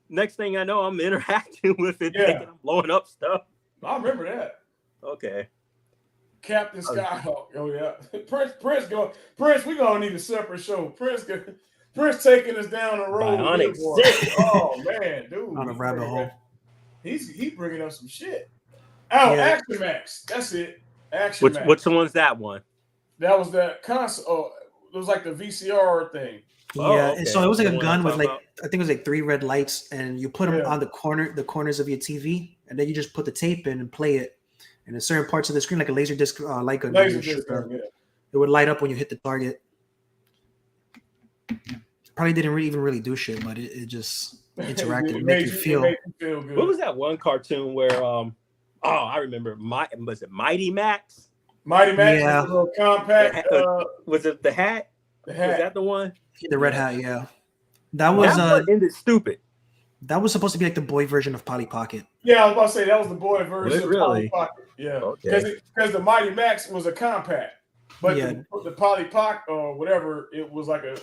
B: next thing I know, I'm interacting with it, thinking I'm blowing up stuff.
C: I remember that.
B: Okay.
C: Captain Skyhawk. Oh yeah. Prince, we gonna need a separate show. Prince taking us down the road.
B: Bionic.
C: Oh man, dude.
A: On a rabbit hole.
C: He's bringing up some shit. Oh, yeah. Action Max. That's it. Action Max.
B: Which one's that one?
C: That was that console. Oh, it was like the VCR thing.
A: Yeah, okay. So it was like a gun with I think it was like 3 red lights, and you put them on the corners of your TV, and then you just put the tape in and play it. And in certain parts of the screen, like a laser disc, it would light up when you hit the target. Probably didn't even really do shit, but it just interacted, it made you feel
C: good.
B: What was that one cartoon where I remember was it Mighty Max?
C: Mighty Max was a little compact.
B: Was it the hat?
C: The hat.
B: Was that the one?
A: The red hat, yeah. That was
B: ended stupid.
A: That was supposed to be like the boy version of Polly Pocket.
C: Yeah, I was about to say that was the boy version of Polly Pocket. Yeah,
B: okay.
C: Because the Mighty Max was a compact, but the Polly Pocket or whatever, it was like a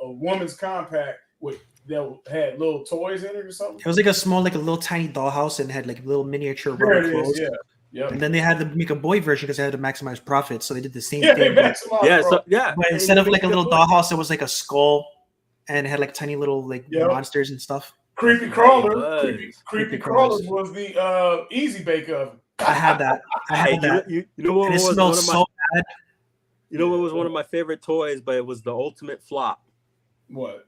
C: woman's compact that had little toys in it or something.
A: It was like a little tiny dollhouse, and had like little miniature rubber clothes.
C: Yeah.
A: And then they had to make a boy version because they had to maximize profit. So they did the same thing. But instead of like a little dollhouse, it was like a skull, and it had like tiny little monsters and stuff.
C: Creepy Crawler. Creepy Crawlers was the Easy Bake Oven.
A: I had that.
B: You know what was
A: smelled so bad.
B: You know what was one of my favorite toys, but it was the ultimate flop.
C: What?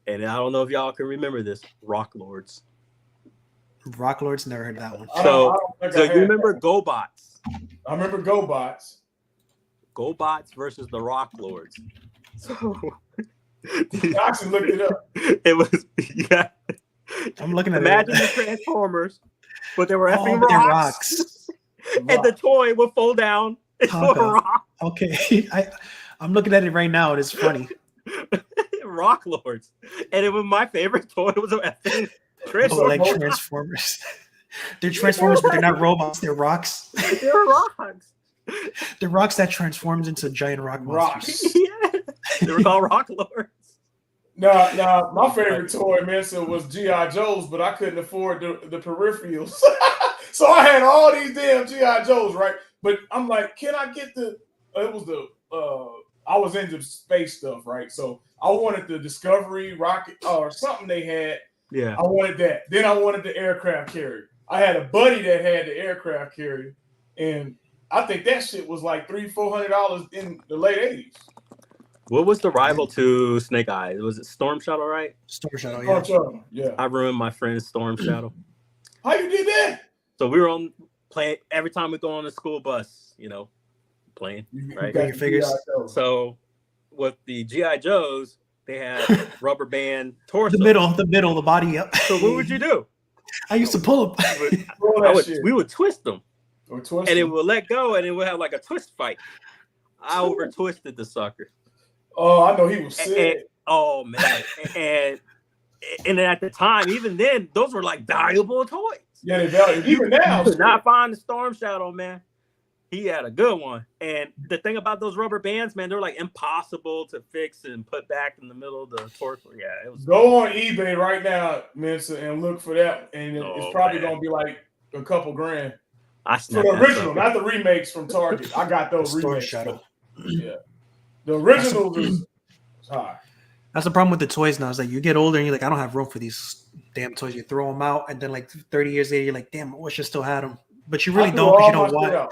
B: And I don't know if y'all can remember this. Rock Lords.
A: Rock Lords, never heard that one.
B: So you remember GoBots?
C: I remember GoBots.
B: GoBots versus the Rock Lords. So
C: I actually looked it up.
B: It was
A: I'm looking at
B: Imagine
A: it.
B: the Transformers, but they were effing
A: but they're
B: rocks.
A: rocks.
B: And the toy would fall down into a
A: Taka.
B: rock.
A: Okay, I'm looking at it right now, and it's funny.
B: Rock Lords. And it was my favorite toy. It was a effing
A: Oh,
B: Transformer.
A: like Transformers. They're Transformers, but they're not robots. They're rocks.
B: They're rocks.
A: They're rocks that transforms into giant rock monsters.
B: Yeah. They were called Rock Lords.
C: Now, my favorite toy, man, was G.I. Joes, but I couldn't afford the peripherals. So I had all these damn G.I. Joes, right? But I'm like, can I get I was into space stuff, right? So I wanted the Discovery rocket or something they had.
B: Yeah.
C: I wanted that. Then I wanted the aircraft carrier. I had a buddy that had the aircraft carrier, and I think that shit was like $300-400 in the late 80s.
B: What was the rival to Snake Eyes? Was it Storm Shadow, right?
A: Storm Shadow, yeah.
C: Storm Shadow, yeah.
B: I ruined my friend's Storm Shadow.
C: How you did that?
B: So we were on playing every time we go on the school bus, playing, right?
A: Your figures.
B: So with the G.I. Joes, they had rubber band torso.
A: The middle, the body. Yep.
B: So what would you do?
A: I used to pull them.
B: We would twist them,
C: and
B: it would let go, and it would have like a twist fight. I over twisted the sucker.
C: Oh, I know he was sick.
B: Oh man, and then at the time, even then, those were like valuable toys.
C: Yeah, they valuable. Even now,
B: you could not find the Storm Shadow, man. He had a good one. And the thing about those rubber bands, man, they're like impossible to fix and put back in the middle of the torso. Yeah, it was.
C: Go on eBay right now, Mensa, and look for that, and it's probably gonna be like a couple grand. For the original, not the remakes from Target. I got those remakes.
A: Shadow.
C: Yeah, the original is high.
A: That's the problem with the toys now. Is like you get older and you're like, I don't have room for these damn toys. You throw them out, and then like 30 years later, you're like, damn, I wish I still had them. But you really don't because you don't want.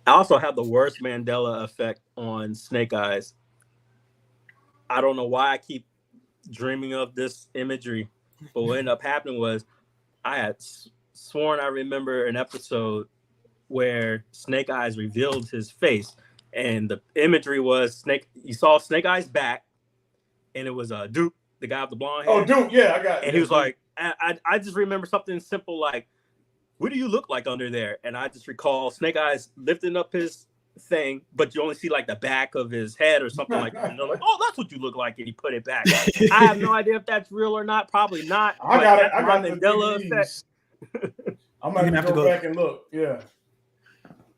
B: I also have the worst Mandela effect on Snake Eyes. I don't know why I keep dreaming of this imagery, but what ended up happening was I had sworn I remember an episode where Snake Eyes revealed his face, and the imagery was you saw Snake Eyes' back, and it was Duke, the guy with the blonde hair.
C: Oh, Duke, yeah, I got it.
B: And he was like, I just remember something simple like, what do you look like under there? And I just recall Snake Eyes lifting up his thing, but you only see like the back of his head or something like that. And they're like, oh, that's what you look like. And he put it back. I have no idea if that's real or not. Probably not.
C: I got it. I got
B: the Mandela effect.
C: I'm going to have to go back and look. Yeah.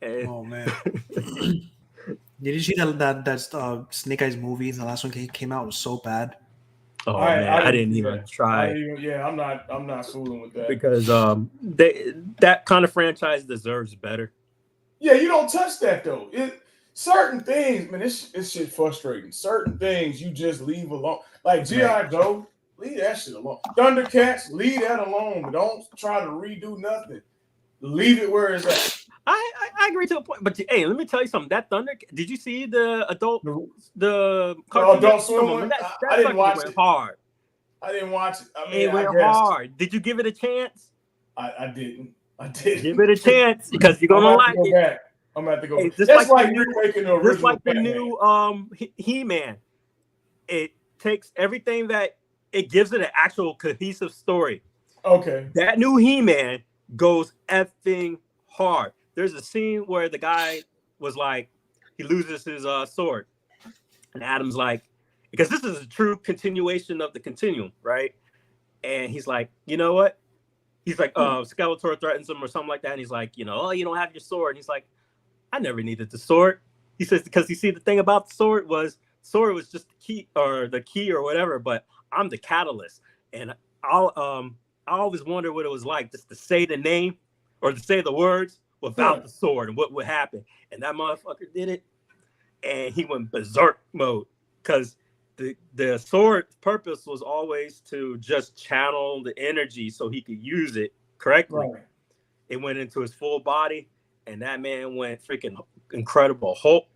A: Oh, man. Did you see that Snake Eyes movie? The last one came out was so bad.
B: Oh man, I didn't even try.
C: I'm not fooling with that
B: because that kind of franchise deserves better.
C: Yeah, you don't touch that though. Certain things, man, it's shit frustrating. Certain things you just leave alone. Like G.I. Joe, leave that shit alone. Thundercats, leave that alone. But don't try to redo nothing. Leave it where it's at.
B: I agree to a point, but hey, let me tell you something. That did you see the adult Swim one?
C: I didn't watch it.
B: Hard.
C: I didn't watch it. I mean,
B: it went hard. Did you give it a chance?
C: I didn't. Give
B: it a chance because you're gonna like it.
C: I'm gonna have to go.
B: Hey,
C: that's like you making the original.
B: Just like the new He-Man. It takes everything that it gives it an actual cohesive story.
C: Okay.
B: That new He-Man goes effing hard. There's a scene where the guy was like, he loses his sword. And Adam's like, because this is a true continuation of the continuum, right? And he's like, you know what? He's like, Skeletor threatens him or something like that. And he's like, oh, you don't have your sword. And he's like, I never needed the sword. He says, because you see, the thing about the sword was just the key or whatever, but I'm the catalyst. And I always wonder what it was like just to say the name or to say the words without the sword and what would happen. And that motherfucker did it. And he went berserk mode because the sword's purpose was always to just channel the energy so he could use it correctly. Right. It went into his full body, and that man went freaking Incredible Hulk.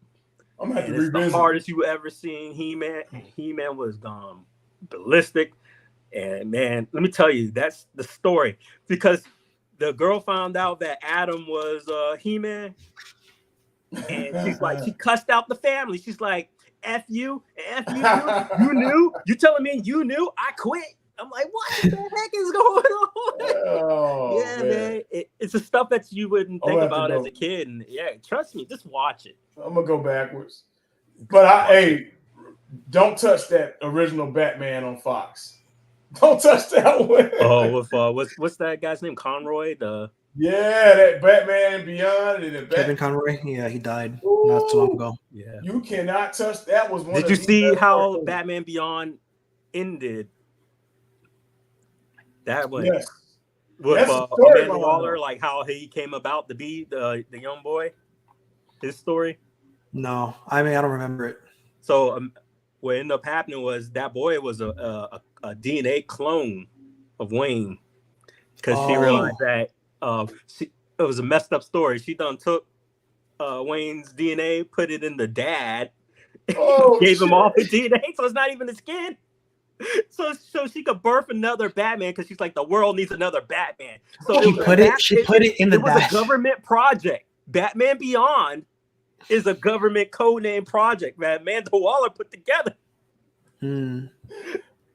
C: I'm gonna have to revisit.
B: It's the hardest you ever seen He-Man. He-Man was ballistic. And man, let me tell you, that's the story. Because the girl found out that Adam was He-Man. And she's like, she cussed out the family. She's like, F you, F you, you knew? You telling me you knew? I quit. I'm like, what the heck is going on?
C: Oh,
B: Yeah, man. It's the stuff that you wouldn't
C: I'll
B: think
C: have to
B: about
C: go.
B: as a kid. And yeah, trust me, just watch it.
C: I'm gonna go backwards. But hey, don't touch that original Batman on Fox. Don't touch that one.
B: Oh, with what's that guy's name? Conroy.
C: Yeah, that Batman and Beyond and
A: Kevin Conroy. Yeah, he died not too long ago.
B: Yeah.
C: You cannot touch that. Was one.
B: Did you see how Batman Beyond ended? That one.
C: Yes.
B: With Amanda Waller, like how he came about to be the young boy. His story.
A: No, I mean I don't remember it.
B: So what ended up happening was that boy was a DNA clone of Wayne, because she realized that it was a messed up story. She done took Wayne's DNA, put it in the dad, gave him all the DNA, so it's not even the skin. So she could birth another Batman, because she's like, the world needs another Batman. So
A: she put it in the
B: it was a government project. Batman Beyond is a government codename project that Amanda Waller put together.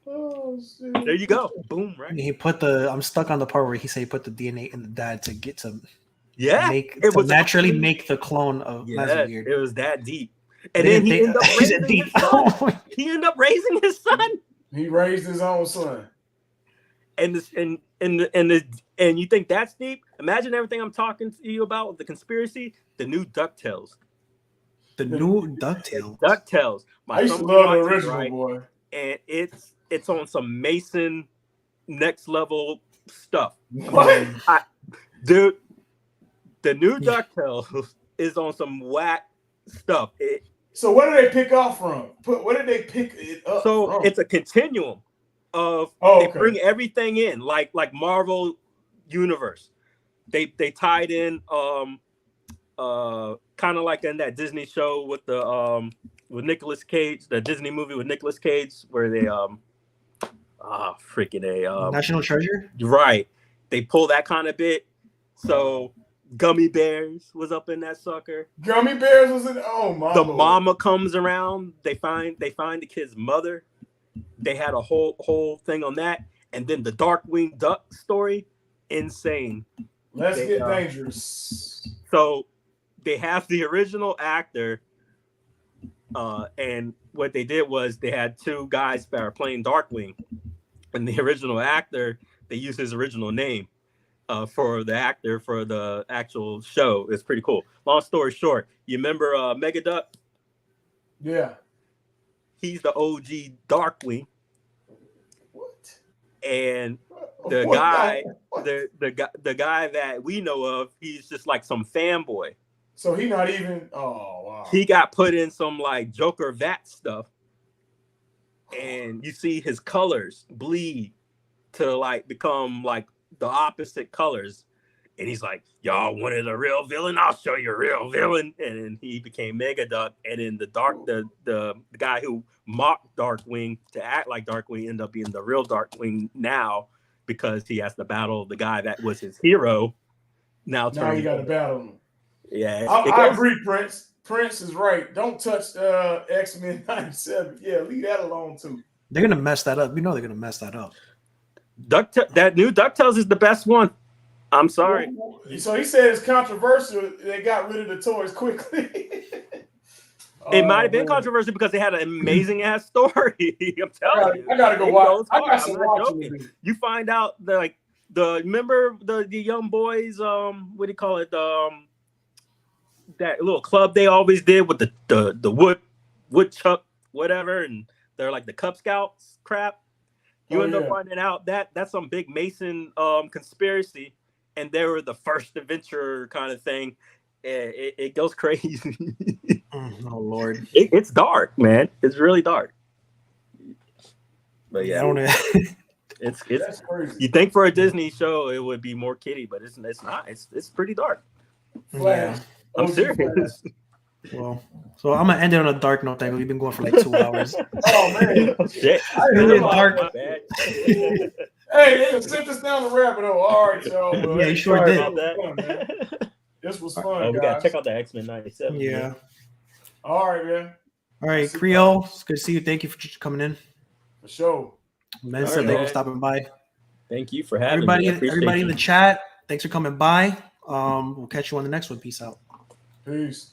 C: Oh, shit.
B: There you go. Boom, right?
A: He put I'm stuck on the part where he said he put the DNA in the dad to get to naturally make the clone of.
B: Yeah,
A: that's weird.
B: It was that deep. And then he ended up raising his son. He ended up raising his son.
C: He raised his own son.
B: And you think that's deep? Imagine everything I'm talking to you about with the conspiracy. The new DuckTales.
A: The new DuckTales.
B: DuckTales.
C: I used to love the original, boy.
B: And it's on some Mason next level stuff.
C: What?
B: Dude, the new DuckTales is on some whack stuff.
C: So what did they pick off from? What did they pick it up from?
B: It's a continuum of they bring everything in, like Marvel Universe. They tied in kind of like in that Disney show with the with Nicolas Cage, the Disney movie with Nicolas Cage, where they
A: National Treasure?
B: Right. They pull that kind of bit. So Gummy Bears was up in that sucker.
C: Gummy Bears was in
B: the mama comes around. They find the kid's mother. They had a whole thing on that. And then the Darkwing Duck story, insane.
C: Let's get dangerous.
B: So they have the original actor, and what they did was they had two guys that are playing Darkwing, and the original actor, they used his original name for the actor for the actual show. It's pretty cool. Long story short, you remember Megaduck?
C: Yeah.
B: He's the OG Darkwing.
C: What?
B: And the guy that we know of, he's just like some fanboy.
C: So he not even. Oh wow.
B: He got put in some like Joker Vat stuff, and you see his colors bleed to like become like the opposite colors, and he's like, "Y'all wanted a real villain? I'll show you a real villain." And then he became Megaduck, and then the guy who mocked Darkwing to act like Darkwing ended up being the real Darkwing now, because he has to battle the guy that was his hero. Now
C: you got to battle him.
B: Yeah,
C: I agree, Prince. Prince is right. Don't touch X-Men 97. Yeah, leave that alone too.
A: They're gonna mess that up. You know they're gonna mess that up.
B: That new DuckTales is the best one. I'm sorry.
C: So he said it's controversial. They got rid of the toys quickly.
B: It might have been controversial because they had an amazing ass story. I'm telling you.
C: I gotta go watch. I got some watching.
B: You find out remember the young boys, what do you call it? That little club they always did with the woodchuck, whatever, and they're like the Cub Scouts crap. You end up finding out that that's some big Mason conspiracy, and they were the first adventure kind of thing. It goes crazy.
A: Oh Lord,
B: it's dark, man. It's really dark. But yeah, it's
C: crazy.
B: You think for a Disney show it would be more kiddie, but it's not. It's pretty dark.
A: Yeah.
B: I'm serious.
A: Well, so I'm gonna end it on a dark note. Thing we've been going for like 2 hours.
C: Oh man,
B: shit!
A: Really dark.
C: Hey, they sent us down the rabbit hole. All right, y'all.
A: Yeah, you sure did.
C: This was fun.
B: Oh, we gotta check out the X-Men 97.
A: Yeah.
B: Man.
C: All right, man.
A: All right, Creole. It's good to see you. Thank you for coming in.
C: For sure.
A: Men
B: All
A: said they
B: right.
A: were stopping by.
B: Thank you for having me. I appreciate
A: Everybody
B: you.
A: in the chat, thanks for coming by. We'll catch you on the next one. Peace out.
C: Peace.